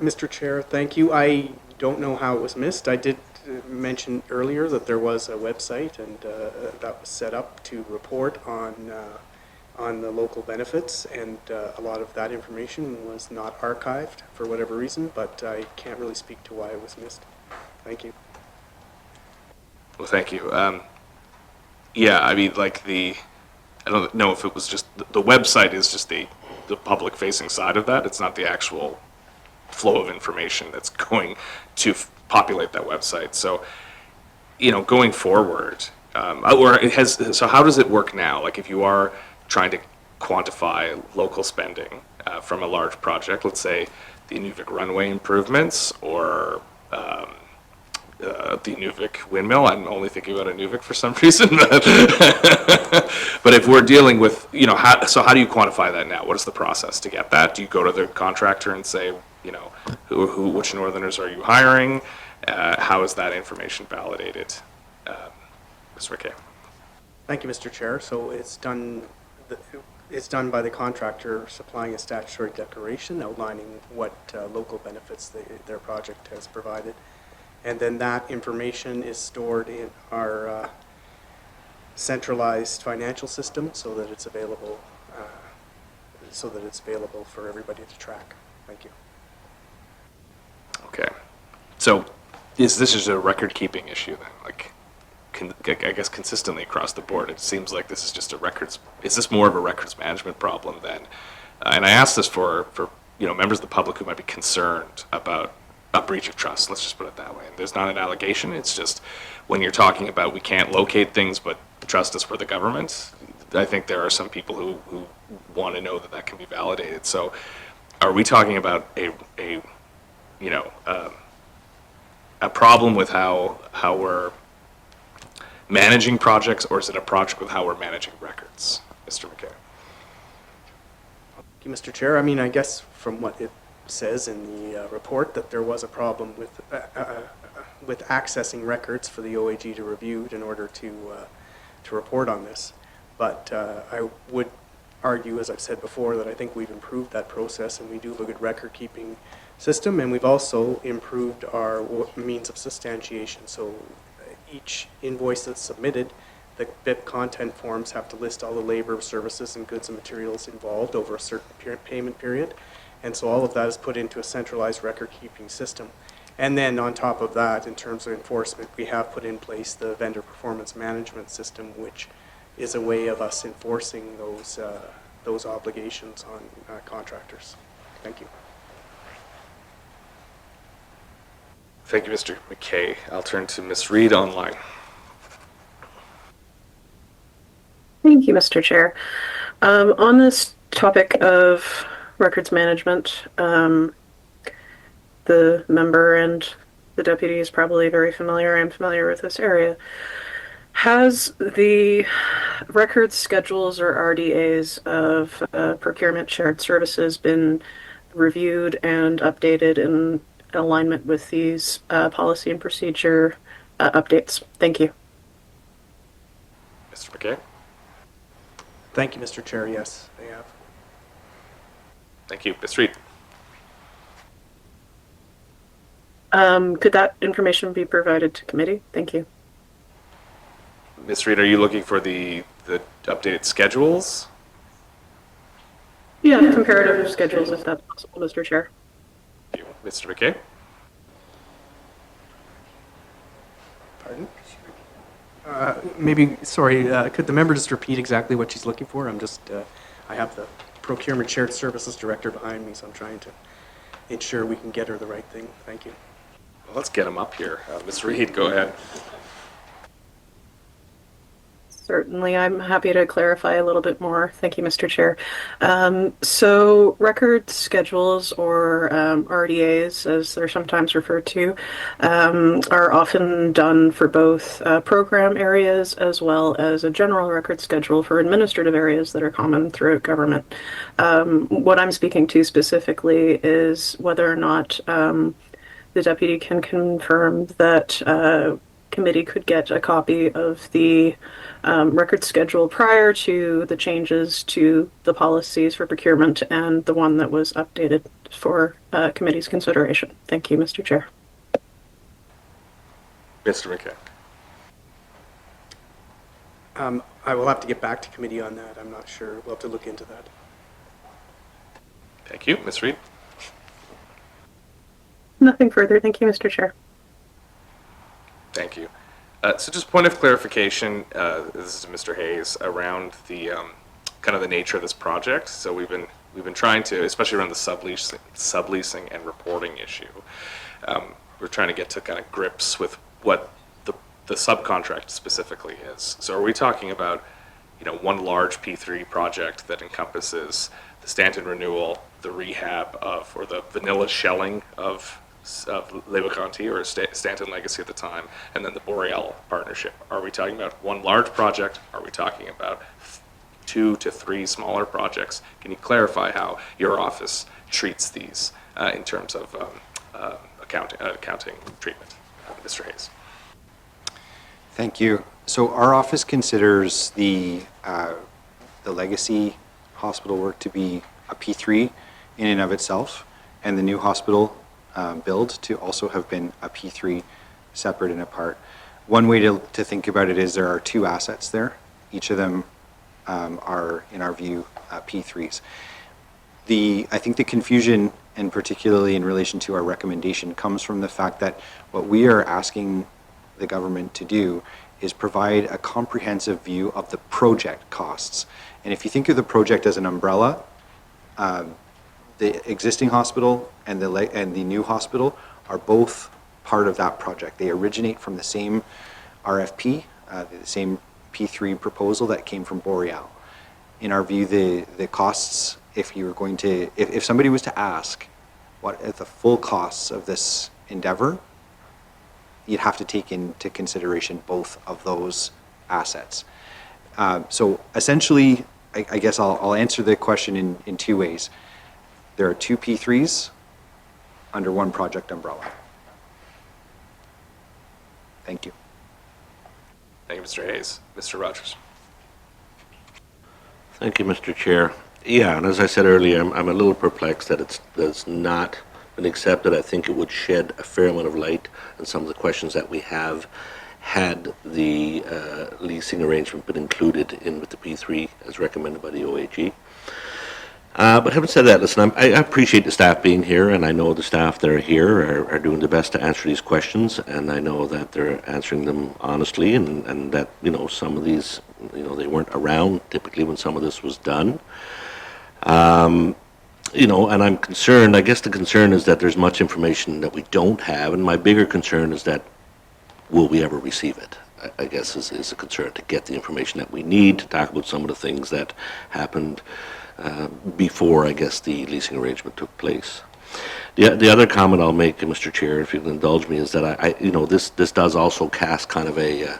Mr. Chair, thank you. I don't know how it was missed. I did mention earlier that there was a website and that was set up to report on the local benefits, and a lot of that information was not archived for whatever reason, but I can't really speak to why it was missed. Thank you. Well, thank you. Yeah, I mean, I don't know if it was just, the website is just the public-facing side of that. It's not the actual flow of information that's going to populate that website. So, going forward, so how does it work now? Like, if you are trying to quantify local spending from a large project, let's say the Inuvik runway improvements or the Inuvik windmill. I'm only thinking about Inuvik for some reason. But if we're dealing with, how do you quantify that now? What is the process to get that? Do you go to the contractor and say, which Northerners are you hiring? How is that information validated? Mr. McKay. Thank you, Mr. Chair. So it's done by the contractor supplying a statutory declaration outlining what local benefits their project has provided. And then that information is stored in our centralized financial system so that it's available for everybody to track. Thank you. Okay. So this is a record-keeping issue then? I guess consistently across the board, it seems like this is just is this more of a records management problem then? And I ask this for members of the public who might be concerned about a breach of trust, let's just put it that way. And there's not an allegation, it's just when you're talking about we can't locate things but trust us for the government, I think there are some people who want to know that can be validated. So are we talking about a problem with how we're managing projects, or is it a project with how we're managing records, Mr. McKay? Thank you, Mr. Chair. I mean, I guess from what it says in the report that there was a problem with accessing records for the OAG to review in order to report on this. But I would argue, as I've said before, that I think we've improved that process and we do have a good record-keeping system, and we've also improved our means of substantiation. So each invoice that's submitted, the BIP content forms have to list all the labor, services, and goods and materials involved over a certain payment period. And so all of that is put into a centralized record-keeping system. And then on top of that, in terms of enforcement, we have put in place the vendor performance management system, which is a way of us enforcing those obligations on contractors. Thank you. Thank you, Mr. McKay. I'll turn to Ms. Reid online. Thank you, Mr. Chair. On this topic of records management, the member and the deputy is probably very familiar. I'm familiar with this area. Has the records schedules or RDAs of procurement shared services been reviewed and updated in alignment with these policy and procedure updates? Thank you. Mr. McKay? Thank you, Mr. Chair. Yes, they have. Thank you. Ms. Reid? Could that information be provided to committee? Thank you. Ms. Reid, are you looking for the updated schedules? Yeah, comparative schedules, if that's possible, Mr. Chair. Thank you. Mr. McKay? Pardon? Could the member just repeat exactly what she's looking for? I have the Procurement Shared Services Director behind me, so I'm trying to ensure we can get her the right thing. Thank you. Well, let's get him up here. Ms. Reid, go ahead. Certainly, I'm happy to clarify a little bit more. Thank you, Mr. Chair. So record schedules, or RDAs, as they're sometimes referred to, are often done for both program areas as well as a general record schedule for administrative areas that are common throughout government. What I'm speaking to specifically is whether or not the deputy can confirm that committee could get a copy of the record schedule prior to the changes to the policies for procurement and the one that was updated for committee's consideration. Thank you, Mr. Chair. Mr. McKay. I will have to get back to committee on that. I'm not sure. We'll have to look into that. Thank you. Ms. Reid. Nothing further. Thank you, Mr. Chair. Thank you. So just point of clarification, this is to Mr. Hayes, around the kind of the nature of this project. So we've been trying to, especially around the subleasing and reporting issue, we're trying to get to kind of grips with what the subcontract specifically is. So are we talking about, one large P3 project that encompasses the Stanton Renewal, the rehab of, or the vanilla shelling of Levacanti or Stanton Legacy at the time, and then the Boreal partnership? Are we talking about one large project? Are we talking about 2 to 3 smaller projects? Can you clarify how your office treats these in terms of accounting treatment? Mr. Hayes. Thank you. So our office considers the legacy hospital work to be a P3 in and of itself, and the new hospital build to also have been a P3 separate and apart. One way to think about it is there are 2 assets there. Each of them are, in our view, P3s. I think the confusion, and particularly in relation to our recommendation, comes from the fact that what we are asking the government to do is provide a comprehensive view of the project costs. And if you think of the project as an umbrella, the existing hospital and the new hospital are both part of that project. They originate from the same RFP, the same P3 proposal that came from Boreal. In our view, the costs, if you were going to, if somebody was to ask what are the full costs of this endeavor, you'd have to take into consideration both of those assets. So essentially, I guess I'll answer the question in 2 ways. There are 2 P3s under one project umbrella. Thank you. Thank you, Mr. Hayes. Mr. Rogers. Thank you, Mr. Chair. Yeah, and as I said earlier, I'm a little perplexed that it's not been accepted. I think it would shed a fair amount of light on some of the questions that we have had the leasing arrangement been included in with the P3 as recommended by the OAG. But having said that, listen, I appreciate the staff being here, and I know the staff that are here are doing their best to answer these questions, and I know that they're answering them honestly, and that, some of these, they weren't around typically when some of this was done. And I'm concerned, I guess the concern is that there's much information that we don't have, and my bigger concern is that will we ever receive it? I guess is a concern to get the information that we need to talk about some of the things that happened before, I guess, the leasing arrangement took place. The other comment I'll make, Mr. Chair, if you'll indulge me, is that this does also cast kind of a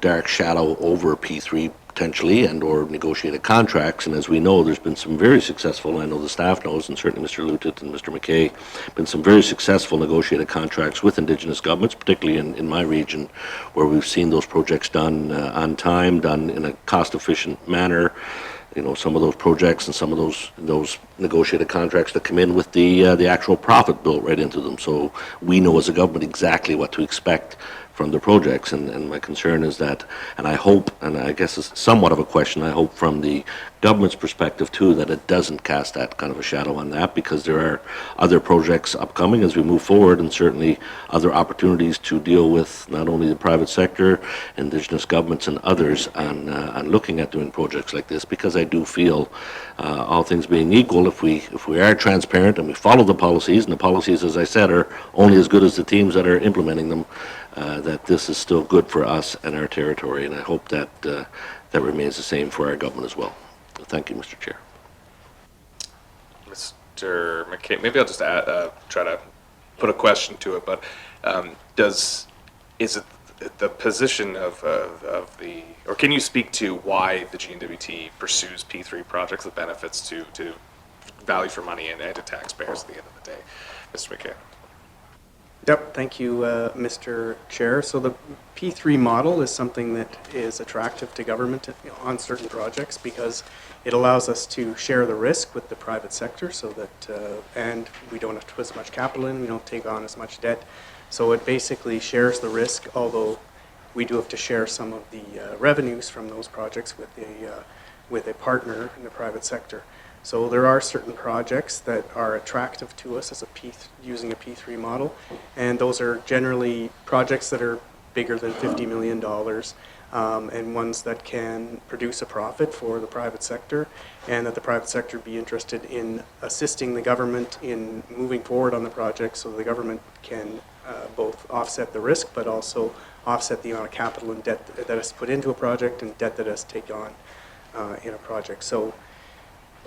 dark shadow over P3 potentially, and or negotiated contracts. And as we know, there's been some very successful, I know the staff knows, and certainly Mr. Loutitt and Mr. McKay, been some very successful negotiated contracts with Indigenous governments, particularly in my region, where we've seen those projects done on time, done in a cost-efficient manner. Some of those projects and some of those negotiated contracts that come in with the actual profit built right into them. So we know as a government exactly what to expect from the projects, and my concern is that, and I hope, and I guess it's somewhat of a question, I hope from the government's perspective too, that it doesn't cast that kind of a shadow on that, because there are other projects upcoming as we move forward, and certainly other opportunities to deal with not only the private sector, Indigenous governments and others on looking at doing projects like this, because I do feel, all things being equal, if we are transparent and we follow the policies, and the policies, as I said, are only as good as the teams that are implementing them, that this is still good for us and our territory, and I hope that that remains the same for our government as well. Thank you, Mr. Chair. Mr. McKay, maybe I'll just try to put a question to it, but is it the position of the, or can you speak to why the GNWT pursues P3 projects that benefits to value for money and to taxpayers at the end of the day? Mr. McKay. Yep, thank you, Mr. Chair. So the P3 model is something that is attractive to government on certain projects because it allows us to share the risk with the private sector so that, and we don't have to put as much capital in, we don't take on as much debt. So it basically shares the risk, although we do have to share some of the revenues from those projects with a partner in the private sector. So there are certain projects that are attractive to us as using a P3 model, and those are generally projects that are bigger than $50 million and ones that can produce a profit for the private sector, and that the private sector be interested in assisting the government in moving forward on the project so the government can both offset the risk but also offset the amount of capital and debt that is put into a project and debt that is taken on in a project. So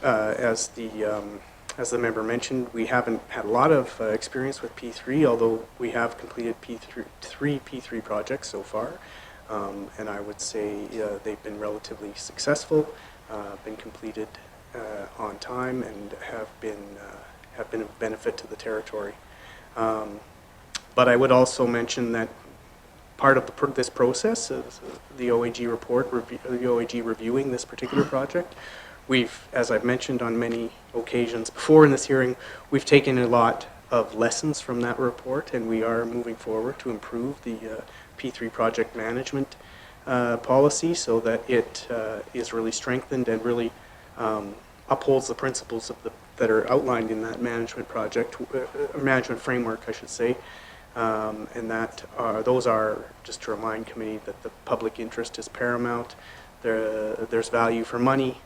as the member mentioned, we haven't had a lot of experience with P3, although we have completed three P3 projects so far, and I would say they've been relatively successful, been completed on time, and have been of benefit to the territory. But I would also mention that part of this process is the OAG report, the OAG reviewing this particular project. We've, as I've mentioned on many occasions before in this hearing, we've taken a lot of lessons from that report, and we are moving forward to improve the P3 project management policy so that it is really strengthened and really upholds the principles that are outlined in that management framework, I should say. And that those are, just to remind committee, that the public interest is paramount. There's value for money.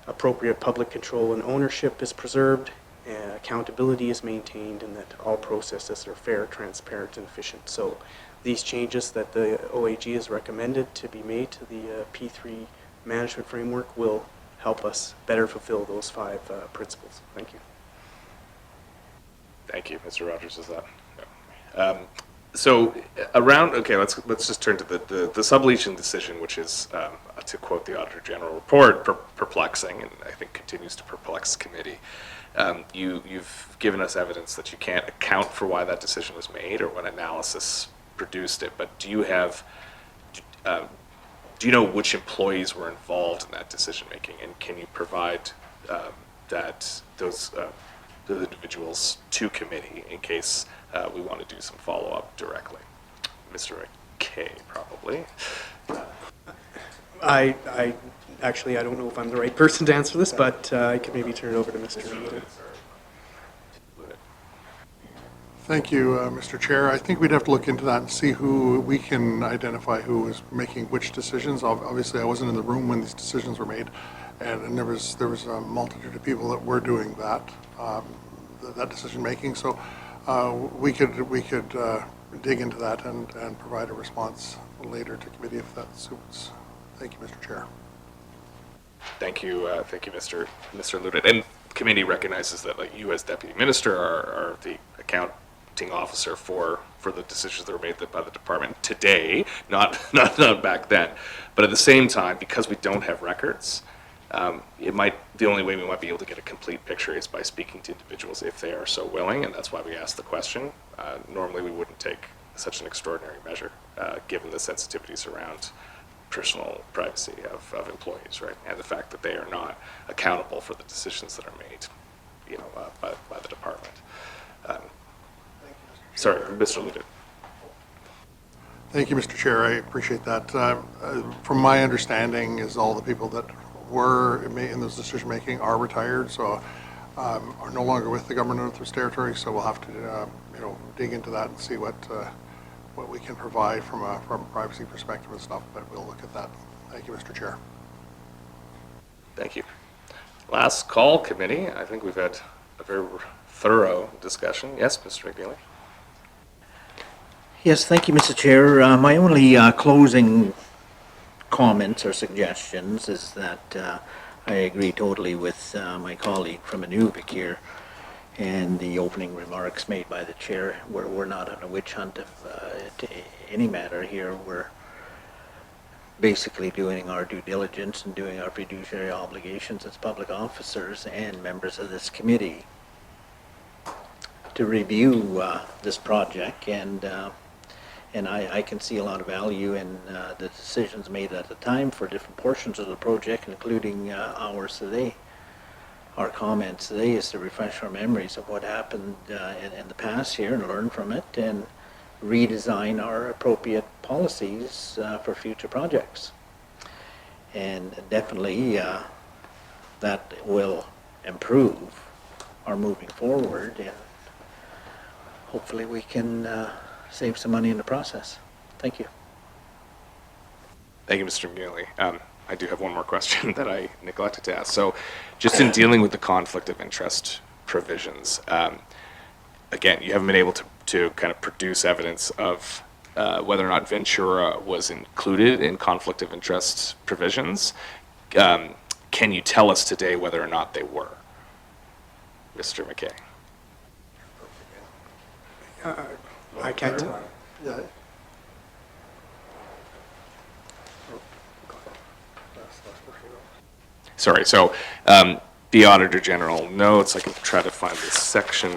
Appropriate public control and ownership is preserved, accountability is maintained, and that all processes are fair, transparent, and efficient. So these changes that the OAG has recommended to be made to the P3 management framework will help us better fulfill those 5 principles. Thank you. Thank you, Mr. Rogers. Is that? Yeah. So around, okay, let's just turn to the subleasing decision, which is, to quote the Auditor General report, perplexing, and I think continues to perplex committee. You've given us evidence that you can't account for why that decision was made or what analysis produced it, but do you know which employees were involved in that decision making, and can you provide those individuals to committee in case we want to do some follow-up directly? Mr. McKay, probably. I don't know if I'm the right person to answer this, but I could maybe turn it over to Mr. Loutitt. Thank you, Mr. Chair. I think we'd have to look into that and see who we can identify who was making which decisions. Obviously, I wasn't in the room when these decisions were made, and there was a multitude of people that were doing that decision making. So we could dig into that and provide a response later to committee if that suits. Thank you, Mr. Chair. Thank you, Mr. Loutitt. And committee recognizes that, like, you as deputy minister are the accounting officer for the decisions that were made by the department today, not back then. But at the same time, because we don't have records, the only way we might be able to get a complete picture is by speaking to individuals if they are so willing, and that's why we asked the question. Normally, we wouldn't take such an extraordinary measure, given the sensitivities around personal privacy of employees, right, and the fact that they are not accountable for the decisions that are made, by the department. Sorry, Mr. Loutitt. Thank you, Mr. Chair. I appreciate that. From my understanding, is all the people that were in those decision making are retired, so are no longer with the government of Northwest Territory. So we'll have to, dig into that and see what we can provide from a privacy perspective and stuff. But we'll look at that. Thank you, Mr. Chair. Thank you. Last call, committee. I think we've had a very thorough discussion. Yes, Mr. McNeely. Yes, thank you, Mr. Chair. My only closing comments or suggestions is that I agree totally with my colleague from Inuvik here and the opening remarks made by the chair. We're not on a witch hunt of any matter here. We're basically doing our due diligence and doing our fiduciary obligations as public officers and members of this committee to review this project, and I can see a lot of value in the decisions made at the time for different portions of the project, including ours today. Our comments today is to refresh our memories of what happened in the past here and learn from it and redesign our appropriate policies for future projects. And definitely that will improve our moving forward, and hopefully we can save some money in the process. Thank you. Thank you, Mr. McNeely. I do have one more question that I neglected to ask. So just in dealing with the conflict of interest provisions, again, you haven't been able to kind of produce evidence of whether or not Ventura was included in conflict of interest provisions. Can you tell us today whether or not they were, Mr. McKay? I can't tell. Yeah. Sorry, so the Auditor General notes, I can try to find this section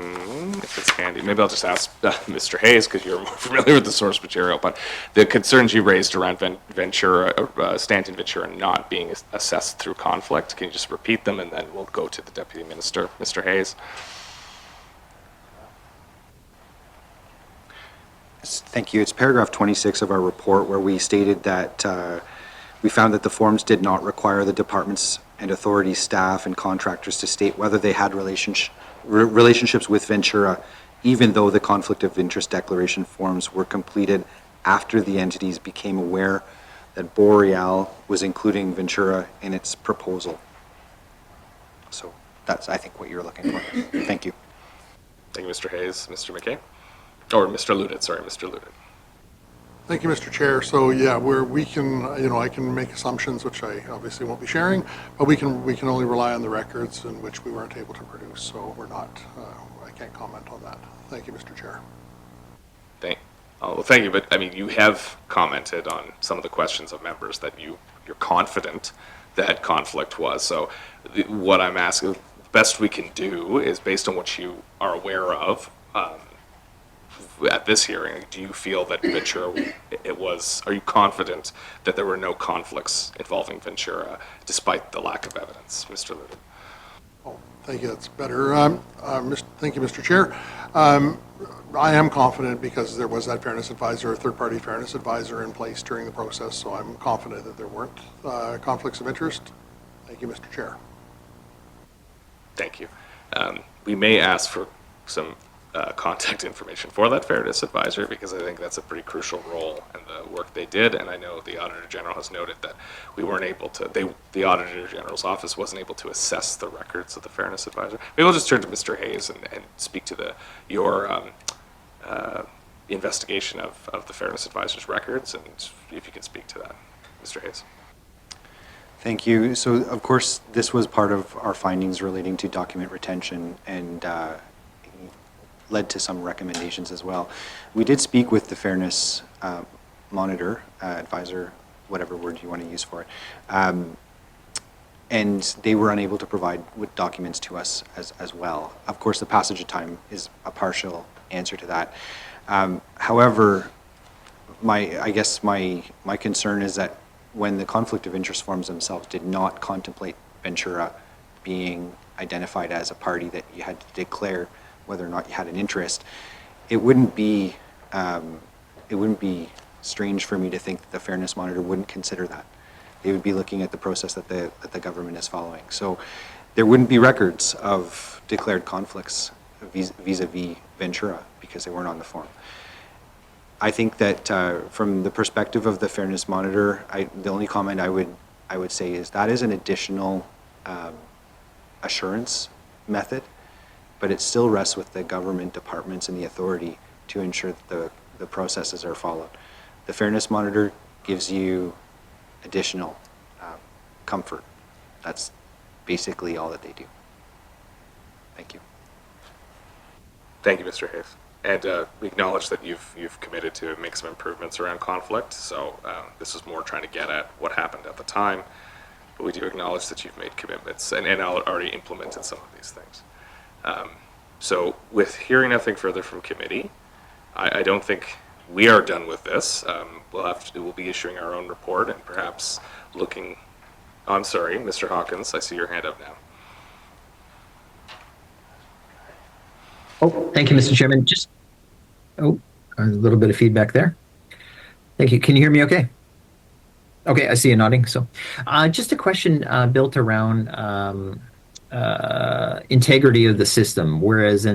if it's handy. Maybe I'll just ask Mr. Hayes, because you're more familiar with the source material, but the concerns you raised around Stanton Ventura not being assessed through conflict, can you just repeat them, and then we'll go to the Deputy Minister, Mr. Hayes? Thank you. It's paragraph 26 of our report where we stated that we found that the forms did not require the departments and authority staff and contractors to state whether they had relationships with Ventura, even though the conflict of interest declaration forms were completed after the entities became aware that Boreal was including Ventura in its proposal. So that's, I think, what you're looking for. Thank you. Thank you, Mr. Hayes. Mr. McKay? Or Mr. Loutitt, sorry, Mr. Loutitt. Thank you, Mr. Chair. So yeah, we can, I can make assumptions, which I obviously won't be sharing, but we can only rely on the records in which we weren't able to produce. So we're not, I can't comment on that. Thank you, Mr. Chair. Well, thank you, but I mean, you have commented on some of the questions of members that you're confident that conflict was. So what I'm asking, the best we can do is based on what you are aware of, at this hearing, do you feel that Ventura, are you confident that there were no conflicts involving Ventura despite the lack of evidence, Mr. Loutitt? Oh, thank you, that's better. Thank you, Mr. Chair. I am confident because there was that fairness advisor, third-party fairness advisor in place during the process, so I'm confident that there weren't conflicts of interest. Thank you, Mr. Chair. Thank you. We may ask for some contact information for that fairness advisor, because I think that's a pretty crucial role in the work they did, and I know the Auditor General has noted that we weren't able to, the Auditor General's office wasn't able to assess the records of the fairness advisor. Maybe we'll just turn to Mr. Hayes and speak to your investigation of the fairness advisor's records, and if you can speak to that, Mr. Hayes. Thank you. So, of course, this was part of our findings relating to document retention and led to some recommendations as well. We did speak with the fairness monitor, advisor, whatever word you want to use for it, and they were unable to provide with documents to us as well. Of course, the passage of time is a partial answer to that. However, I guess my concern is that when the conflict of interest forms themselves did not contemplate Ventura being identified as a party that you had to declare whether or not you had an interest, it wouldn't be strange for me to think that the fairness monitor wouldn't consider that. They would be looking at the process that the government is following. So there wouldn't be records of declared conflicts vis-a-vis Ventura because they weren't on the form. I think that from the perspective of the fairness monitor, the only comment I would say is that is an additional assurance method, but it still rests with the government departments and the authority to ensure that the the processes are followed. The fairness monitor gives you additional comfort. That's basically all that they do. Thank you. Thank you, Mr. Heath. And we acknowledge that you've committed to make some improvements around conflict. So this is more trying to get at what happened at the time. But we do acknowledge that you've made commitments and already implemented some of these things. So with hearing nothing further from committee, I don't think we are done with this. We'll be issuing our own report and perhaps looking. Oh, I'm sorry, Mr. Hawkins, I see your hand up now. Oh, thank you, Mr. Chairman. A little bit of feedback there. Thank you. Can you hear me okay? Okay, I see you nodding. So just a question built around integrity of the system, whereas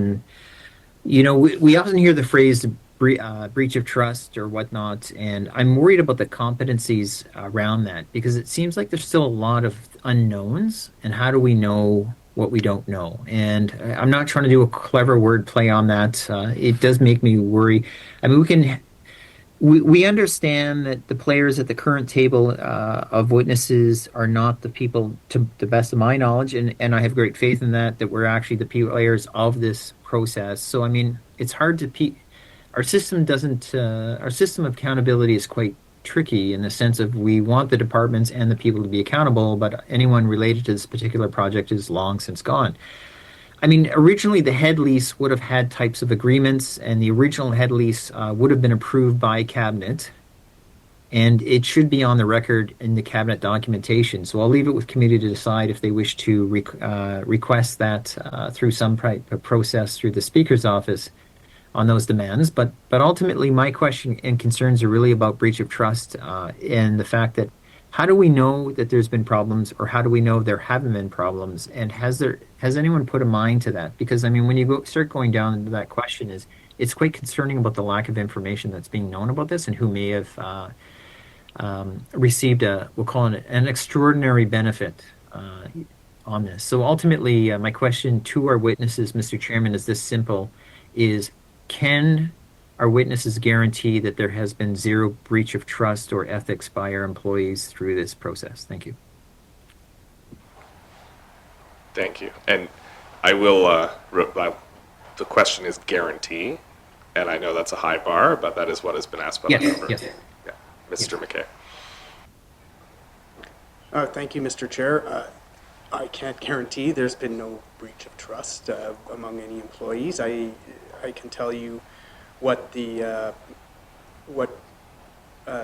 we often hear the phrase breach of trust or whatnot, and I'm worried about the competencies around that because it seems like there's still a lot of unknowns, and how do we know what we don't know? And I'm not trying to do a clever word play on that. It does make me worry. I mean, we understand that the players at the current table of witnesses are not the people, to the best of my knowledge, and I have great faith in that we're actually the players of this process. So, I mean, it's hard to our system of accountability is quite tricky in the sense of we want the departments and the people to be accountable, but anyone related to this particular project is long since gone. I mean, originally the head lease would have had types of agreements, and the original head lease would have been approved by cabinet, and it should be on the record in the cabinet documentation. So I'll leave it with committee to decide if they wish to request that through some process through the Speaker's office on those demands. But ultimately, my question and concerns are really about breach of trust and the fact that how do we know that there's been problems, or how do we know there haven't been problems? And has anyone put a mind to that? Because I mean, when you start going down into that question, it's quite concerning about the lack of information that's being known about this and who may have received we'll call it an extraordinary benefit on this. So ultimately, my question to our witnesses, Mr. Chairman, is this simple: can our witnesses guarantee that there has been zero breach of trust or ethics by our employees through this process? Thank you. Thank you. And I will, the question is guarantee, and I know that's a high bar, but that is what has been asked by the member. Yes. Yeah. Mr. McKay. Thank you, Mr. Chair. I can't guarantee there's been no breach of trust among any employees. I can tell you what the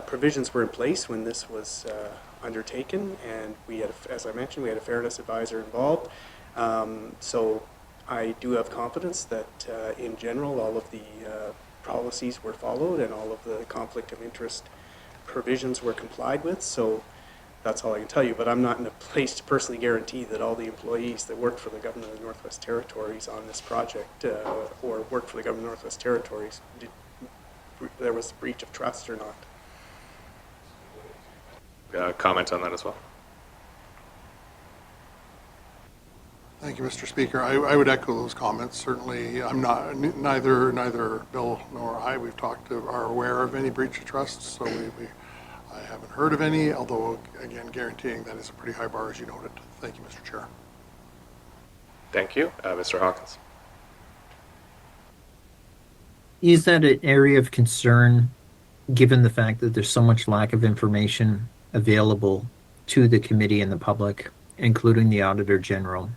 provisions were in place when this was undertaken, and we had, as I mentioned, we had a fairness advisor involved. So I do have confidence that in general all of the policies were followed and all of the conflict of interest provisions were complied with. So that's all I can tell you, but I'm not in a place to personally guarantee that all the employees that worked for the Government of the Northwest Territories on this project or worked for the Government of the Northwest Territories, there was a breach of trust or not. Comment on that as well. Thank you, Mr. Speaker. I would echo those comments. Certainly, I'm not, neither Bill nor I, are aware of any breach of trust, so I haven't heard of any, although, again, guaranteeing that is a pretty high bar, as you noted. Thank you, Mr. Chair. Thank you. Mr. Hawkins. Is that an area of concern, given the fact that there's so much lack of information available to the committee and the public, including the Auditor General,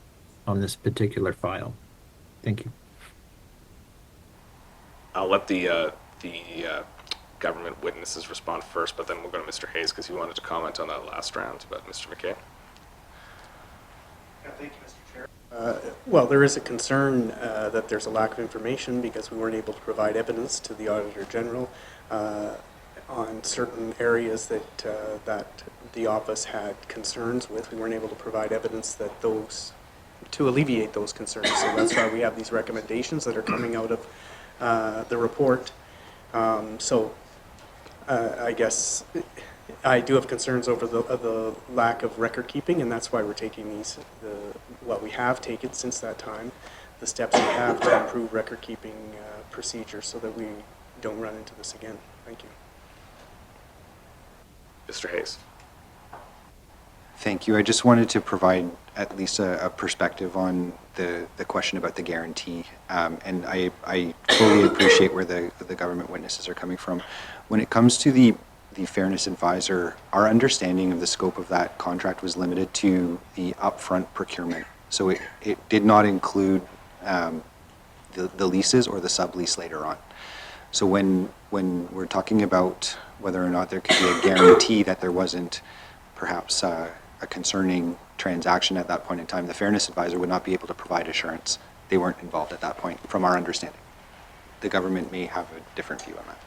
on this particular file? Thank you. I'll let the government witnesses respond first, but then we'll go to Mr. Hayes because he wanted to comment on that last round. But Mr. McKay. Thank you, Mr. Chair. Well, there is a concern that there's a lack of information because we weren't able to provide evidence to the Auditor General on certain areas that the office had concerns with. We weren't able to provide evidence to alleviate those concerns. So that's why we have these recommendations that are coming out of the report. I guess I do have concerns over the lack of record keeping, and that's why we're taking what we have taken since that time, the steps we have to improve record keeping procedures so that we don't run into this again. Thank you. Mr. Hayes. Thank you. I just wanted to provide at least a perspective on the question about the guarantee. And I totally appreciate where the government witnesses are coming from. When it comes to the fairness advisor, our understanding of the scope of that contract was limited to the upfront procurement. So it did not include the leases or the sublease later on. So when we're talking about whether or not there could be a guarantee that there wasn't perhaps a concerning transaction at that point in time, the fairness advisor would not be able to provide assurance. They weren't involved at that point, from our understanding. The government may have a different view on that.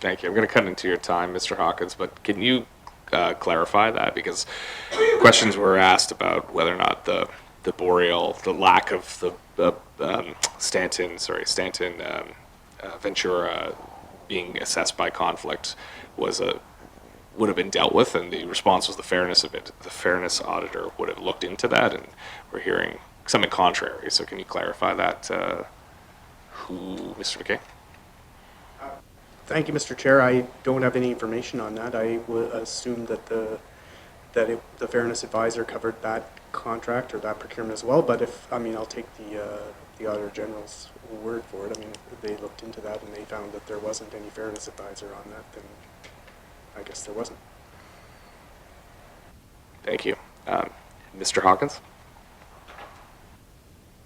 Thank you. I'm going to cut into your time, Mr. Hawkins, but can you clarify that? Because questions were asked about whether or not the lack of the Stanton Ventura being assessed by conflict would have been dealt with, and the response was the fairness of it. The fairness auditor would have looked into that, and we're hearing something contrary. So can you clarify that, Mr. McKay? Thank you, Mr. Chair. I don't have any information on that. I would assume that the fairness advisor covered that contract or that procurement as well. But I'll take the Auditor General's word for it. I mean, if they looked into that and they found that there wasn't any fairness advisor on that, then I guess there wasn't. Thank you. Mr. Hawkins?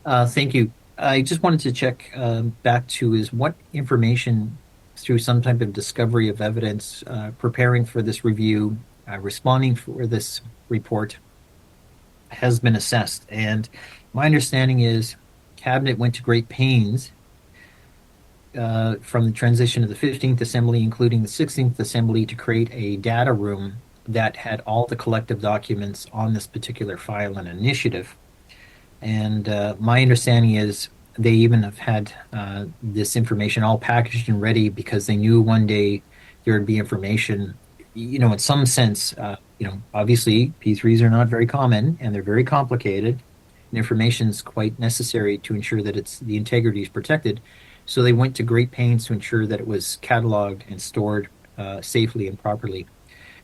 Thank you. I just wanted to check back to is what information through some type of discovery of evidence, preparing for this review, responding for this report has been assessed. And my understanding is Cabinet went to great pains from the transition of the 15th Assembly, including the 16th Assembly, to create a data room that had all the collective documents on this particular file and initiative. And my understanding is they even have had this information all packaged and ready because they knew one day there would be information, in some sense, obviously P3s are not very common and they're very complicated. And information is quite necessary to ensure that the integrity is protected. So they went to great pains to ensure that it was cataloged and stored safely and properly.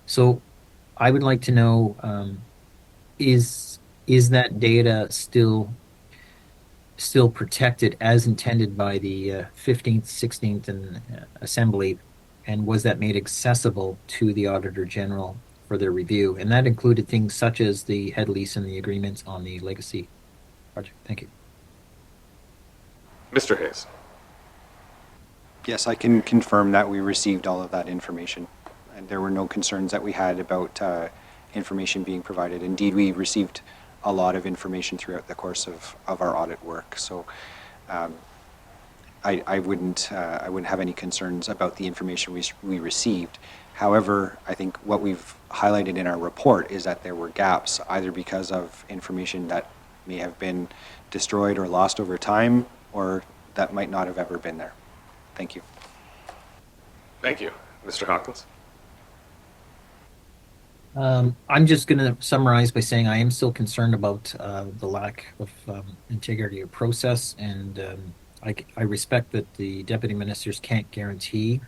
So I would like to know, is that data still protected as intended by the 15th, 16th, and Assembly, and was that made accessible to the Auditor General for their review? And that included things such as the head lease and the agreements on the legacy project. Thank you. Mr. Hayes? Yes, I can confirm that we received all of that information, and there were no concerns that we had about information being provided. Indeed, we received a lot of information throughout the course of our audit work. So I wouldn't have any concerns about the information we received. However, I think what we've highlighted in our report is that there were gaps, either because of information that may have been destroyed or lost over time, or that might not have ever been there. Thank you. Thank you. Mr. Hawkins? I'm just going to summarize by saying I am still concerned about the lack of integrity of process, and I respect that the deputy ministers can't guarantee.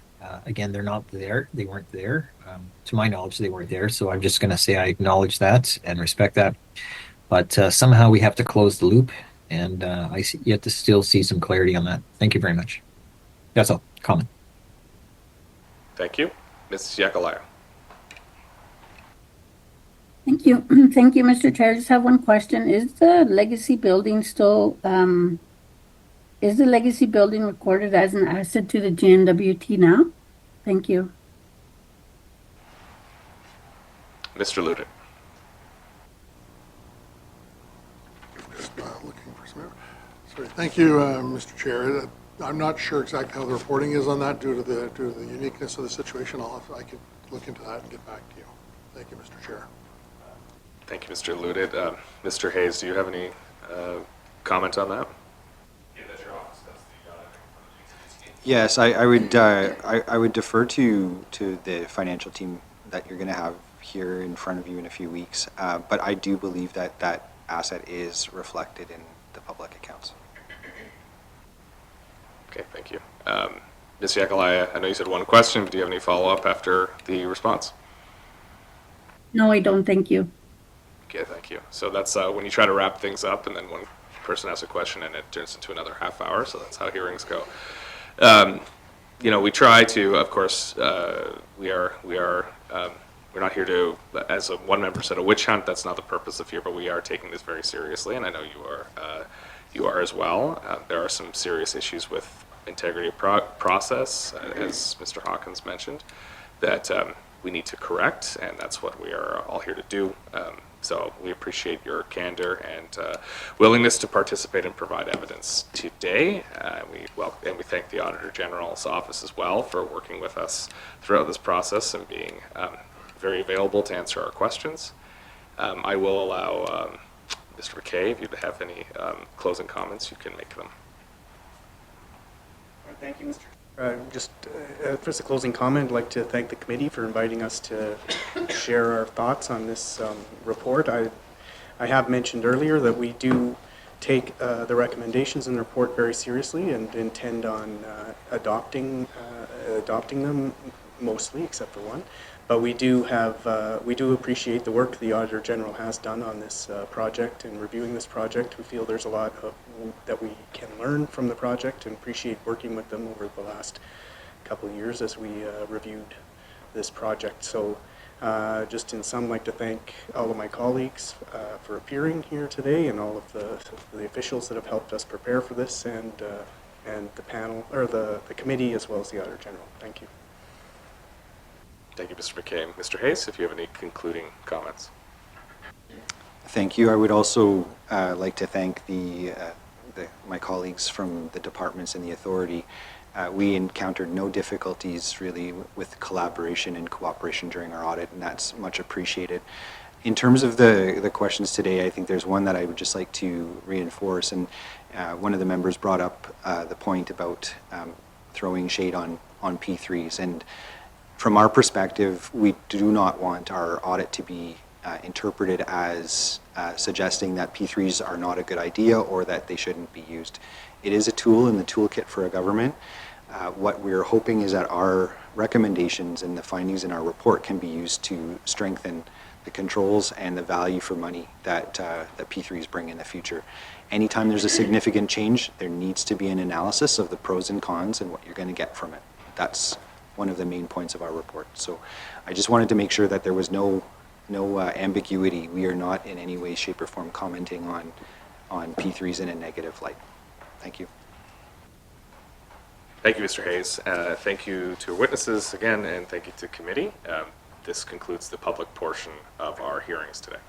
Again, they're not there. They weren't there. To my knowledge, they weren't there. So I'm just going to say I acknowledge that and respect that. But somehow we have to close the loop, and I yet to still see some clarity on that. Thank you very much. That's all. Comment. Thank you. Ms. Yakalaya? Thank you. Thank you, Mr. Chair. I just have one question. Is the legacy building still, is the legacy building recorded as an asset to the GNWT now? Thank you. Mr. Loutitt? Just looking for some. Sorry. Thank you, Mr. Chair. I'm not sure exactly how the reporting is on that due to the uniqueness of the situation. I could look into that and get back to you. Thank you, Mr. Chair. Thank you, Mr. Loutitt. Mr. Hayes, do you have any comment on that? Yes, I would defer to the financial team that you're going to have here in front of you in a few weeks. But I do believe that asset is reflected in the public accounts. Okay, thank you. Ms. Yakalaya, I know you said one question, but do you have any follow-up after the response? No, I don't. Thank you. Okay, thank you. So that's when you try to wrap things up and then one person asks a question and it turns into another half hour, so that's how hearings go. You know, we try to, of course, we're not here to, as one member said, a witch hunt. That's not the purpose of here, but we are taking this very seriously, and I know you are as well. There are some serious issues with integrity of process, as Mr. Hawkins mentioned, that we need to correct, and that's what we are all here to do. So we appreciate your candor and willingness to participate and provide evidence today. And we thank the Auditor General's office as well for working with us throughout this process and being very available to answer our questions. I will allow Mr. McKay, if you have any closing comments, you can make them. Thank you, Mr. Just first a closing comment, I'd like to thank the committee for inviting us to share our thoughts on this report. I have mentioned earlier that we do take the recommendations in the report very seriously and intend on adopting them mostly, except for one. But we do appreciate the work the Auditor General has done on this project and reviewing this project. We feel there's a lot that we can learn from the project and appreciate working with them over the last couple of years as we reviewed this project. So just in sum, I'd like to thank all of my colleagues for appearing here today and all of the officials that have helped us prepare for this and the panel, or the committee, as well as the Auditor General. Thank you. Thank you, Mr. McKay. Mr. Hayes, if you have any concluding comments. Thank you. I would also like to thank my colleagues from the departments and the authority. We encountered no difficulties really with collaboration and cooperation during our audit, and that's much appreciated. In terms of the questions today, I think there's one that I would just like to reinforce, and one of the members brought up the point about throwing shade on P3s. And from our perspective, we do not want our audit to be interpreted as suggesting that P3s are not a good idea or that they shouldn't be used. It is a tool in the toolkit for a government. What we're hoping is that our recommendations and the findings in our report can be used to strengthen the controls and the value for money that P3s bring in the future. Anytime there's a significant change, there needs to be an analysis of the pros and cons and what you're going to get from it. That's one of the main points of our report. So I just wanted to make sure that there was no ambiguity. We are not in any way, shape, or form commenting on P3s in a negative light. Thank you. Thank you, Mr. Hayes. Thank you to witnesses again, and thank you to committee. This concludes the public portion of our hearings today.